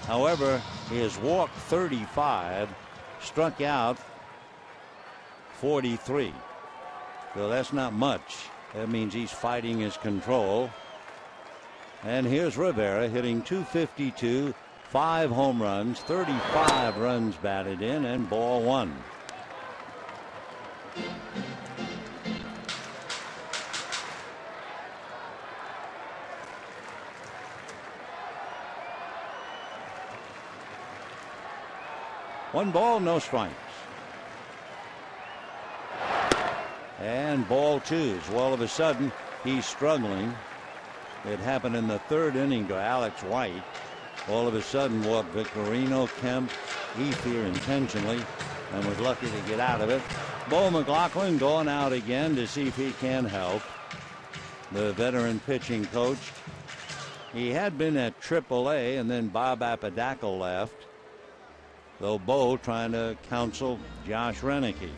However, he has walked 35, struck out 43. So that's not much. That means he's fighting his control. And here's Rivera hitting .252. 5 home runs, 35 runs batted in, and ball 1. One ball, no strikes. And ball 2. So all of a sudden, he's struggling. It happened in the 3rd inning to Alex White. All of a sudden walked Victorino, Kemp, Ethier intentionally, and was lucky to get out of it. Bo McLaughlin going out again to see if he can help. The veteran pitching coach. He had been at AAA, and then Bob Apodaca left. though Bo trying to counsel Josh Renicky.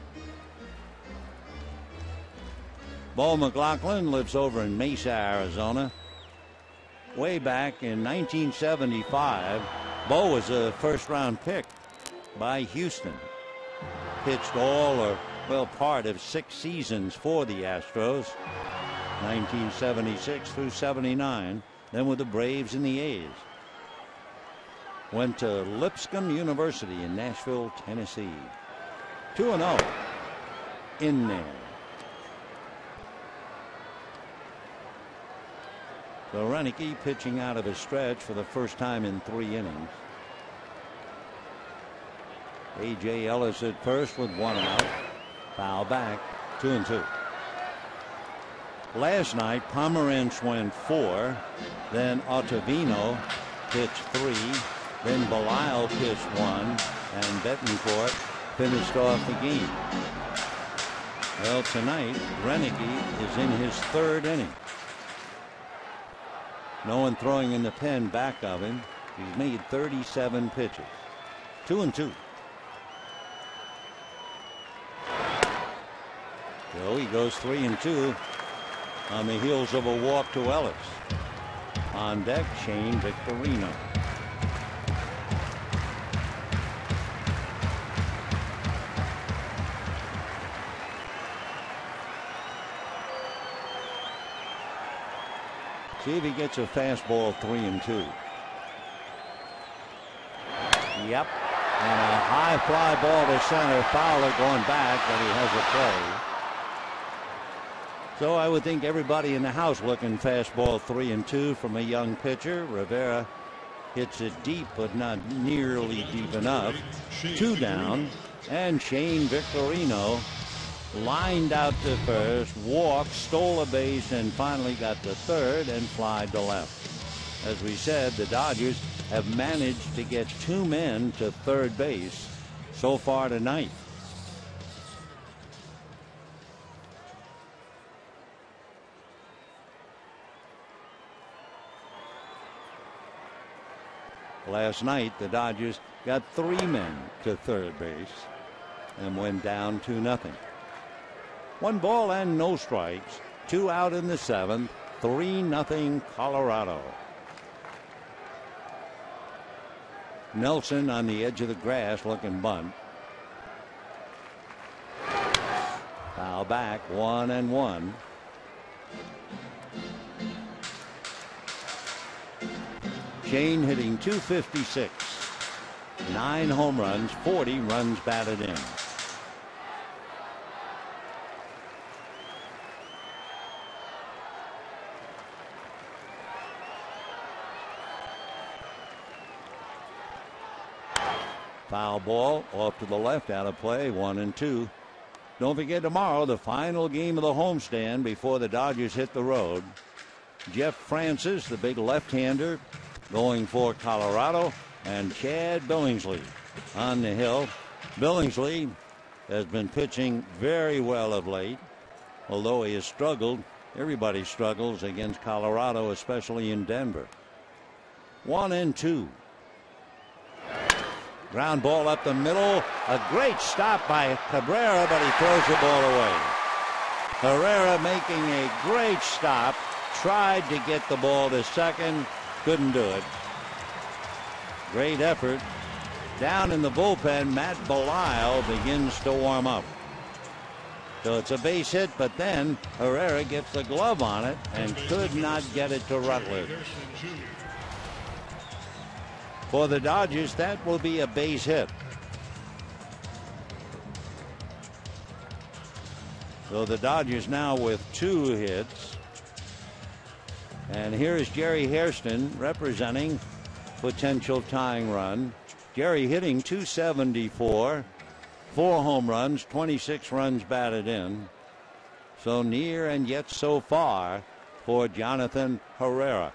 Bo McLaughlin lives over in Mesa, Arizona. Way back in 1975, Bo was a first-round pick by Houston. Pitched all or, well, part of 6 seasons for the Astros, 1976 through 79, then with the Braves and the A's. Went to Lipscomb University in Nashville, Tennessee. 2-0 in there. So Renicky pitching out of his stretch for the first time in 3 innings. A.J. Ellis at first with 1 out. Foul back, 2-2. Last night, Pomerantz went 4. Then Ottavino pitched 3. Then Belisle pitched 1. And Betancourt finished off the game. Well, tonight, Renicky is in his 3rd inning. No one throwing in the pen back of him. He's made 37 pitches. 2-2. So he goes 3-2 on the heels of a walk to Ellis. On deck, Shane Victorino. See if he gets a fastball 3-2. Yep. And a high fly ball to center. Fowler going back, but he has a play. So I would think everybody in the house looking fastball 3-2 from a young pitcher. Rivera hits it deep, but not nearly deep enough. 2 down. And Shane Victorino lined out to first, walked, stole a base, and finally got to third and flied to left. As we said, the Dodgers have managed to get 2 men to third base so far tonight. Last night, the Dodgers got 3 men to third base and went down 2-0. 1 ball and no strikes. 2 out in the 7th. 3-0 Colorado. Nelson on the edge of the grass looking bunt. Foul back, 1-1. Shane hitting .256. 9 home runs, 40 runs batted in. Foul ball off to the left, out of play, 1-2. Don't forget tomorrow, the final game of the homestand before the Dodgers hit the road. Jeff Francis, the big left-hander, going for Colorado, and Chad Billingsley on the hill. Billingsley has been pitching very well of late, although he has struggled. Everybody struggles against Colorado, especially in Denver. 1-2. Ground ball up the middle. A great stop by Cabrera, but he throws the ball away. Herrera making a great stop. Tried to get the ball to second. Couldn't do it. Great effort. Down in the bullpen, Matt Belisle begins to warm up. So it's a base hit, but then Herrera gets the glove on it and could not get it to Rutledge. For the Dodgers, that will be a base hit. So the Dodgers now with 2 hits. And here is Jerry Hairston representing potential tying run. Jerry hitting .274, 4 home runs, 26 runs batted in. So near and yet so far for Jonathan Herrera.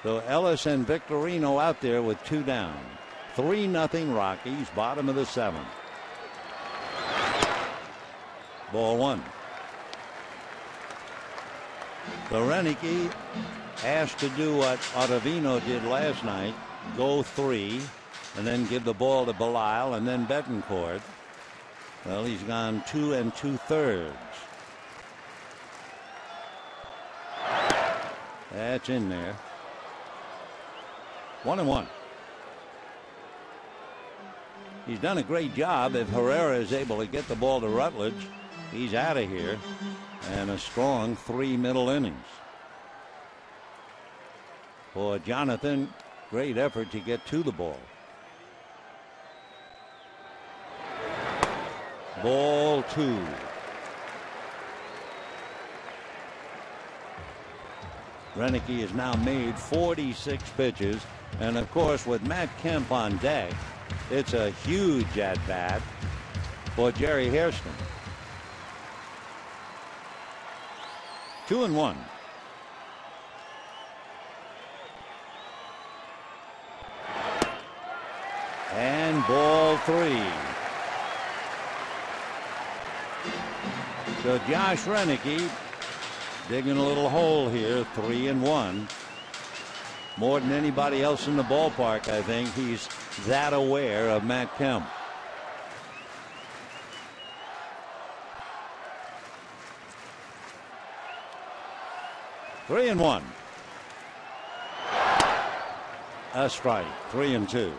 So Ellis and Victorino out there with 2 down. 3-0 Rockies, bottom of the 7th. Ball 1. So Renicky asked to do what Ottavino did last night, go 3, and then give the ball to Belisle and then Betancourt. Well, he's gone 2 2/3. That's in there. 1-1. He's done a great job. If Herrera is able to get the ball to Rutledge, he's out of here. And a strong 3 middle innings. For Jonathan, great effort to get to the ball. Ball 2. Renicky has now made 46 pitches. And of course, with Matt Kemp on deck, it's a huge at-bat for Jerry Hairston. 2-1. And ball 3. So Josh Renicky digging a little hole here, 3-1. More than anybody else in the ballpark, I think. He's that aware of Matt Kemp. Three and 1. A strike. 3-2.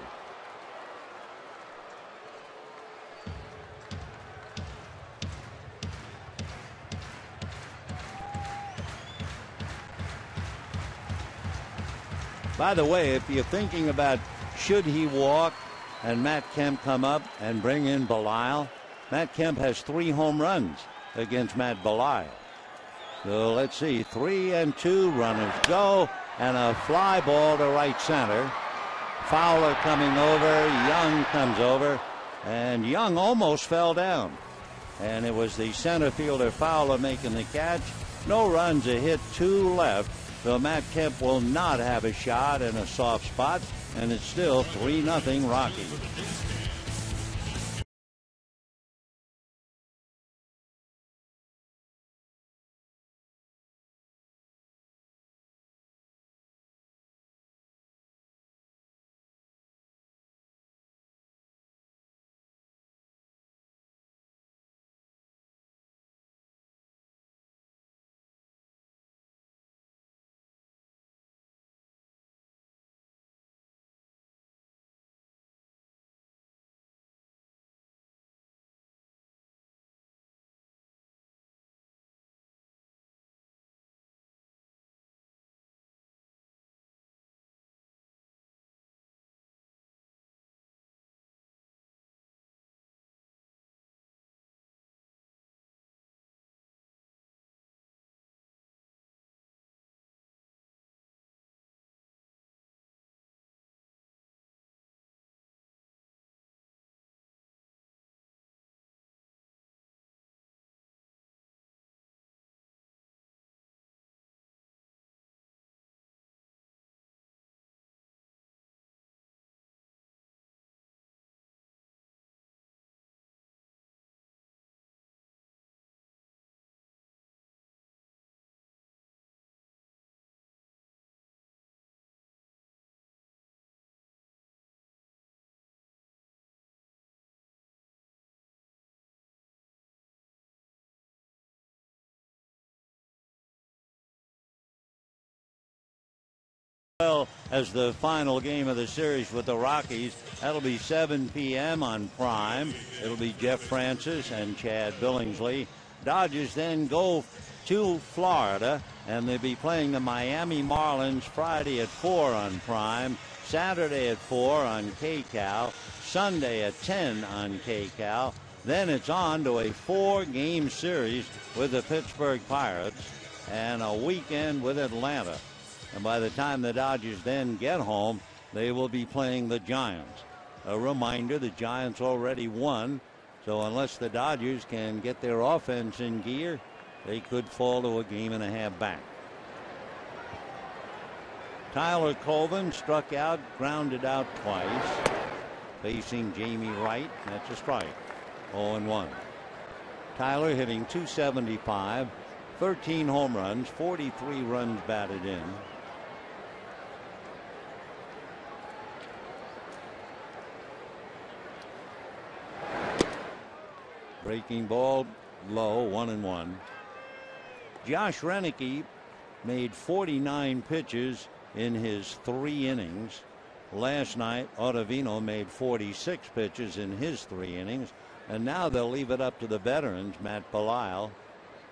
By the way, if you're thinking about should he walk and Matt Kemp come up and bring in Belisle, Matt Kemp has 3 home runs against Matt Belisle. So let's see, 3-2, runners go, and a fly ball to right center. Fowler coming over, Young comes over, and Young almost fell down. And it was the center fielder Fowler making the catch. No runs, a hit, 2 left. So Matt Kemp will not have a shot in a soft spot, and it's still 3-0 Rockies. Well, as the final game of the series with the Rockies, that'll be 7 p.m. on Prime. It'll be Jeff Francis and Chad Billingsley. Dodgers then go to Florida, and they'll be playing the Miami Marlins Friday at 4 on Prime, Saturday at 4 on KCAL, Sunday at 10 on KCAL. Then it's on to a 4-game series with the Pittsburgh Pirates and a weekend with Atlanta. And by the time the Dodgers then get home, they will be playing the Giants. A reminder, the Giants already won, so unless the Dodgers can get their offense in gear, they could fall to a 1.5 games back. Tyler Colvin struck out, grounded out twice. Facing Jamie Wright, that's a strike. 0-1. Tyler hitting .275, 13 home runs, 43 runs batted in. Breaking ball low, 1-1. Josh Renicky made 49 pitches in his 3 innings. Last night, Ottavino made 46 pitches in his 3 innings. And now they'll leave it up to the veterans, Matt Belisle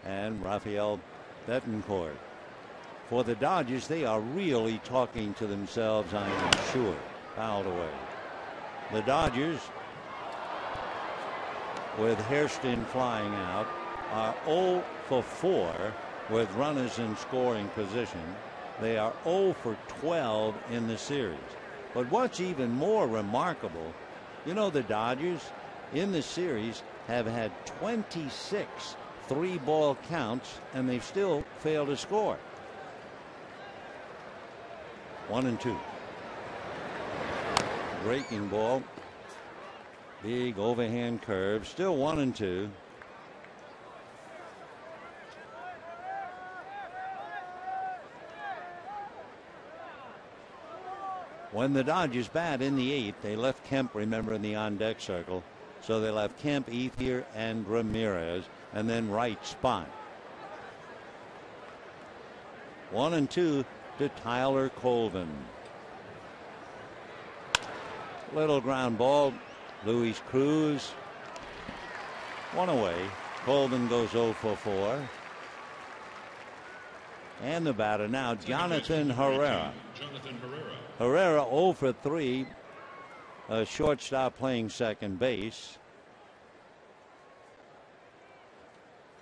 and Rafael Betancourt. For the Dodgers, they are really talking to themselves, I am sure. Fouled away. The Dodgers, with Hairston flying out, are 0 for 4 with runners in scoring position. They are 0 for 12 in the series. But what's even more remarkable, you know, the Dodgers in the series have had 26 3-ball counts, and they've still failed to score. 1-2. Breaking ball. Big overhand curve. Still 1-2. When the Dodgers bat in the 8th, they left Kemp, remember, in the on-deck circle. So they left Kemp, Ethier, and Ramirez, and then right spot. 1-2 to Tyler Colvin. Little ground ball. Luis Cruz. 1 away. Colvin goes 0 for 4. And the batter now, Jonathan Herrera. Herrera 0 for 3. A shortstop playing second base.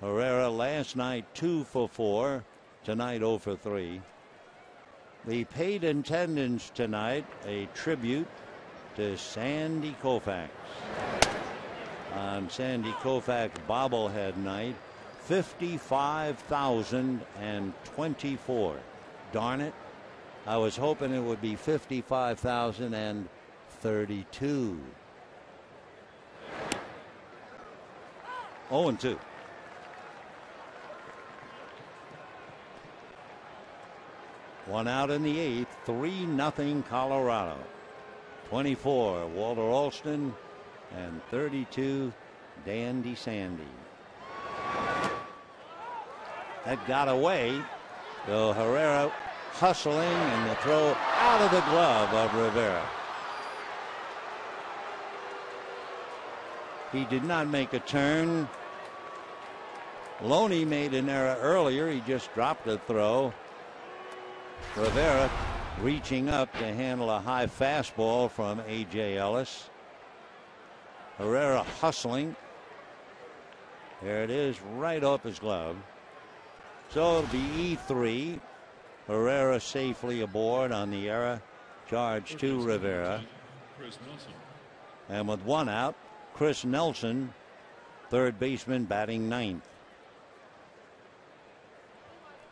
Herrera last night 2 for 4. Tonight 0 for 3. The paid attendance tonight, a tribute to Sandy Koufax. On Sandy Koufax bobblehead night, 55,024. Darn it. I was hoping it would be 55,032. 0-2. One out in the 8th, 3-0 Colorado. 24 Walter Alston and 32 Dandy Sandy. That got away. So Herrera hustling, and the throw out of the glove of Rivera. He did not make a turn. Loney made an error earlier. He just dropped a throw. Rivera reaching up to handle a high fastball from A.J. Ellis. Herrera hustling. There it is, right off his glove. So it'll be E3. Herrera safely aboard on the error. Charge to Rivera. And with 1 out, Chris Nelson, third baseman, batting 9th.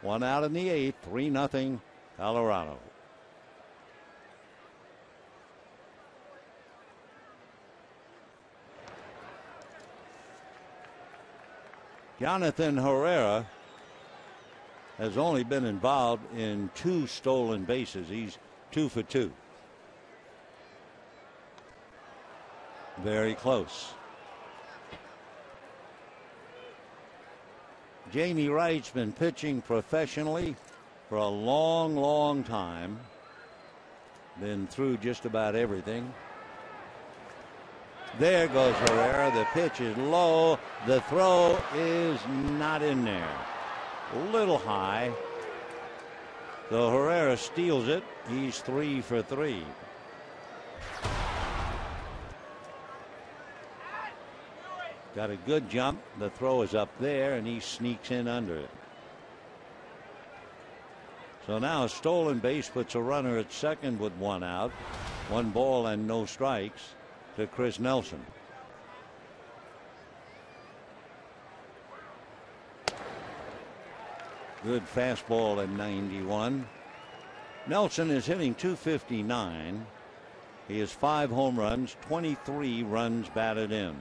1 out in the 8th, 3-0 Colorado. Jonathan Herrera has only been involved in 2 stolen bases. He's 2 for 2. Very close. Jamie Wright's been pitching professionally for a long, long time. Been through just about everything. There goes Herrera. The pitch is low. The throw is not in there. A little high. So Herrera steals it. He's 3 for 3. Got a good jump. The throw is up there, and he sneaks in under it. So now a stolen base puts a runner at second with 1 out. 1 ball and no strikes to Chris Nelson. Good fastball at 91. Nelson is hitting .259. He has 5 home runs, 23 runs batted in.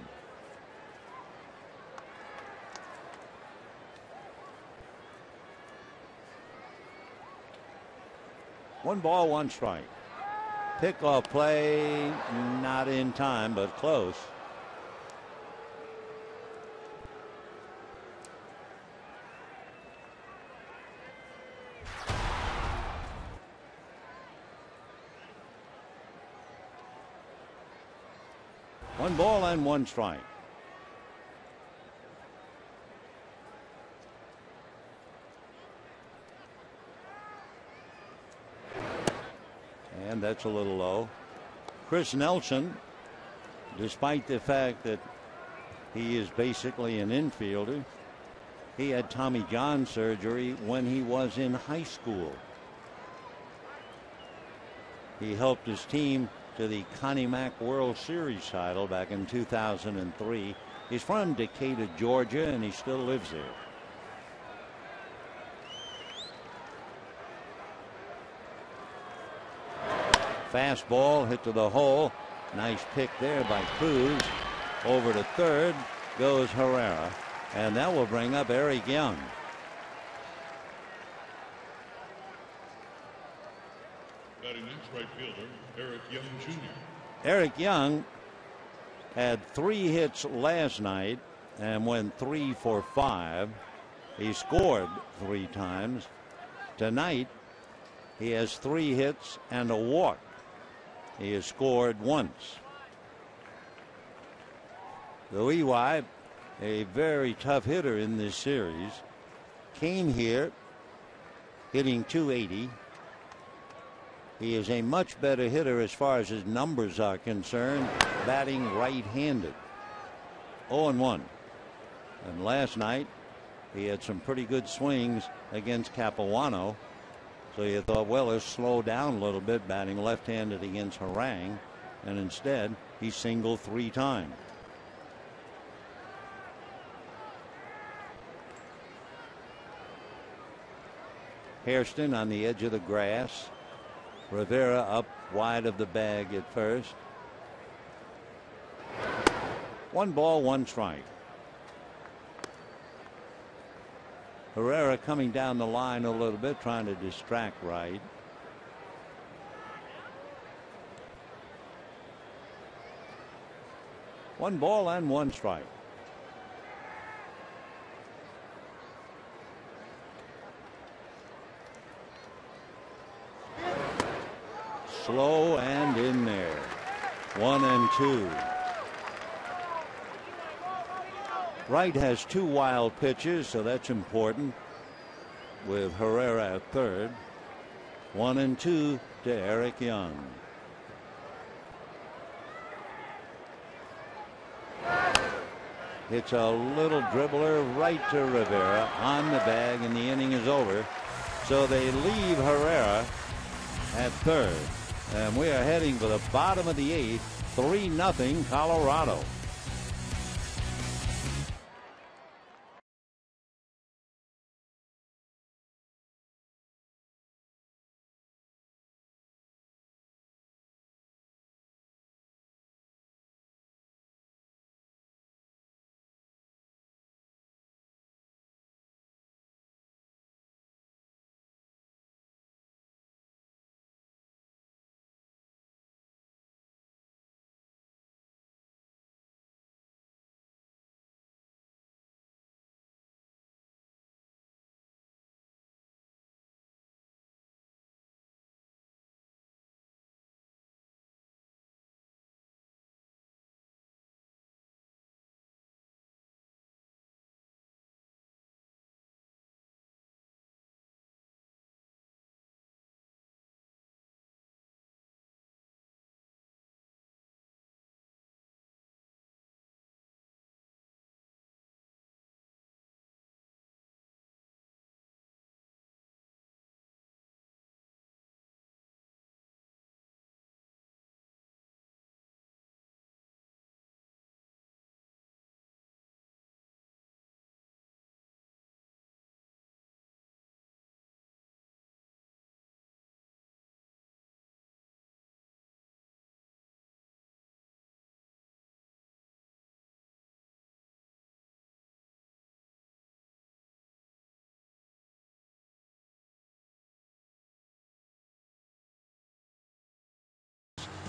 One ball, 1 strike. Pickoff play, not in time, but close. 1 ball and 1 strike. And that's a little low. Chris Nelson, despite the fact that he is basically an infielder, he had Tommy John surgery when he was in high school. He helped his team to the Connie Mack World Series title back in 2003. He's from Decatur, Georgia, and he still lives there. Fastball hit to the hole. Nice pick there by Cruz. Over to third goes Herrera, and that will bring up Eric Young. Batting next, right fielder Eric Young Jr. Eric Young had 3 hits last night and went 3 for 5. He scored 3 times. Tonight he has 3 hits and a walk. He has scored once. Though EY, a very tough hitter in this series, came here hitting .280. He is a much better hitter as far as his numbers are concerned, batting right-handed. 0-1. And last night he had some pretty good swings against Capuano. So you thought, well, let's slow down a little bit, batting left-handed against Harang, and instead he singled 3 times. Hairston on the edge of the grass. Rivera up wide of the bag at first. 1 ball, 1 strike. Herrera coming down the line a little bit, trying to distract Wright. One ball and 1 strike. Slow and in there. 1 and 2. Wright has 2 wild pitches, so that's important, with Herrera at third. 1 and 2 to Eric Young. It's a little dribbler right to Rivera on the bag, and the inning is over. So they leave Herrera at third. And we are heading for the bottom of the 8th. 3-0 Colorado.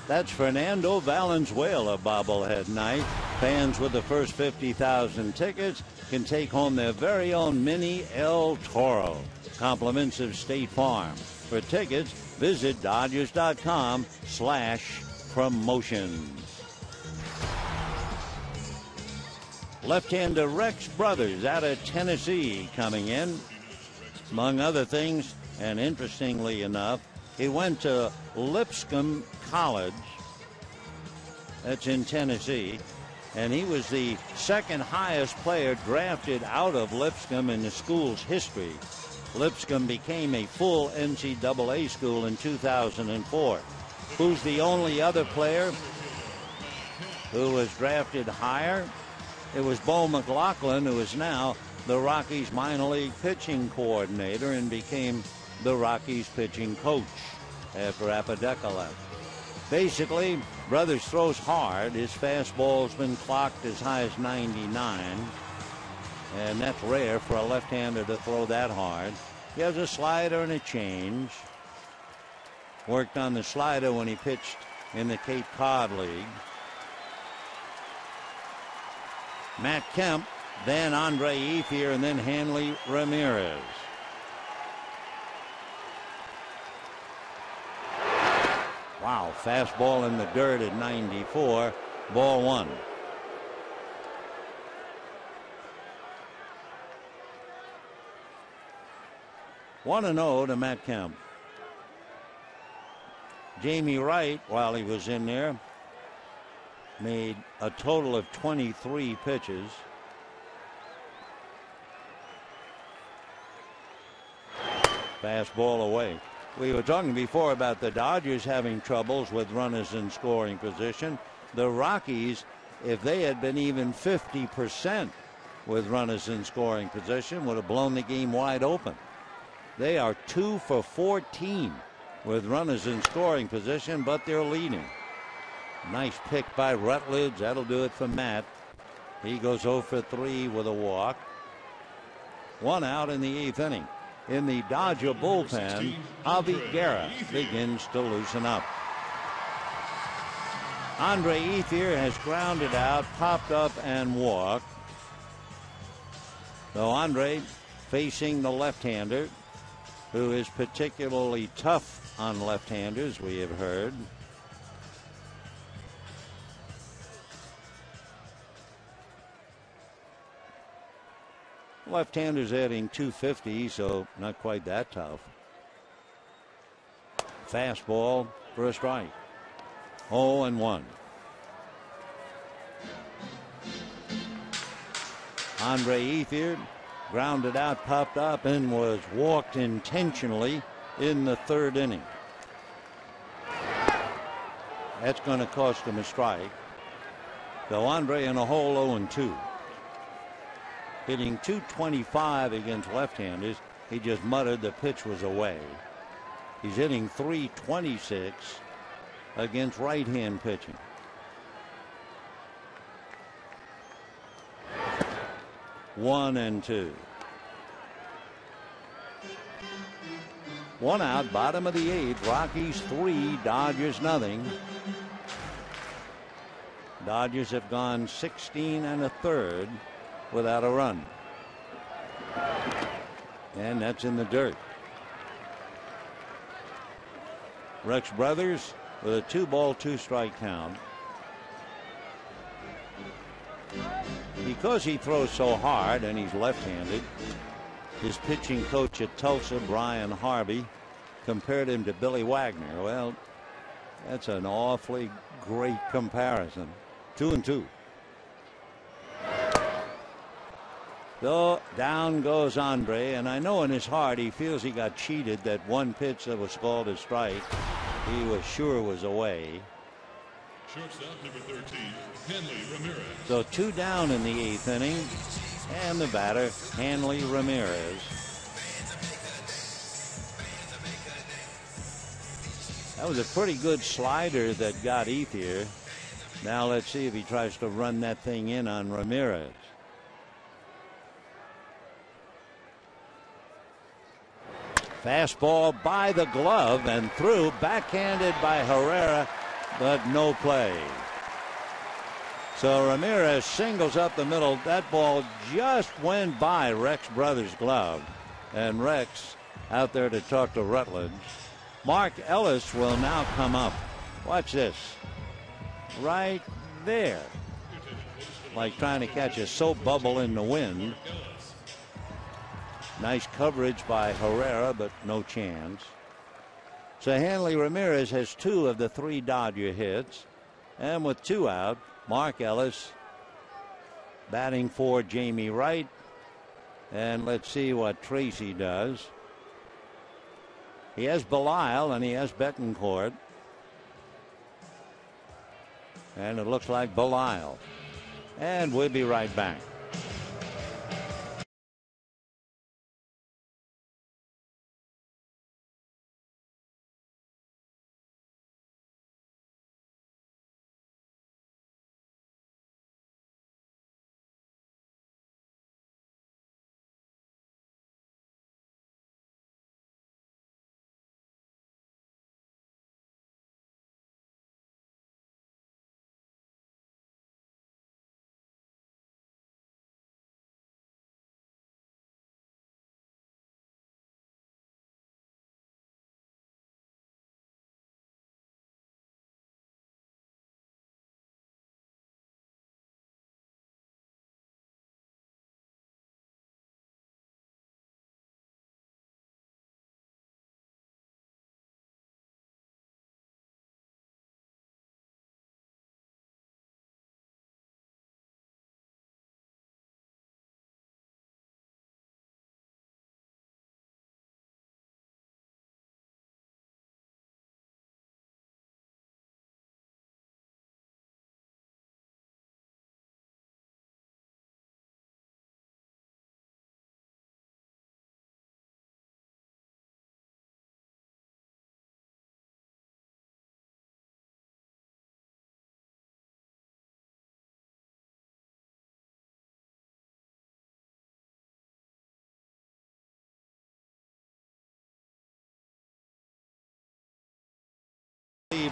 That's Fernando Valenzuela bobblehead night. Fans with the first 50,000 tickets can take home their very own mini El Toro. Compliments of State Farm. For tickets, visit Dodgers.com/promotions. Left-hander Rex Brothers out of Tennessee coming in. Among other things, and interestingly enough, he went to Lipscomb College. That's in Tennessee. And he was the second highest player drafted out of Lipscomb in the school's history. Lipscomb became a full NCAA school in 2004. Who's the only other player who was drafted higher? It was Bo McLaughlin, who is now the Rockies minor league pitching coordinator and became the Rockies pitching coach after Apodaca left. Basically, Brothers throws hard. His fastball's been clocked as high as 99, and that's rare for a left-hander to throw that hard. He has a slider and a change. Worked on the slider when he pitched in the Cape Cod League. Matt Kemp, then Andre Ethier, and then Hanley Ramirez. Wow, fastball in the dirt at 94, ball one. One and 0 to Matt Kemp. Jamie Wright, while he was in there, made a total of 23 pitches. Fastball away. We were talking before about the Dodgers having troubles with runners in scoring position. The Rockies, if they had been even 50% with runners in scoring position, would have blown the game wide open. They are 2 for 14 with runners in scoring position, but they're leading. Nice pick by Rutledge. That'll do it for Matt. He goes 0 for 3 with a walk. One out in the 8th inning. In the Dodger bullpen, Javi Guerra begins to loosen up. Andre Ethier has grounded out, popped up, and walked. So Andre facing the left-hander, who is particularly tough on left-handers, we have heard. Left-handers adding 250, so not quite that tough. Fastball for a strike. 0-1. Andre Ethier grounded out, popped up, and was walked intentionally in the 3rd inning. That's going to cost him a strike. So Andre in a hole, 0-2. Hitting .225 against left-handers. He just muttered the pitch was away. He's hitting .326 against right-hand pitching. One and two. One out, bottom of the 8th. Rockies 3, Dodgers nothing. Dodgers have gone 16 1/3 without a run. And that's in the dirt. Rex Brothers with a 2-ball, 2-strike count. Because he throws so hard and he's left-handed, his pitching coach at Tulsa, Brian Harvey, compared him to Billy Wagner. Well, that's an awfully great comparison. 2-2. So down goes Andre, and I know in his heart he feels he got cheated. That one pitch that was called a strike, he was sure was away. Shortstop number 13, Hanley Ramirez. So 2 down in the 8th inning, and the batter, Hanley Ramirez. That was a pretty good slider that got Ethier. Now let's see if he tries to run that thing in on Ramirez. Fastball by the glove and through, backhanded by Herrera, but no play. So Ramirez singles up the middle. That ball just went by Rex Brothers' glove, and Rex out there to talk to Rutledge. Mark Ellis will now come up. Watch this. Right there. like trying to catch a soap bubble in the wind. Nice coverage by Herrera, but no chance. So Hanley Ramirez has 2 of the 3 Dodger hits. And with 2 out, Mark Ellis batting for Jamie Wright. And let's see what Tracy does. He has Belisle and he has Betancourt. And it looks like Belisle. And we'll be right back.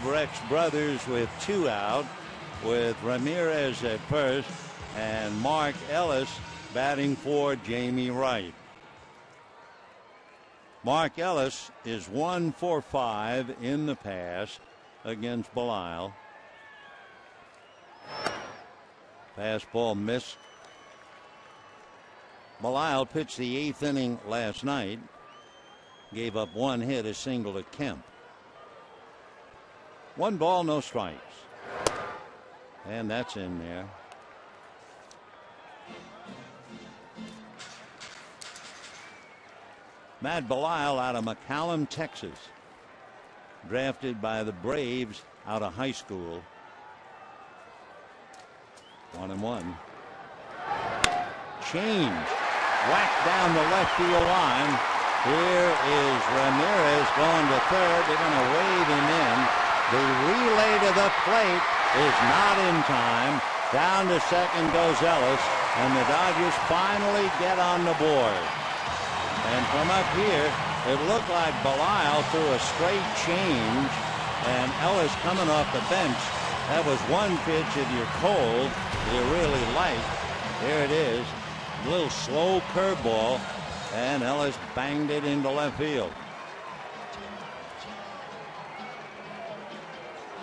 Rex brothers with 2 out, with Ramirez at first and Mark Ellis batting for Jamie Wright. Mark Ellis is 1 for 5 in the past against Belisle. Fastball missed. Belisle pitched the 8th inning last night. Gave up 1 hit, a single to Kemp. 1 ball, no strikes. And that's in there. Matt Belisle out of McAllen, Texas. Drafted by the Braves out of high school. 1-1. Change. Whacked down the left field line. Here is Ramirez going to third. They're going to wave him in. The relay to the plate is not in time. Down to second goes Ellis, and the Dodgers finally get on the board. And from up here, it looked like Belisle threw a straight change, and Ellis coming off the bench. That was one pitch if you're cold, you really like. Here it is, a little slow curveball, and Ellis banged it into left field.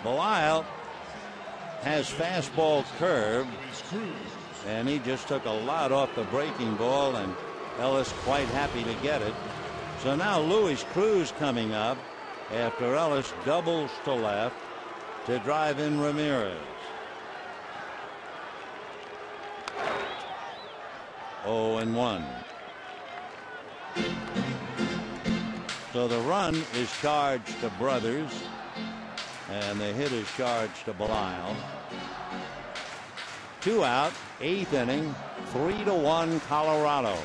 Belisle has fastball curve, and he just took a lot off the breaking ball, and Ellis quite happy to get it. So now Luis Cruz coming up after Ellis doubles to left to drive in Ramirez. 0-1. So the run is charged to Brothers, and the hit is charged to Belisle. 2 out, 8th inning, 3-1 Colorado.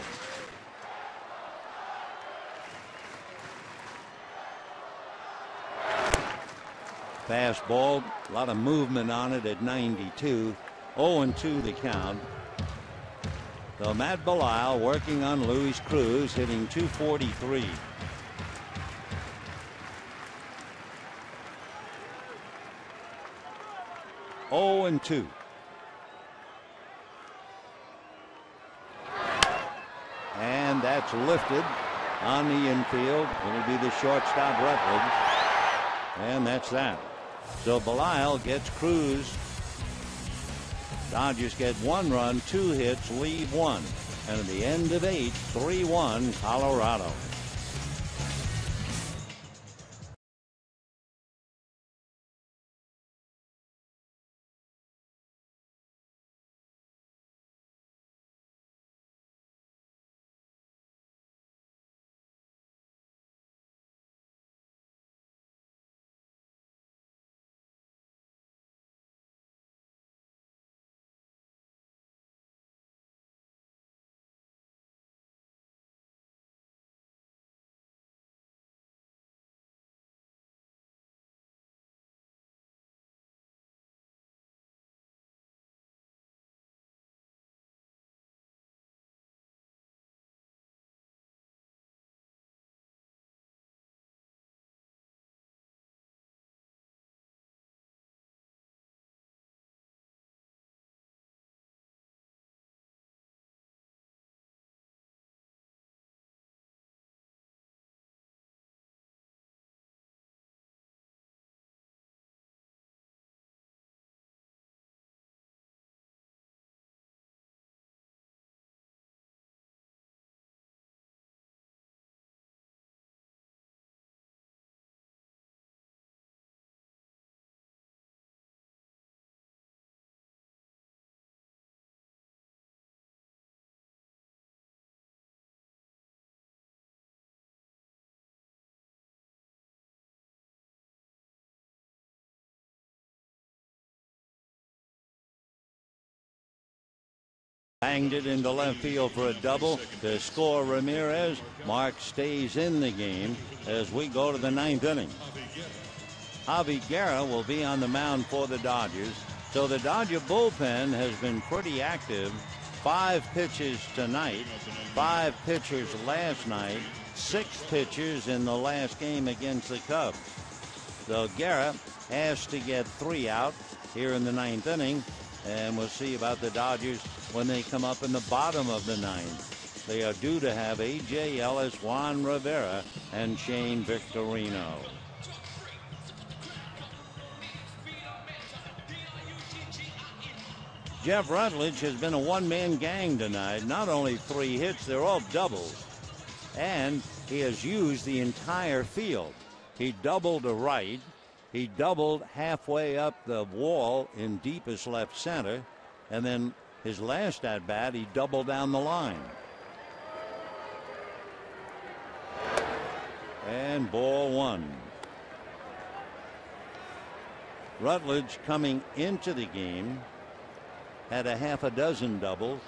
Fastball, a lot of movement on it at 92. 0-2 the count. So Matt Belisle working on Luis Cruz, hitting .243. And 2. And that's lifted on the infield. It'll be the shortstop Rutledge. And that's that. So Belisle gets Cruz Dodgers get 1 run, 2 hits, leave 1. And at the end of 8, 3-1 Colorado. Banged it into left field for a double to score Ramirez. Mark stays in the game as we go to the 9th inning. Javi Guerra will be on the mound for the Dodgers. So the Dodger bullpen has been pretty active. 5 pitches tonight, 5 pitchers last night, 6 pitchers in the last game against the Cubs. So Guerra has to get 3 out here in the 9th inning. And we'll see about the Dodgers when they come up in the bottom of the 9th. They are due to have A.J. Ellis, Juan Rivera, and Shane Victorino. Jeff Rutledge has been a one-man gang tonight. Not only 3 hits, they're all doubles. And he has used the entire field. He doubled to right. He doubled halfway up the wall in deepest left center. And then his last at-bat, he doubled down the line. And ball 1. Rutledge coming into the game had a half a dozen doubles,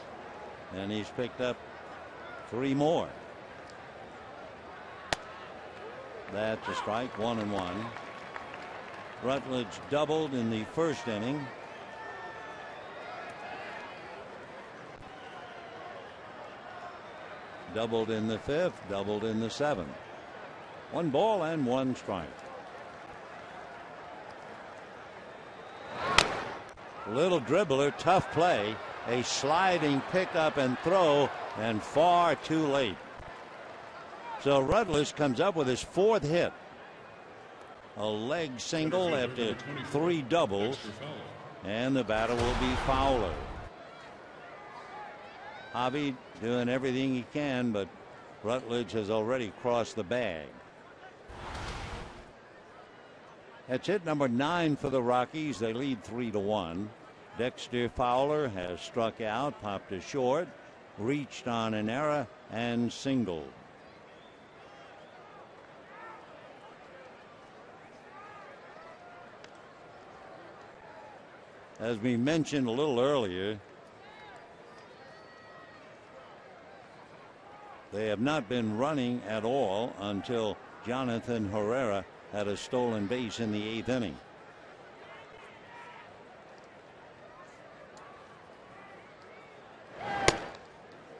and he's picked up 3 more. That's a strike, 1-1. Rutledge doubled in the first inning. Doubled in the 5th, doubled in the 7th. 1 ball and 1 strike. Little dribbler, tough play. A sliding pickup and throw, and far too late. So Rutledge comes up with his 4th hit. A leg single after 3 doubles, and the batter will be Fowler. Javi doing everything he can, but Rutledge has already crossed the bag. That's hit number 9 for the Rockies. They lead 3-1. Dexter Fowler has struck out, popped to short, reached on an error, and singled. As we mentioned a little earlier, they have not been running at all until Jonathan Herrera had a stolen base in the 8th inning.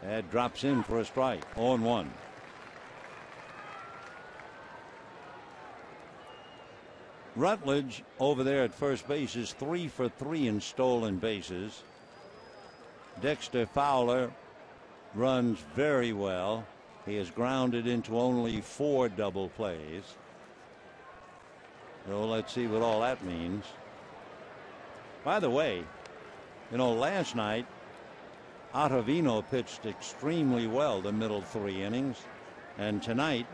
That drops in for a strike. 0-1. Rutledge over there at first base is 3 for 3 in stolen bases. Dexter Fowler runs very well. He has grounded into only 4 double plays. So let's see what all that means. By the way, You know, last night, Ottavino pitched extremely well the middle 3 innings. And tonight,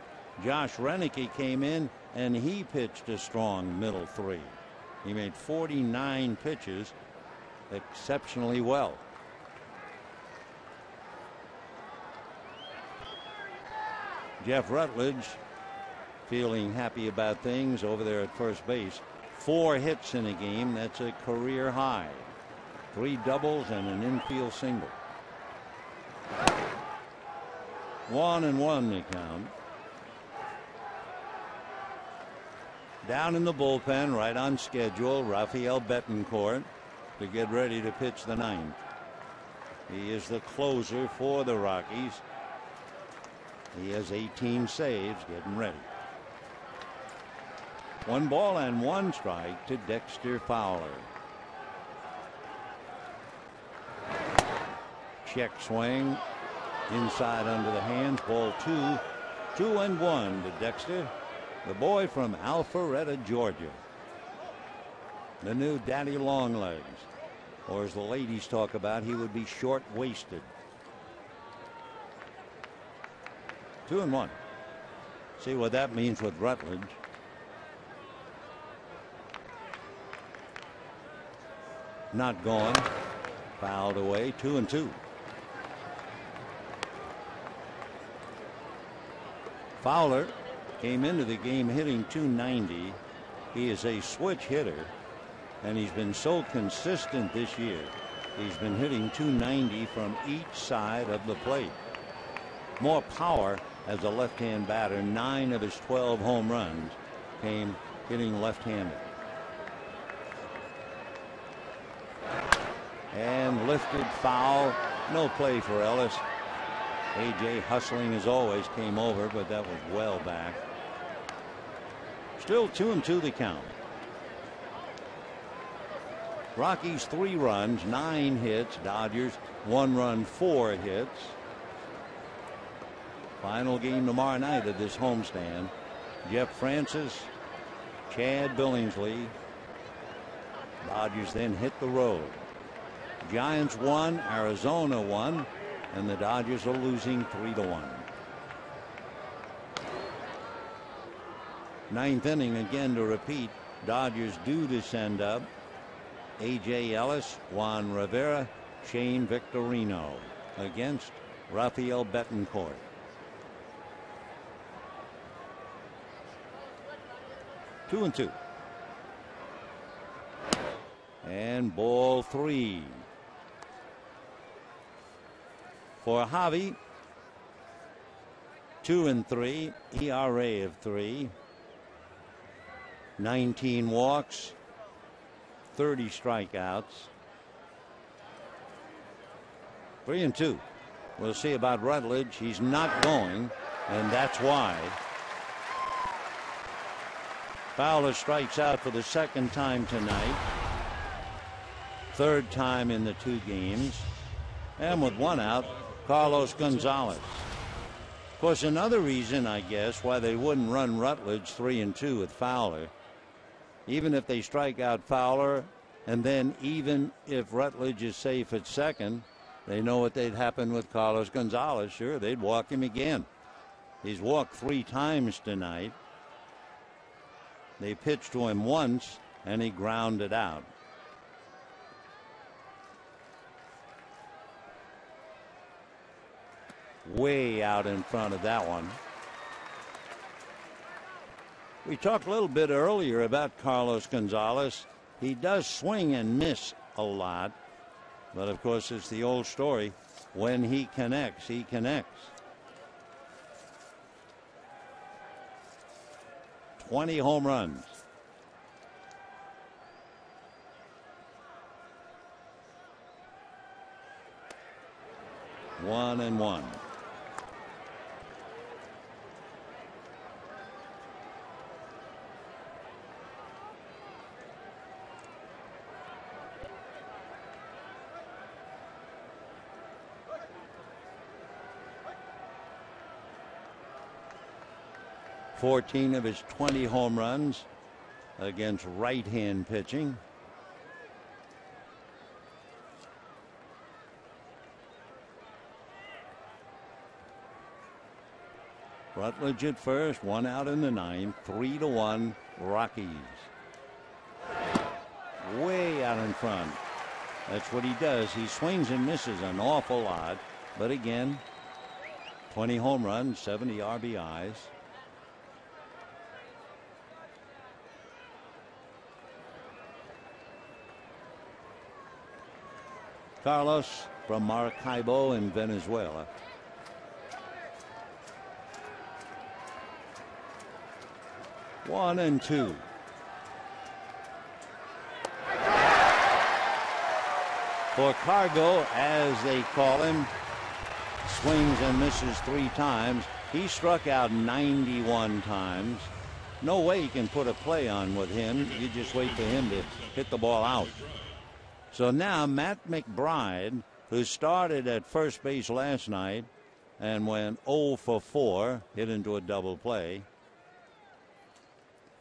Josh Renicky came in and he pitched a strong middle 3. He made 49 pitches exceptionally well. Jeff Rutledge feeling happy about things over there at first base. 4 hits in a game. That's a career high. 3 doubles and an infield single. 1-1 the count. Down in the bullpen, right on schedule, Rafael Betancourt to get ready to pitch the 9th. He is the closer for the Rockies. He has 18 saves, getting ready. 1 ball and 1 strike to Dexter Fowler. Check swing. Inside under the hands. Ball 2. 2-1 to Dexter. The boy from Alpharetta, Georgia. The new Daddy Longlegs. Or as the ladies talk about, he would be short-waisted. 2-1. See what that means with Rutledge. Not going. Fouled away. 2-2. Fowler came into the game hitting .290. He is a switch hitter, and he's been so consistent this year. He's been hitting .290 from each side of the plate. More power as a left-hand batter. 9 of his 12 home runs came hitting left-handed. And lifted foul. No play for Ellis. A.J. hustling as always came over, but that was well back. Still 2-2 the count. Rockies 3 runs, 9 hits. Dodgers 1 run, 4 hits. Final game tomorrow night of this homestand. Jeff Francis, Chad Billingsley. Dodgers then hit the road. Giants 1, Arizona 1. And the Dodgers are losing 3-1. 9th inning again to repeat. Dodgers due to send up A.J. Ellis, Juan Rivera, Shane Victorino against Rafael Betancourt. Two and 2. And ball 3. For Javi, 2-3, ERA of 3, 19 walks, 30 strikeouts. 3-2. We'll see about Rutledge. He's not going, and that's why. Fowler strikes out for the 2nd time tonight. 3rd time in the 2 games. And with 1 out, Carlos Gonzalez. Of course, another reason, I guess, why they wouldn't run Rutledge 3-2 with Fowler. Even if they strike out Fowler, and then even if Rutledge is safe at 2nd, they know what they'd happen with Carlos Gonzalez. Sure, they'd walk him again. He's walked 3 times tonight. They pitched to him once, and he grounded out. Way out in front of that one. We talked a little bit earlier about Carlos Gonzalez. He does swing and miss a lot, but of course it's the old story. When he connects, he connects. 20 home runs. One and 1. Fourteen of his 20 home runs against right-hand pitching. Rutledge at first, 1 out in the 9th, 3-1 Rockies. Way out in front. That's what he does. He swings and misses an awful lot. But again, 20 home runs, 70 RBIs. Carlos from Maracaibo in Venezuela. One and two. For Cargo, as they call him, swings and misses 3 times. He struck out 91 times. No way you can put a play on with him. You just wait for him to hit the ball out. So now Matt McBride, who started at first base last night and went 0 for 4, hit into a double play.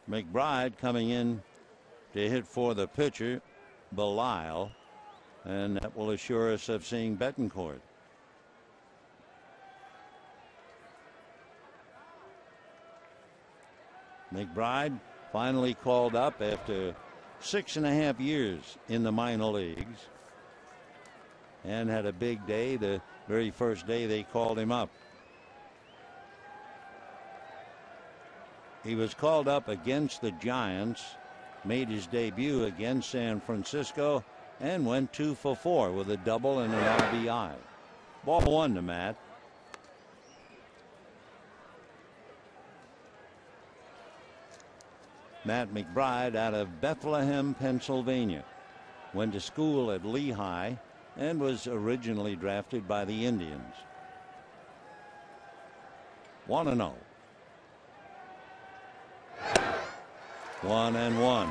McBride coming in to hit for the pitcher, Belisle, and that will assure us of seeing Betancourt. McBride finally called up after 6.5 years in the minor leagues and had a big day the very first day they called him up. He was called up against the Giants, made his debut against San Francisco, and went 2 for 4 with a double and an RBI. Ball 1 to Matt. Matt McBride out of Bethlehem, Pennsylvania. Went to school at Lehigh and was originally drafted by the Indians. 1-0. 1-1.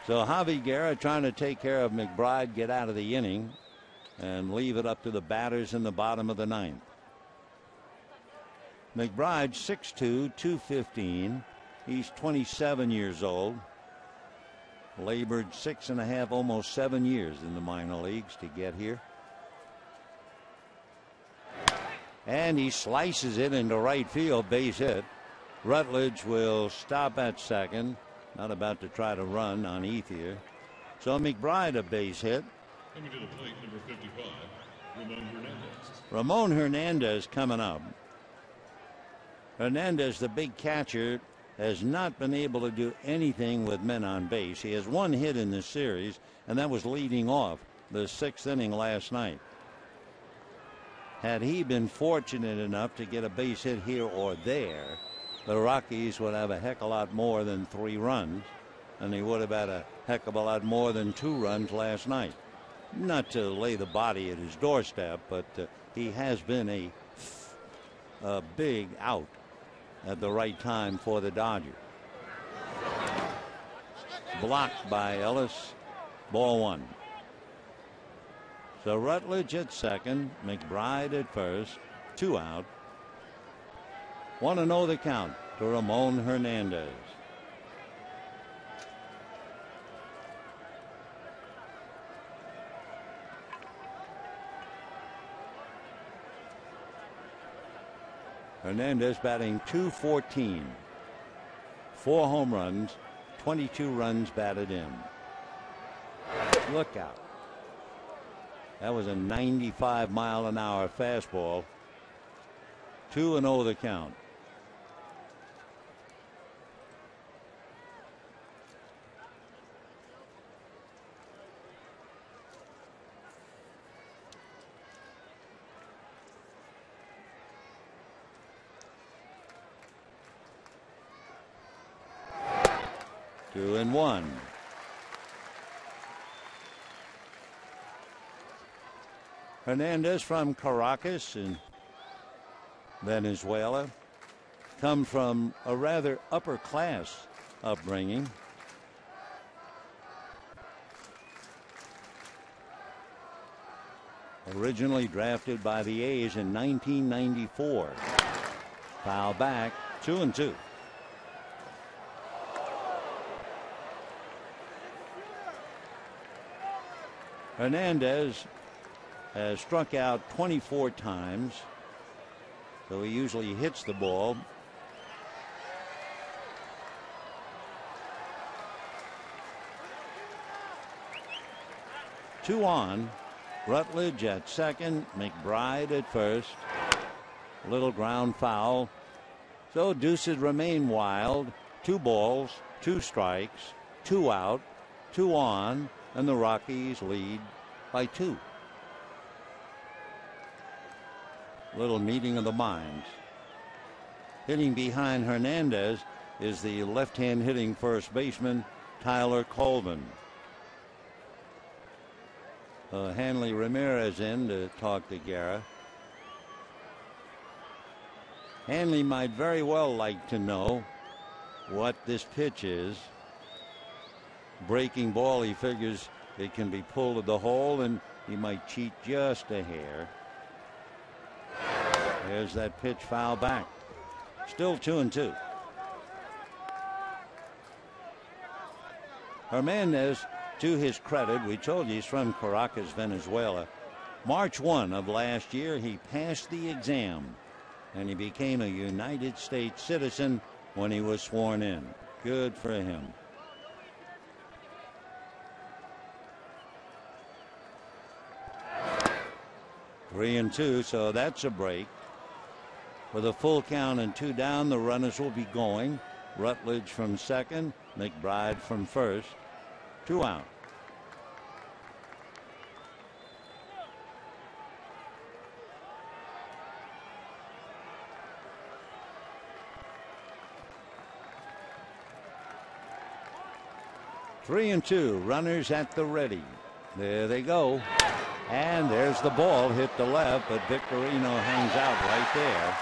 So Javi Guerra trying to take care of McBride, get out of the inning, and leave it up to the batters in the bottom of the 9th. McBride 6'2", 215. He's 27 years old. Labored 6.5, almost 7 years in the minor leagues to get here. And he slices it into right field, base hit. Rutledge will stop at second. Not about to try to run on Ethier. So McBride a base hit. Coming to the plate, number 55, Ramon Hernandez. Ramon Hernandez coming up. Hernandez, the big catcher, has not been able to do anything with men on base. He has 1 hit in this series, and that was leading off the 6th inning last night. Had he been fortunate enough to get a base hit here or there, the Rockies would have a heck of a lot more than 3 runs, and they would have had a heck of a lot more than 2 runs last night. Not to lay the body at his doorstep, but he has been a big out at the right time for the Dodgers. Blocked by Ellis. Ball 1. So Rutledge at second, McBride at first, 2 out. 1-0 the count to Ramon Hernandez. Hernandez batting .214. 4 home runs, 22 runs batted in. Look out. That was a 95-mile-an-hour fastball. 2-0 the count. Two and one. Hernandez from Caracas in Venezuela. Come from a rather upper class upbringing. Originally drafted by the A's in 1994. Foul back, 2-2. Hernandez has struck out 24 times, so he usually hits the ball. Two on. Rutledge at second, McBride at first. Little ground foul. So deuces remain wild. 2 balls, 2 strikes, 2 out, 2 on, and the Rockies lead by 2. Little meeting of the minds. Hitting behind Hernandez is the left-hand hitting first baseman, Tyler Colvin. Hanley Ramirez in to talk to Guerra. Hanley might very well like to know what this pitch is. Breaking ball, he figures it can be pulled to the hole, and he might cheat just a hair. There's that pitch foul back. Still 2-2. Hernandez, to his credit, we told you he's from Caracas, Venezuela. March 1 of last year, he passed the exam, and he became a United States citizen when he was sworn in. Good for him. Three and two, so that's a break. With a full count and 2 down, the runners will be going. Rutledge from second, McBride from first. 2 out. Three and two, runners at the ready. There they go. And there's the ball, hit the left, but Victorino hangs out right there.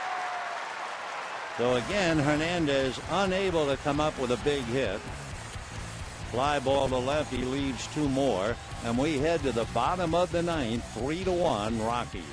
So again, Hernandez unable to come up with a big hit. Fly ball to left, he leaves 2 more, and we head to the bottom of the 9th, 3-1 Rockies.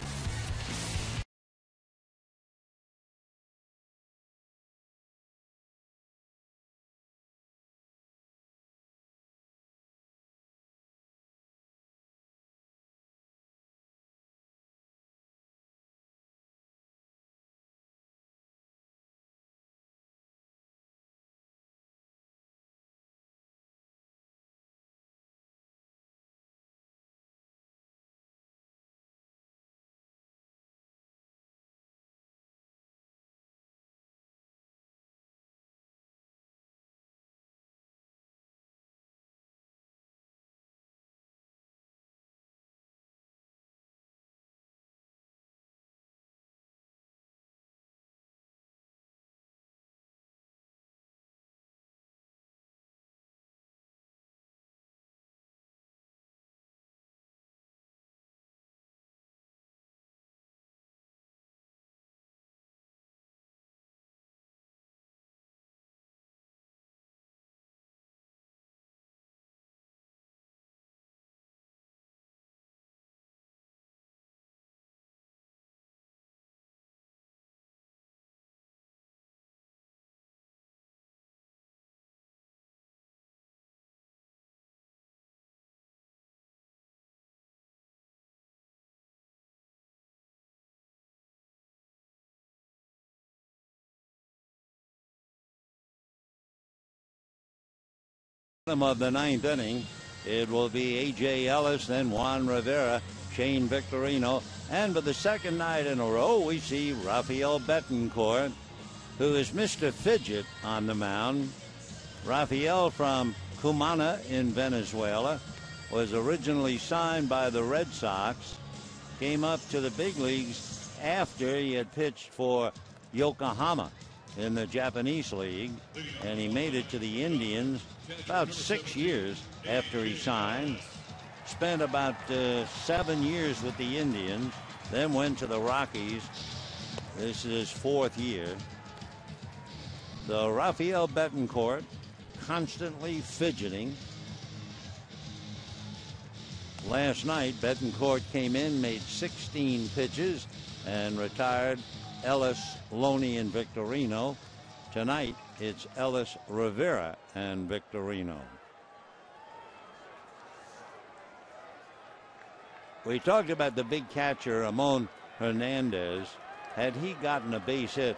Of the 9th inning, it will be A.J. Ellis, then Juan Rivera, Shane Victorino, and for the second night in a row, we see Rafael Betancourt, who is Mr. Fidget on the mound. Rafael from Cumana in Venezuela was originally signed by the Red Sox, came up to the big leagues after he had pitched for Yokohama in the Japanese league, and he made it to the Indians about 6 years after he signed. Spent about 7 years with the Indians, then went to the Rockies. This is his 4th year. The Rafael Betancourt, constantly fidgeting. Last night, Betancourt came in, made 16 pitches, and retired Ellis, Loney, and Victorino. Tonight, it's Ellis, Rivera, and Victorino. We talked about the big catcher, Ramon Hernandez. Had he gotten a base hit,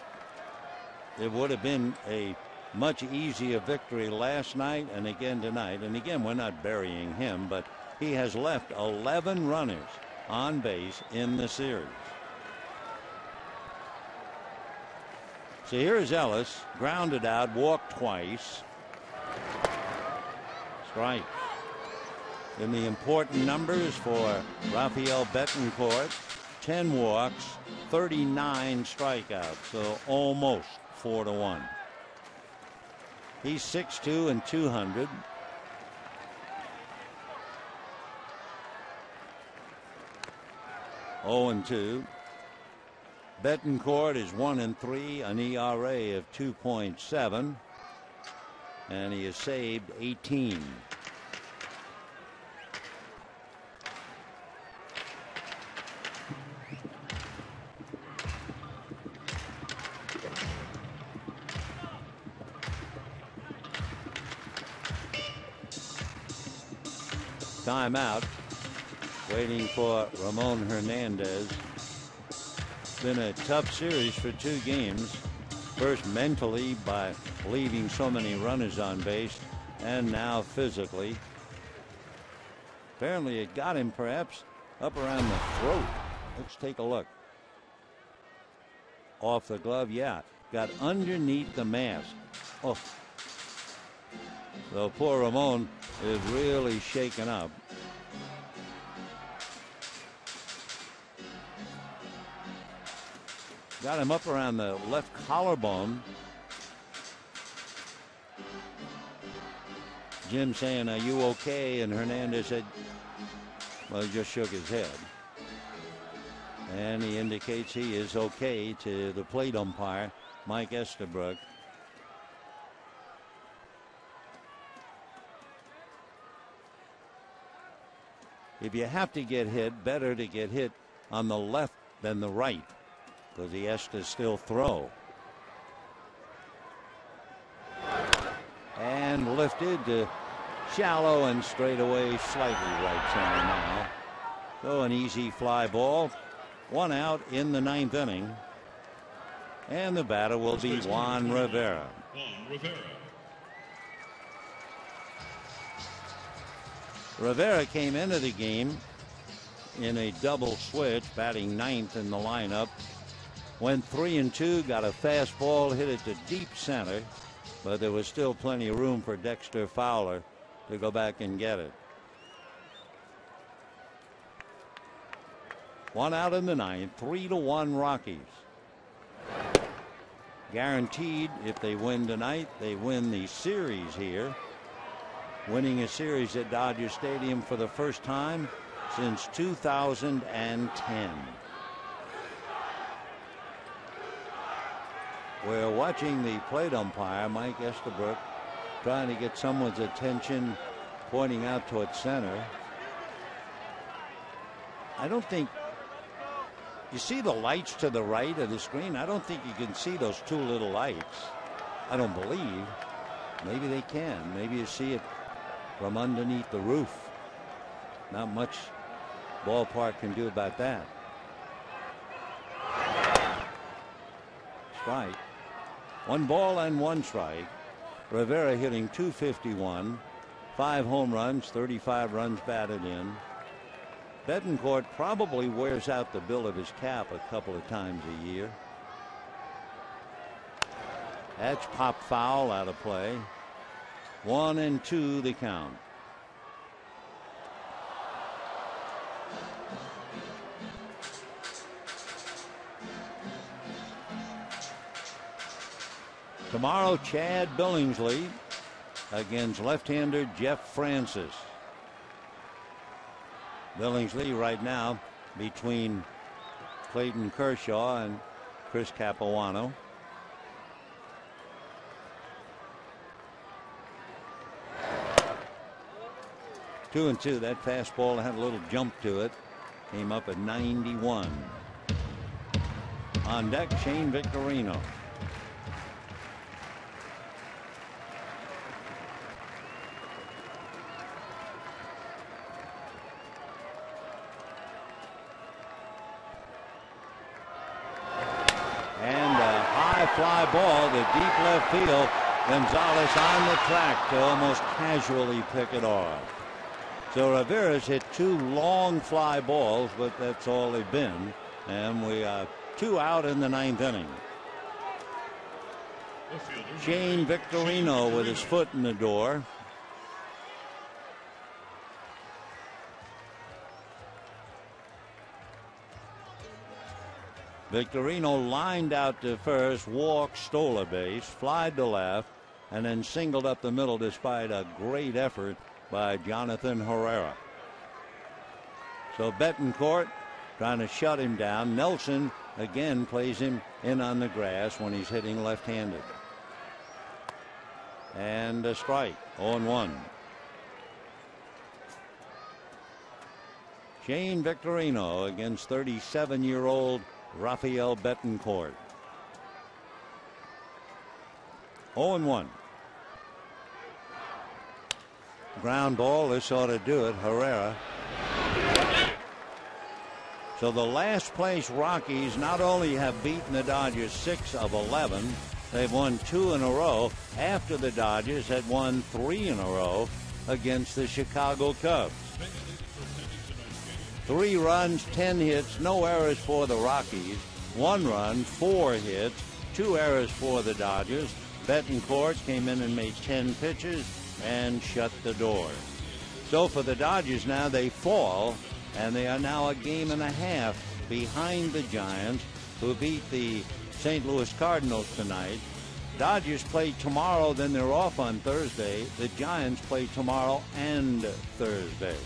it would have been a much easier victory last night and again tonight. And again, we're not burying him, but he has left 11 runners on base in the series. So here's Ellis, grounded out, walked twice. Strike. In the important numbers for Rafael Betancourt, 10 walks, 39 strikeouts, so almost 4-1. He's 6'2" and 200. Oh, 2. Betancourt is 1-3, an ERA of 2.7, and he has saved 18. Timeout. Waiting for Ramon Hernandez. It's been a tough series for 2 games. First mentally by leaving so many runners on base, and now physically. Apparently it got him perhaps up around the throat. Let's take a look. Off the glove, yeah. Got underneath the mask. Oh. So poor Ramon is really shaken up. Got him up around the left collarbone. Jim saying, "Are you okay?" And Hernandez said, well, he just shook his head. And he indicates he is okay to the plate umpire, Mike Estabrook. If you have to get hit, better to get hit on the left than the right, because he has to still throw. And lifted to shallow and straight away, slightly right center now. So an easy fly ball. 1 out in the 9th inning. And the batter will be Juan Rivera. Rivera came into the game in a double switch, batting 9th in the lineup. Went 3-2, got a fastball, hit it to deep center, but there was still plenty of room for Dexter Fowler to go back and get it. 1 out in the 9th, 3-1 Rockies. Guaranteed if they win tonight, they win the series here. Winning a series at Dodger Stadium for the first time since 2010. We're watching the plate umpire, Mike Estabrook, trying to get someone's attention, pointing out towards center. I don't think you see the lights to the right of the screen. I don't think you can see those 2 little lights. I don't believe. Maybe they can. Maybe you see it from underneath the roof. Not much ballpark can do about that. Strike. 1 ball and 1 strike. Rivera hitting .251, 5 home runs, 35 runs batted in. Betancourt probably wears out the bill of his cap a couple of times a year. That's pop foul, out of play. 1-2 the count. Tomorrow, Chad Billingsley against left-hander Jeff Francis. Billingsley right now between Clayton Kershaw and Chris Capuano. Two and two. That fastball had a little jump to it. Came up at 91. On deck, Shane Victorino. fly ball to deep left field. Gonzalez on the track to almost casually pick it off. So Rivera's hit 2 long fly balls, but that's all they've been. And we are 2 out in the 9th inning. Shane Victorino with his foot in the door. Victorino lined out to first, walked, stole a base, flied to left, and then singled up the middle despite a great effort by Jonathan Herrera. So Betancourt trying to shut him down. Nelson again plays him in on the grass when he's hitting left-handed. And a strike, 0-1. Shane Victorino against 37-year-old Rafael Betancourt. 0-1. Ground ball, this ought to do it. Herrera. So the last place Rockies not only have beaten the Dodgers 6 of 11, they've won 2 in a row after the Dodgers had won 3 in a row against the Chicago Cubs. 3 runs, 10 hits, no errors for the Rockies. 1 run, 4 hits, 2 errors for the Dodgers. Betancourt came in and made 10 pitches and shut the door. So for the Dodgers now, they fall, and they are now a game and a half behind the Giants, who beat the St. Louis Cardinals tonight. Dodgers play tomorrow, then they're off on Thursday. The Giants play tomorrow and Thursday.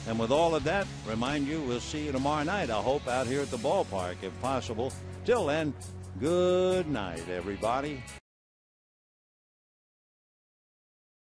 And with all of that, remind you, we'll see you tomorrow night, I hope, out here at the ballpark if possible. Till then, good night, everybody.